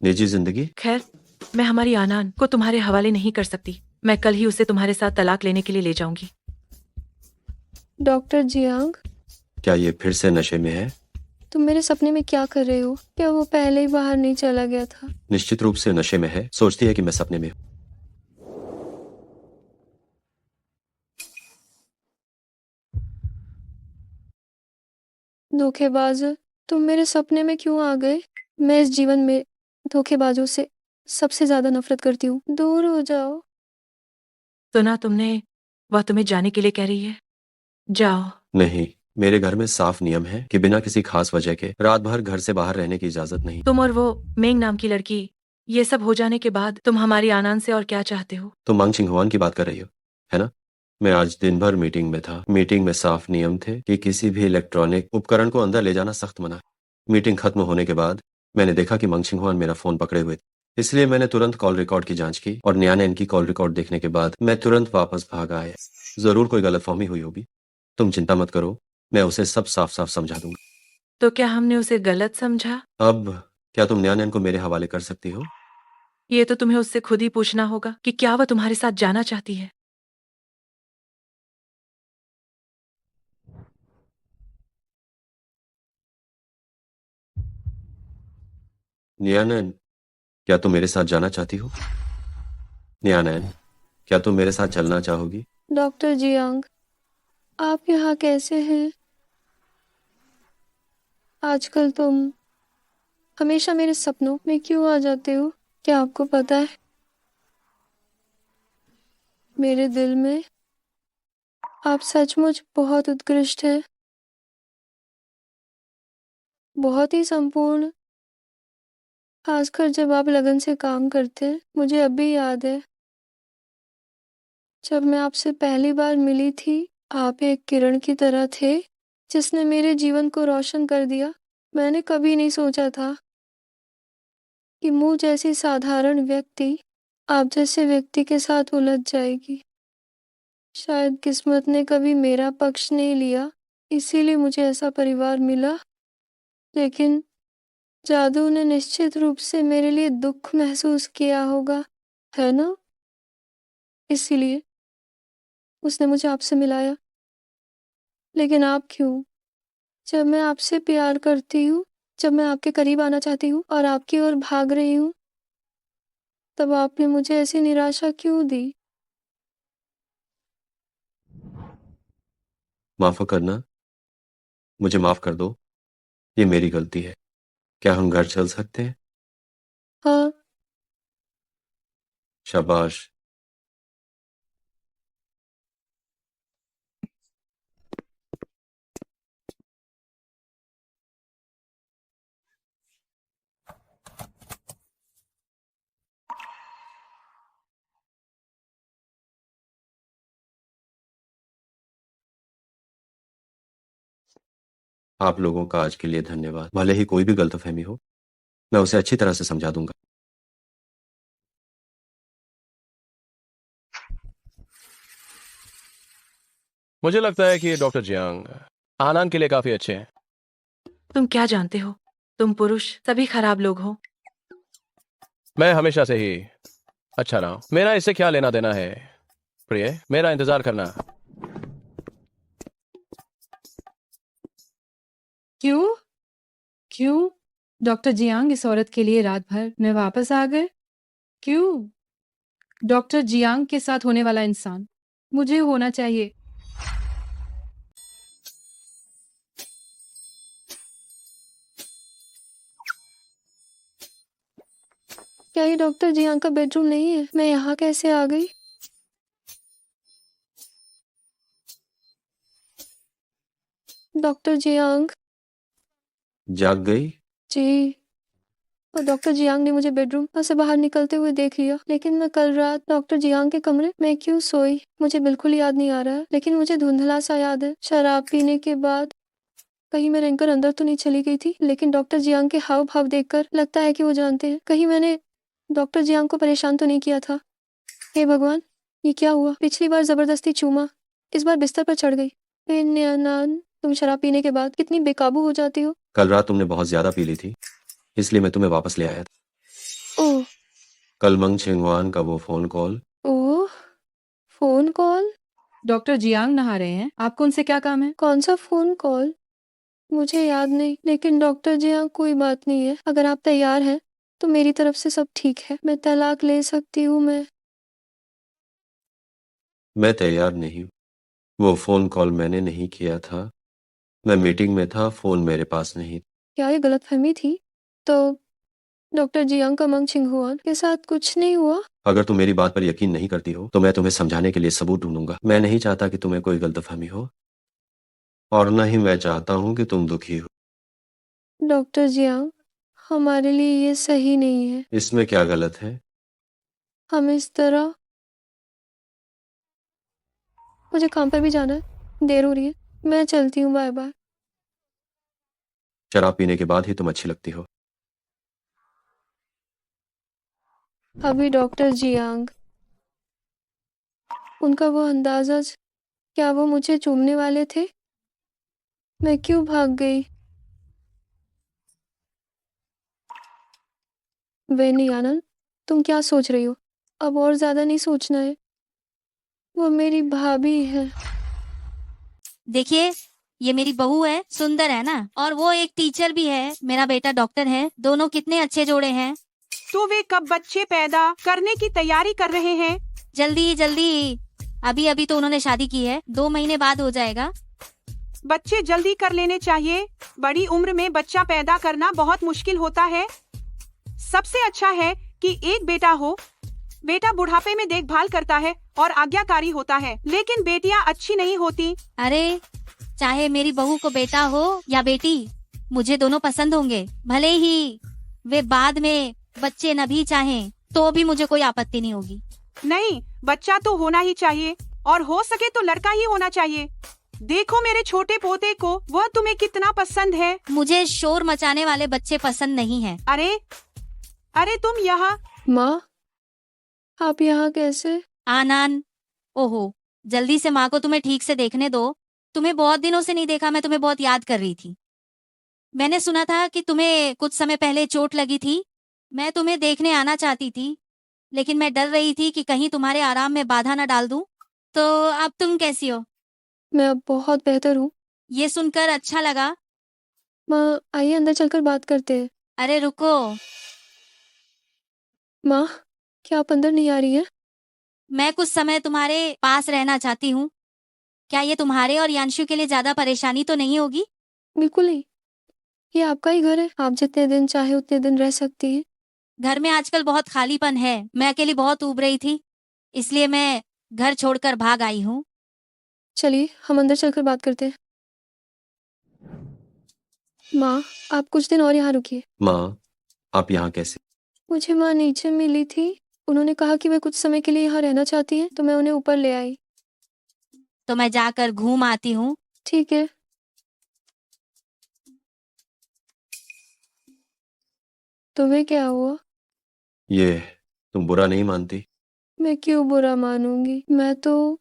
निजी जिंदगी? खैर, मैं हमारी आनान को तुम्हारे हवाले नहीं कर सकती। मैं कल ही उसे तुम्हारे साथ तलाक लेने के लिए ले जाऊंगी। डॉक्टर जियांग, क्या ये फिर से नशे में है? तुम मेरे सपने में क्या कर रहे हो? क्या वो पहले ही बाहर नहीं चला गया था? निश्चित रूप से नशे में है, सोचती है कि मैं सपने में हूँ। धोखेबाज, तुम मेरे सपने में क्यों आ गए? मैं इस जीवन में धोखेबाजों से सबसे ज्यादा नफरत करती हूँ। दूर हो जाओ। सुना तुमने? वह तुम्हें जाने के लिए कह रही है। जाओ। नहीं, मेरे घर में साफ नियम है कि बिना किसी खास वजह के रात भर घर से बाहर रहने की इजाजत नहीं। तुम और वो मेंग नाम की लड़की, ये सब हो जाने के बाद तुम हमारी आनंद से और क्या चाहते हो? तुम मंग छिंगहुआन की बात कर रही हो, है ना? मैं आज दिन भर मीटिंग में था। मीटिंग में साफ नियम थे कि किसी भी इलेक्ट्रॉनिक उपकरण को अंदर ले जाना सख्त मना है। मीटिंग खत्म होने के बाद मैंने देखा कि मंग छिंगहुआन मेरा फोन पकड़े हुए थे, इसलिए मैंने तुरंत कॉल रिकॉर्ड की जांच की और न्यानैन की कॉल रिकॉर्ड देखने के बाद मैं तुरंत वापस भाग आया। जरूर कोई गलतफहमी हुई होगी, तुम चिंता मत करो, मैं उसे सब साफ साफ समझा दूंगा। तो क्या हमने उसे गलत समझा? अब क्या तुम न्यानैन को मेरे हवाले कर सकती हो? ये तो तुम्हें उससे खुद ही पूछना होगा कि क्या वह तुम्हारे साथ जाना चाहती है। न्यानैन, क्या तुम मेरे साथ जाना चाहती हो? न्यानैन, क्या तुम मेरे साथ चलना चाहोगी? डॉक्टर जियांग, आप यहाँ कैसे हैं? आजकल तुम हमेशा मेरे सपनों में क्यों आ जाते हो? क्या आपको पता है, मेरे दिल में आप सचमुच बहुत उत्कृष्ट हैं, बहुत ही संपूर्ण। खासकर जब आप लगन से काम करते हैं। मुझे अब भी याद है, जब मैं आपसे पहली बार मिली थी, आप एक किरण की तरह थे जिसने मेरे जीवन को रोशन कर दिया। मैंने कभी नहीं सोचा था कि मुझ जैसी साधारण व्यक्ति आप जैसे व्यक्ति के साथ उलझ जाएगी। शायद किस्मत ने कभी मेरा पक्ष नहीं लिया, इसीलिए मुझे ऐसा परिवार मिला। लेकिन जादू ने निश्चित रूप से मेरे लिए दुख महसूस किया होगा, है ना? इसीलिए उसने मुझे आपसे मिलाया। लेकिन आप क्यों? जब मैं आपसे प्यार करती हूँ, जब मैं आपके करीब आना चाहती हूँ और आपकी ओर भाग रही हूँ, तब आपने मुझे ऐसी निराशा क्यों दी? माफ करना, मुझे माफ कर दो, ये मेरी गलती है। क्या हम घर चल सकते हैं? हाँ। शाबाश। आप लोगों का आज के लिए धन्यवाद। भले ही कोई भी गलतफहमी हो, मैं उसे अच्छी तरह से समझा दूंगा। मुझे लगता है कि डॉक्टर जियांग आनंद के लिए काफी अच्छे हैं। तुम क्या जानते हो, तुम पुरुष सभी खराब लोग हो। मैं हमेशा से ही अच्छा रहा हूं, मेरा इससे क्या लेना देना है? प्रिय, मेरा इंतजार करना। क्यों? क्यों? डॉक्टर जियांग इस औरत के लिए रात भर में वापस आ गए? क्यों? डॉक्टर जियांग के साथ होने वाला इंसान मुझे होना चाहिए। क्या ये डॉक्टर जियांग का बेडरूम नहीं है? मैं यहाँ कैसे आ गई? Doctor Jiang. जाग गई? जी, और डॉक्टर जियांग ने मुझे बेडरूम से बाहर निकलते हुए देख लिया। लेकिन मैं कल रात डॉक्टर जियांग के कमरे में क्यों सोई, मुझे बिल्कुल याद नहीं आ रहा है। लेकिन मुझे धुंधला सा याद है, शराब पीने के बाद कहीं मैं रहकर अंदर तो नहीं चली गई थी। लेकिन डॉक्टर जियांग के हाव भाव देखकर लगता है कि वो जानते हैं। कहीं मैंने डॉक्टर जियांग को परेशान तो नहीं किया था। हे भगवान, ये क्या हुआ? पिछली बार जबरदस्ती चूमा, इस बार बिस्तर पर चढ़ गई। न्यानान, तुम शराब पीने के बाद कितनी बेकाबू हो जाती हो। कल रात तुमने बहुत ज्यादा पी ली थी, इसलिए मैं तुम्हें वापस ले आया था। ओह। कल मंग छिंगवान का वो फोन कॉल। ओह, फोन कॉल? डॉक्टर जियांग नहा रहे हैं, आपको उनसे क्या काम है? कौन सा फोन कॉल? मुझे याद नहीं। लेकिन डॉक्टर जियांग, कोई बात नहीं है। अगर आप तैयार हैं तो मेरी तरफ से सब ठीक है। मैं तलाक ले सकती हूँ। मैं तैयार नहीं। वो फोन कॉल मैंने नहीं किया था, मैं मीटिंग में था, फोन मेरे पास नहीं। क्या ये गलतफहमी थी? तो डॉक्टर जियांग का मंग छिंगहुआन के साथ कुछ नहीं हुआ? अगर तुम मेरी बात पर यकीन नहीं करती हो तो मैं तुम्हें समझाने के लिए सबूत ढूंढूंगा। मैं नहीं चाहता कि तुम्हें कोई गलतफहमी हो और न ही मैं चाहता हूं कि तुम दुखी हो। डॉक्टर जियांग, हमारे लिए ये सही नहीं है। इसमें क्या गलत है? हम इस तरह, मुझे काम पर भी जाना है, देर हो रही है, मैं चलती हूँ, बाय बाय। शराब पीने के बाद ही तुम अच्छी लगती हो। अभी डॉक्टर जियांग, उनका वो अंदाजा, क्या वो मुझे चूमने वाले थे? मैं क्यों भाग गई? वे नहीं आनंद, तुम क्या सोच रही हो? अब और ज्यादा नहीं सोचना है। वो मेरी भाभी है। देखिए, ये मेरी बहू है, सुंदर है ना, और वो एक टीचर भी है, मेरा बेटा डॉक्टर है, दोनों कितने अच्छे जोड़े हैं। तो वे कब बच्चे पैदा करने की तैयारी कर रहे हैं? जल्दी जल्दी, अभी अभी तो उन्होंने शादी की है, 2 महीने बाद हो जाएगा। बच्चे जल्दी कर लेने चाहिए, बड़ी उम्र में बच्चा पैदा करना बहुत मुश्किल होता है। सबसे अच्छा है कि एक बेटा हो। बेटा बुढ़ापे में देखभाल करता है और आज्ञाकारी होता है, लेकिन बेटियां अच्छी नहीं होती। अरे, चाहे मेरी बहू को बेटा हो या बेटी, मुझे दोनों पसंद होंगे, भले ही वे बाद में बच्चे न भी चाहें, तो भी मुझे कोई आपत्ति नहीं होगी। नहीं, बच्चा तो होना ही चाहिए, और हो सके तो लड़का ही होना चाहिए। देखो मेरे छोटे पोते को, वह तुम्हें कितना पसंद है। मुझे शोर मचाने वाले बच्चे पसंद नहीं हैं। अरे तुम यहाँ। माँ, आप यहाँ कैसे? आनंद, ओहो, जल्दी से माँ को तुम्हें ठीक से देखने दो। तुम्हें बहुत दिनों से नहीं देखा, मैं तुम्हें बहुत याद कर रही थी। मैंने सुना था कि तुम्हें कुछ समय पहले चोट लगी थी। मैं तुम्हें देखने आना चाहती थी, लेकिन मैं डर रही थी कि कहीं तुम्हारे आराम में बाधा न डाल दूं। तो अब तुम कैसी हो? मैं अब बहुत बेहतर हूँ। ये सुनकर अच्छा लगा। माँ, आइए अंदर चलकर बात करते हैं। अरे रुको। माँ, क्या आप अंदर नहीं आ रही हैं? मैं कुछ समय तुम्हारे पास रहना चाहती हूँ। क्या ये तुम्हारे और यांशु के लिए ज्यादा परेशानी तो नहीं होगी? बिल्कुल नहीं, ये आपका ही घर है, आप जितने दिन चाहे उतने दिन रह सकती हैं। घर में आजकल बहुत खालीपन है, मैं अकेली बहुत ऊब रही थी, इसलिए मैं घर छोड़कर भाग आई हूँ। चलिए हम अंदर चलकर बात करते हैं। माँ, आप कुछ दिन और यहाँ रुकिए। माँ, आप यहाँ कैसे? मुझे माँ नीचे मिली थी, उन्होंने कहा कि वे कुछ समय के लिए यहाँ रहना चाहती हैं, तो मैं उन्हें ऊपर ले आई। तो मैं जाकर घूम आती हूँ। ठीक है। तुम्हें क्या हुआ? ये तुम बुरा नहीं मानती? मैं क्यों बुरा मानूंगी, मैं तो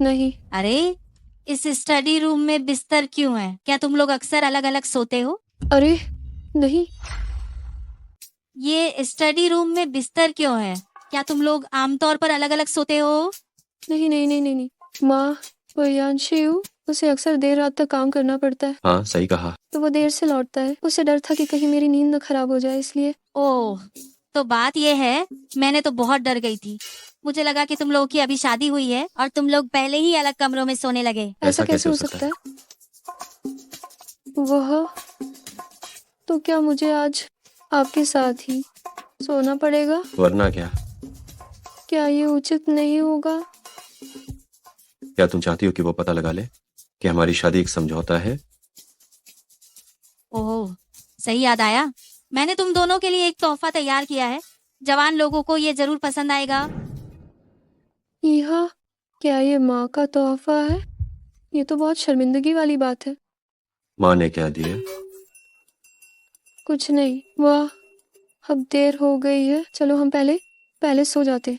नहीं। अरे, इस स्टडी रूम में बिस्तर क्यों है? क्या तुम लोग अक्सर अलग अलग सोते हो? अरे नहीं। ये स्टडी रूम में बिस्तर क्यों है? क्या तुम लोग आमतौर पर अलग अलग सोते हो? नहीं नहीं नहीं नहीं, नहीं। माँ, वो यांशु, उसे अक्सर देर रात तक काम करना पड़ता है। हाँ, सही कहा। तो वो देर से लौटता है, उसे डर था कि कहीं मेरी नींद न खराब हो जाए, इसलिए। ओह, तो बात ये है, मैंने तो बहुत डर गई थी। मुझे लगा कि तुम लोगों की अभी शादी हुई है और तुम लोग पहले ही अलग कमरों में सोने लगे। ऐसा कैसे हो सकता है? वह तो क्या मुझे आज आपके साथ ही सोना पड़ेगा? वरना क्या? क्या ये उचित नहीं होगा? क्या तुम चाहती हो कि वो पता लगा ले कि हमारी शादी एक समझौता है? ओह, सही याद आया, मैंने तुम दोनों के लिए एक तोहफा तैयार किया है। जवान लोगों को ये जरूर पसंद आएगा। यह क्या ये माँ का तोहफा है? ये तो बहुत शर्मिंदगी वाली बात है। माँ ने क्या दिया? कुछ नहीं। वाह, अब देर हो गई है, चलो हम पहले सो जाते।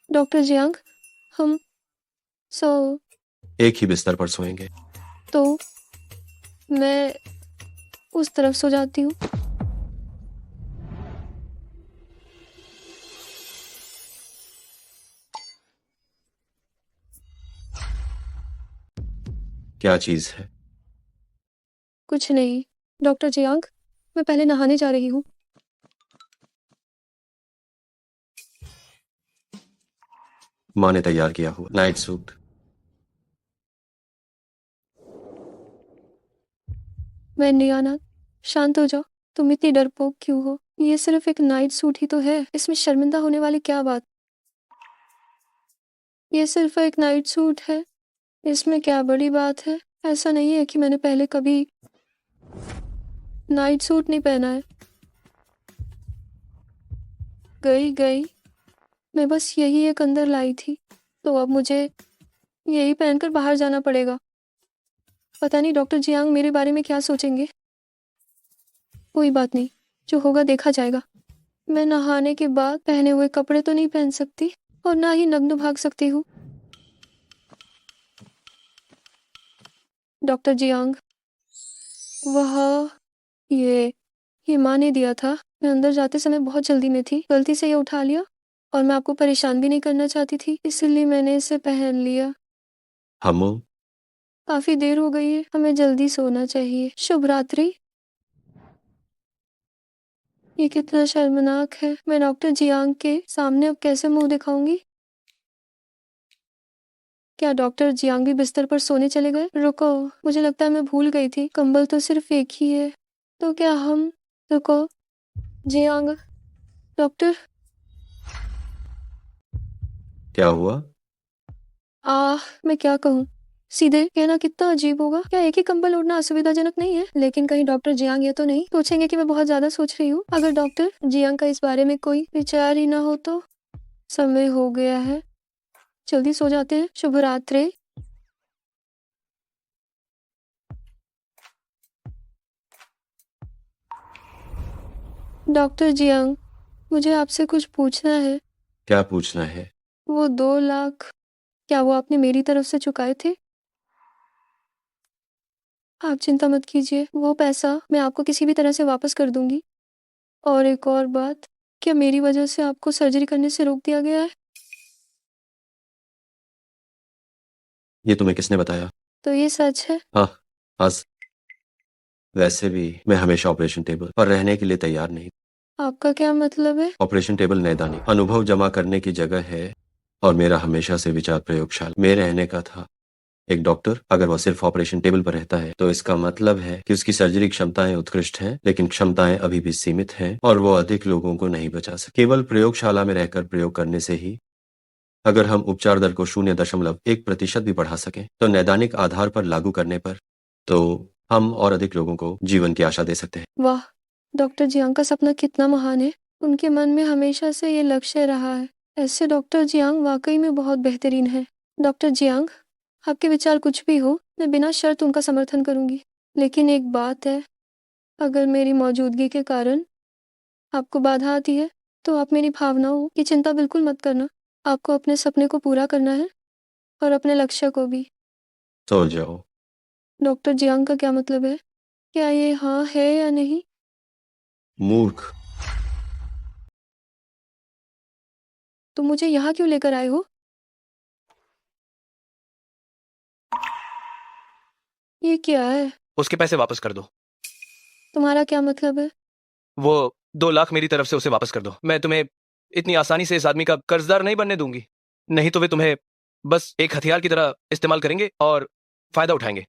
डॉक्टर जियांग, हम एक ही बिस्तर पर सोएंगे। तो मैं उस तरफ सो जाती हूँ। क्या चीज है? कुछ नहीं डॉक्टर जियांग, मैं पहले नहाने जा रही हूँ। माँ ने तैयार किया हुआ नाइट सूट। वैनियानाथ, शांत हो जाओ, तुम इतनी डरपोक क्यों हो? ये सिर्फ एक नाइट सूट ही तो है, इसमें शर्मिंदा होने वाली क्या बात? ये सिर्फ एक नाइट सूट है, इसमें क्या बड़ी बात है? ऐसा नहीं है कि मैंने पहले कभी नाइट सूट नहीं पहना है। गई मैं बस यही एक अंदर लाई थी, तो अब मुझे यही पहनकर बाहर जाना पड़ेगा। पता नहीं डॉक्टर जियांग मेरे बारे में क्या सोचेंगे। कोई बात नहीं, जो होगा देखा जाएगा। मैं नहाने के बाद पहने हुए कपड़े तो नहीं पहन सकती और ना ही नग्न भाग सकती हूँ। डॉक्टर जियांग, वह ये माँ ने दिया था। मैं अंदर जाते समय बहुत जल्दी में थी, गलती से ये उठा लिया और मैं आपको परेशान भी नहीं करना चाहती थी, इसलिए मैंने इसे पहन लिया। हमो, काफी देर हो गई है, हमें जल्दी सोना चाहिए। शुभ रात्रि। ये कितना शर्मनाक है। मैं डॉक्टर जियांग के सामने अब कैसे मुंह दिखाऊंगी? क्या डॉक्टर जियांग भी बिस्तर पर सोने चले गए? रुको, मुझे लगता है मैं भूल गई थी, कंबल तो सिर्फ एक ही है। तो क्या हम रुको, जियांग, डॉक्टर। क्या हुआ? मैं क्या कहूँ? सीधे कहना कितना अजीब होगा। क्या एक ही कंबल ओढ़ना असुविधाजनक नहीं है? लेकिन कहीं डॉक्टर जियांग ये तो नहीं सोचेंगे कि मैं बहुत ज्यादा सोच रही हूँ। अगर डॉक्टर जियांग का इस बारे में कोई विचार ही ना हो तो। समय हो गया है, जल्दी सो जाते हैं। शुभ रात्रि। डॉक्टर जियांग, मुझे आपसे कुछ पूछना है। क्या पूछना है? वो 2 लाख, क्या वो आपने मेरी तरफ से चुकाए थे? आप चिंता मत कीजिए, वो पैसा मैं आपको किसी भी तरह से वापस कर दूंगी। और एक और बात, क्या मेरी वजह से आपको सर्जरी करने से रोक दिया गया है? ये तुम्हें किसने बताया? तो ये सच है? हाँ, वैसे भी मैं हमेशा ऑपरेशन टेबल पर रहने के लिए तैयार नहीं। आपका क्या मतलब है? ऑपरेशन टेबल नैदानिक अनुभव जमा करने की जगह है और मेरा हमेशा से विचार प्रयोगशाला में रहने का था। एक डॉक्टर अगर वह सिर्फ ऑपरेशन टेबल पर रहता है तो इसका मतलब है कि उसकी सर्जरी क्षमताएं उत्कृष्ट हैं, लेकिन क्षमताएं अभी भी सीमित हैं और वो अधिक लोगों को नहीं बचा सकते। केवल प्रयोगशाला में रहकर प्रयोग करने से ही अगर हम उपचार दर को 0.1% भी बढ़ा सकें तो नैदानिक आधार पर लागू करने पर तो हम और अधिक लोगों को जीवन की आशा दे सकते हैं। वाह, डॉक्टर जियांग का सपना कितना महान है। उनके मन में हमेशा से ये लक्ष्य रहा है। ऐसे डॉक्टर जियांग वाकई में बहुत बेहतरीन है। डॉक्टर जियांग, आपके विचार कुछ भी हो, मैं बिना शर्त उनका समर्थन करूंगी। लेकिन एक बात है, अगर मेरी मौजूदगी के कारण आपको बाधा आती है तो आप मेरी भावनाओं की चिंता बिल्कुल मत करना। आपको अपने सपने को पूरा करना है और अपने लक्ष्य को भी। सो जाओ। डॉक्टर जियांग का क्या मतलब है? क्या ये हाँ है या नहीं? मूर्ख, तुम मुझे यहाँ क्यों लेकर आए हो? ये क्या है? उसके पैसे वापस कर दो। तुम्हारा क्या मतलब है? वो 2 लाख मेरी तरफ से उसे वापस कर दो। मैं तुम्हें इतनी आसानी से इस आदमी का कर्जदार नहीं बनने दूंगी। नहीं तो वे तुम्हें बस एक हथियार की तरह इस्तेमाल करेंगे और फायदा उठाएंगे।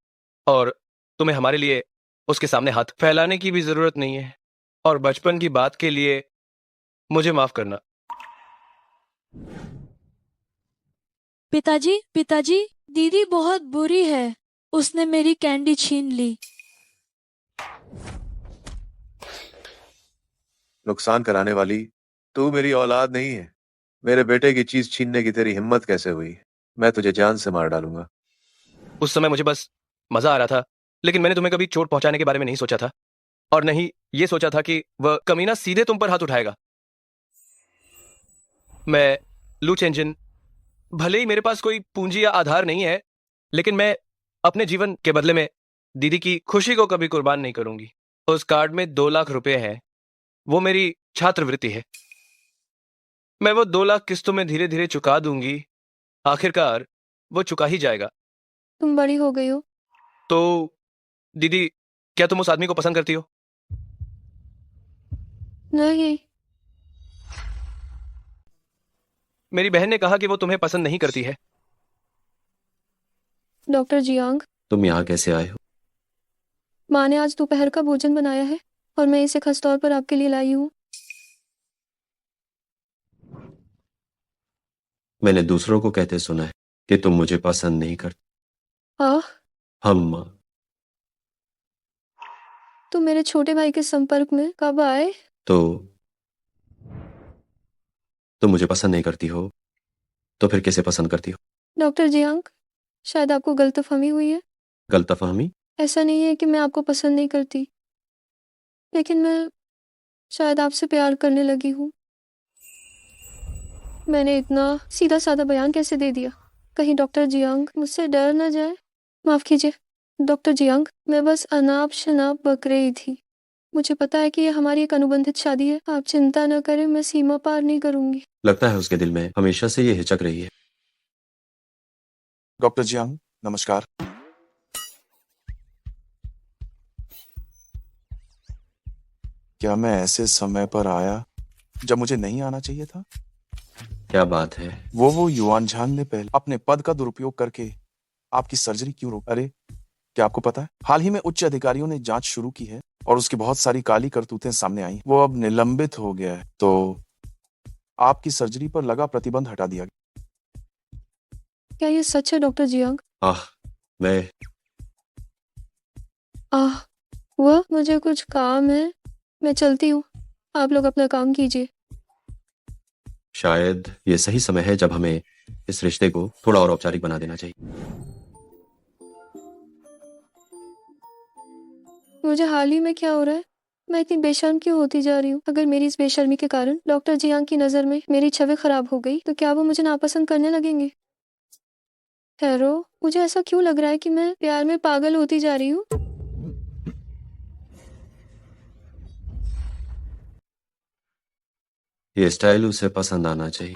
और तुम्हें हमारे लिए उसके सामने हाथ फैलाने की भी जरूरत नहीं है। और बचपन की बात के लिए मुझे माफ करना। पिताजी, पिताजी, दीदी बहुत बुरी है। उसने मेरी कैंडी छीन ली। नुकसान कराने वाली तू मेरी औलाद नहीं है। मेरे बेटे की चीज छीनने की तेरी हिम्मत कैसे हुई? मैं तुझे जान से मार डालूंगा। उस समय मुझे बस मजा आ रहा था, लेकिन मैंने तुम्हें कभी चोट पहुंचाने के बारे में नहीं सोचा था। और नहीं ये सोचा था कि वह कमीना सीधे तुम पर हाथ उठाएगा। मैं लू चेंजिन, भले ही मेरे पास कोई पूंजी या आधार नहीं है, लेकिन मैं अपने जीवन के बदले में दीदी की खुशी को कभी कुर्बान नहीं करूंगी। उस कार्ड में 2 लाख रुपए है। वो मेरी छात्रवृत्ति है। मैं वो 2 लाख किस्तों में धीरे धीरे चुका दूंगी। आखिरकार वो चुका ही जाएगा। तुम बड़ी हो गई हो। तो दीदी, क्या तुम उस आदमी को पसंद करती हो? नहीं। मेरी बहन ने कहा कि वो तुम्हें पसंद नहीं करती है। डॉक्टर जियांग, तुम यहाँ कैसे आए हो? माँ ने आज दोपहर का भोजन बनाया है और मैं इसे खास तौर पर आपके लिए लाई हूँ। मैंने दूसरों को कहते सुना है कि तुम मुझे पसंद नहीं करते, आह, हम तुम मेरे छोटे भाई के संपर्क में कब आए? तो तुम मुझे पसंद नहीं करती हो तो फिर किसे पसंद करती हो? डॉक्टर जियांग, शायद आपको गलतफहमी हुई है। गलतफहमी? ऐसा नहीं है कि मैं आपको पसंद नहीं करती, लेकिन मैं शायद आपसे प्यार करने लगी हूँ। मैंने इतना सीधा साधा बयान कैसे दे दिया? कहीं डॉक्टर जियांग मुझसे डर न जाए। माफ कीजिए डॉक्टर जियांग, मैं बस अनाप शनाप बक रही थी। मुझे पता है कि ये हमारी एक अनुबंधित शादी है। आप चिंता न करें, मैं सीमा पार नहीं करूंगी। लगता है उसके दिल में हमेशा से ये हिचक रही है। डॉक्टर जियांग, नमस्कार। क्या मैं ऐसे समय पर आया जब मुझे नहीं आना चाहिए था? क्या बात है? वो युआन झांग ने पहले अपने पद का दुरुपयोग करके आपकी सर्जरी क्यों रोक? अरे, क्या आपको पता है हाल ही में उच्च अधिकारियों ने जांच शुरू की है और उसकी बहुत सारी काली करतूतें सामने आई। वो अब निलंबित हो गया है, तो आपकी सर्जरी पर लगा प्रतिबंध हटा दिया गया। क्या ये सच है डॉक्टर जियांग? मैं वह मुझे कुछ काम है, मैं चलती हूँ। आप लोग अपना काम कीजिए। शायद ये सही समय है जब हमें इस रिश्ते को थोड़ा और औपचारिक बना देना चाहिए। मुझे हाल ही में क्या हो रहा है? मैं इतनी बेशर्म क्यों होती जा रही हूँ? अगर मेरी इस बेशर्मी के कारण डॉक्टर जियांग की नजर में मेरी छवि खराब हो गई तो क्या वो मुझे नापसंद करने लगेंगे? हैरो, मुझे ऐसा क्यों लग रहा है कि मैं प्यार में पागल होती जा रही हूँ? ये स्टाइल उसे पसंद आना चाहिए।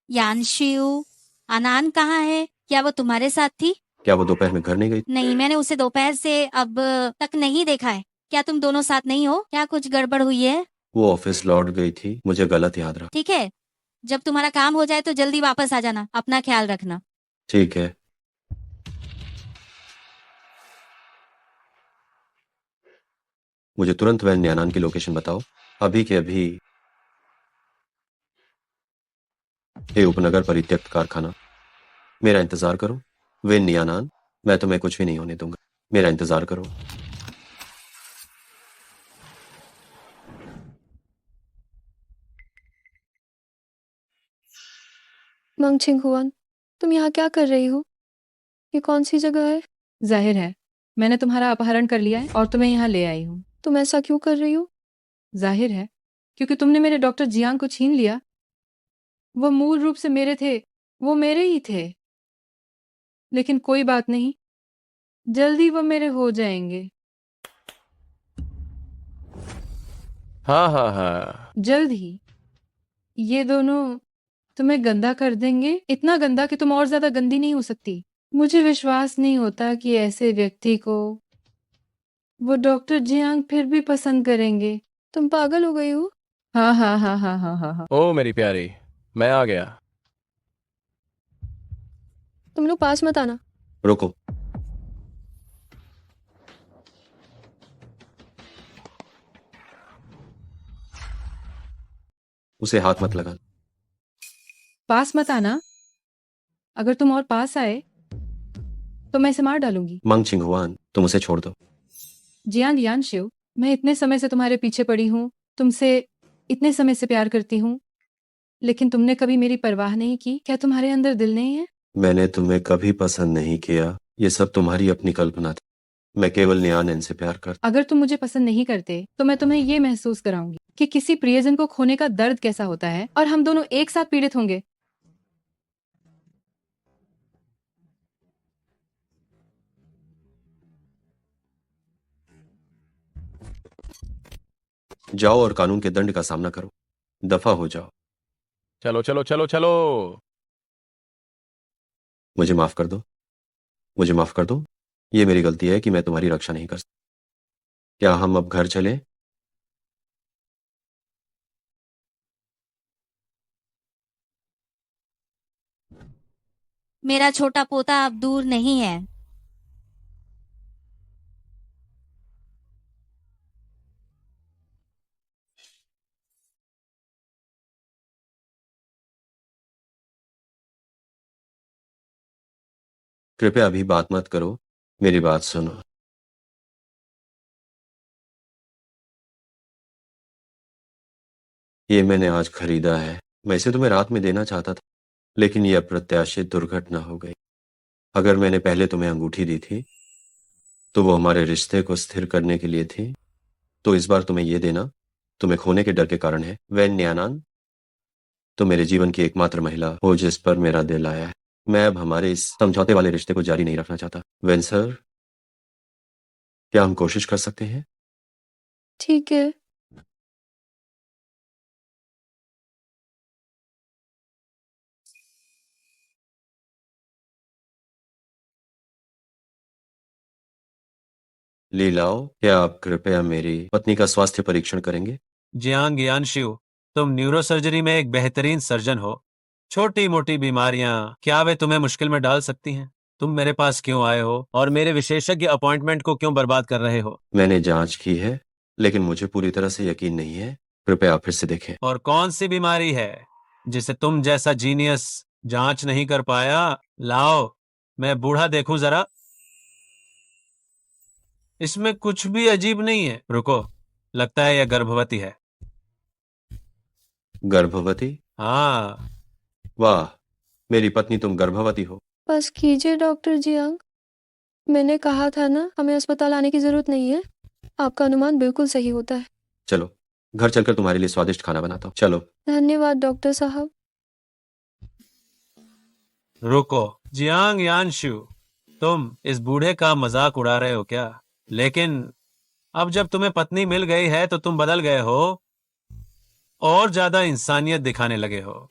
यानशिउ, अनान कहाँ है? क्या वो तुम्हारे साथ थी? क्या वो दोपहर में घर नहीं गई? नहीं, मैंने उसे दोपहर से अब तक नहीं देखा है। क्या तुम दोनों साथ नहीं हो? क्या कुछ गड़बड़ हुई है? वो ऑफिस लौट गई थी, मुझे गलत याद रहा। ठीक है, जब तुम्हारा काम हो जाए तो जल्दी वापस आ जाना। अपना ख्याल रखना। ठीक है। मुझे तुरंत वैन न्यानान की लोकेशन बताओ। अभी के अभी ये उपनगर परित्यक्त कारखाना। मेरा इंतजार करो। वेन नियानान, मैं तुम्हें कुछ भी नहीं होने दूंगा। मेरा इंतजार करो। मंगछिंग हुआन, तुम यहाँ क्या कर रही हो? ये कौन सी जगह है? जाहिर है मैंने तुम्हारा अपहरण कर लिया है और तुम्हें यहाँ ले आई हूँ। तुम ऐसा क्यों कर रही हो? जाहिर है क्योंकि तुमने मेरे डॉक्टर जियांग को छीन लिया। वो मूल रूप से मेरे थे, वो मेरे ही थे। लेकिन कोई बात नहीं, जल्दी वो मेरे हो जाएंगे। हाँ हाँ हाँ। जल्द ही ये दोनों तुम्हें गंदा कर देंगे, इतना गंदा कि तुम और ज्यादा गंदी नहीं हो सकती। मुझे विश्वास नहीं होता कि ऐसे व्यक्ति को वो डॉक्टर जियांग फिर भी पसंद करेंगे। तुम पागल हो गई हो? हाँ हाँ हाँ हाँ हाँ हाँ हाँ। ओ मेरी प्यारी, मैं आ गया। तुम लोग पास मत आना। रुको। उसे हाथ मत लगा। पास मत आना। अगर तुम और पास आए तो मैं इसे मार डालूंगी। मंग छिंगहुआन, तुम उसे छोड़ दो। जियांग यानशिव, मैं इतने समय से तुम्हारे पीछे पड़ी हूँ, तुमसे इतने समय से प्यार करती हूँ, लेकिन तुमने कभी मेरी परवाह नहीं की। क्या तुम्हारे अंदर दिल नहीं है? मैंने तुम्हें कभी पसंद नहीं किया। ये सब तुम्हारी अपनी कल्पना थी। मैं केवल न्यान से प्यार करता। अगर तुम मुझे पसंद नहीं करते तो मैं तुम्हें ये महसूस कराऊंगी कि किसी प्रियजन को खोने का दर्द कैसा होता है, और हम दोनों एक साथ पीड़ित होंगे। जाओ और कानून के दंड का सामना करो। दफा हो जाओ। चलो चलो चलो चलो। मुझे माफ कर दो। मुझे माफ कर दो। ये मेरी गलती है कि मैं तुम्हारी रक्षा नहीं कर सकता। क्या हम अब घर चलें? मेरा छोटा पोता अब दूर नहीं है। कृपया अभी बात मत करो, मेरी बात सुनो। ये मैंने आज खरीदा है। मैं इसे तुम्हें रात में देना चाहता था, लेकिन ये अप्रत्याशित दुर्घटना हो गई। अगर मैंने पहले तुम्हें अंगूठी दी थी तो वो हमारे रिश्ते को स्थिर करने के लिए थी, तो इस बार तुम्हें ये देना तुम्हें खोने के डर के कारण है। वैन न्यानान, तो मेरे जीवन की एकमात्र महिला हो जिस पर मेरा दिल आया है। मैं अब हमारे इस समझौते वाले रिश्ते को जारी नहीं रखना चाहता। वैन सर, क्या हम कोशिश कर सकते हैं? ठीक है। लीलाओ, क्या आप कृपया मेरी पत्नी का स्वास्थ्य परीक्षण करेंगे? जियांग यानशिव, तुम न्यूरोसर्जरी में एक बेहतरीन सर्जन हो। छोटी मोटी बीमारियां क्या वे तुम्हें मुश्किल में डाल सकती हैं? तुम मेरे पास क्यों आए हो और मेरे विशेषज्ञ अपॉइंटमेंट को क्यों बर्बाद कर रहे हो? मैंने जांच की है, लेकिन मुझे पूरी तरह से यकीन नहीं है। कृपया आप फिर से देखें। और कौन सी बीमारी है जिसे तुम जैसा जीनियस जांच नहीं कर पाया? लाओ, मैं बूढ़ा देखूं जरा। इसमें कुछ भी अजीब नहीं है। रुको, लगता है यह गर्भवती है। गर्भवती? हाँ। वाह, मेरी पत्नी तुम गर्भवती हो। बस कीजिए डॉक्टर जियांग, मैंने कहा था ना, हमें अस्पताल आने की जरूरत नहीं है। आपका अनुमान बिल्कुल सही होता है। चलो, घर चलकर तुम्हारे लिए स्वादिष्ट खाना बनाता हूँ। चलो। धन्यवाद डॉक्टर साहब। रुको, जियांग यानशु, तुम इस बूढ़े का मजाक उड़ा रहे हो क्या? लेकिन अब जब तुम्हें पत्नी मिल गई है तो तुम बदल गए हो और ज्यादा इंसानियत दिखाने लगे हो।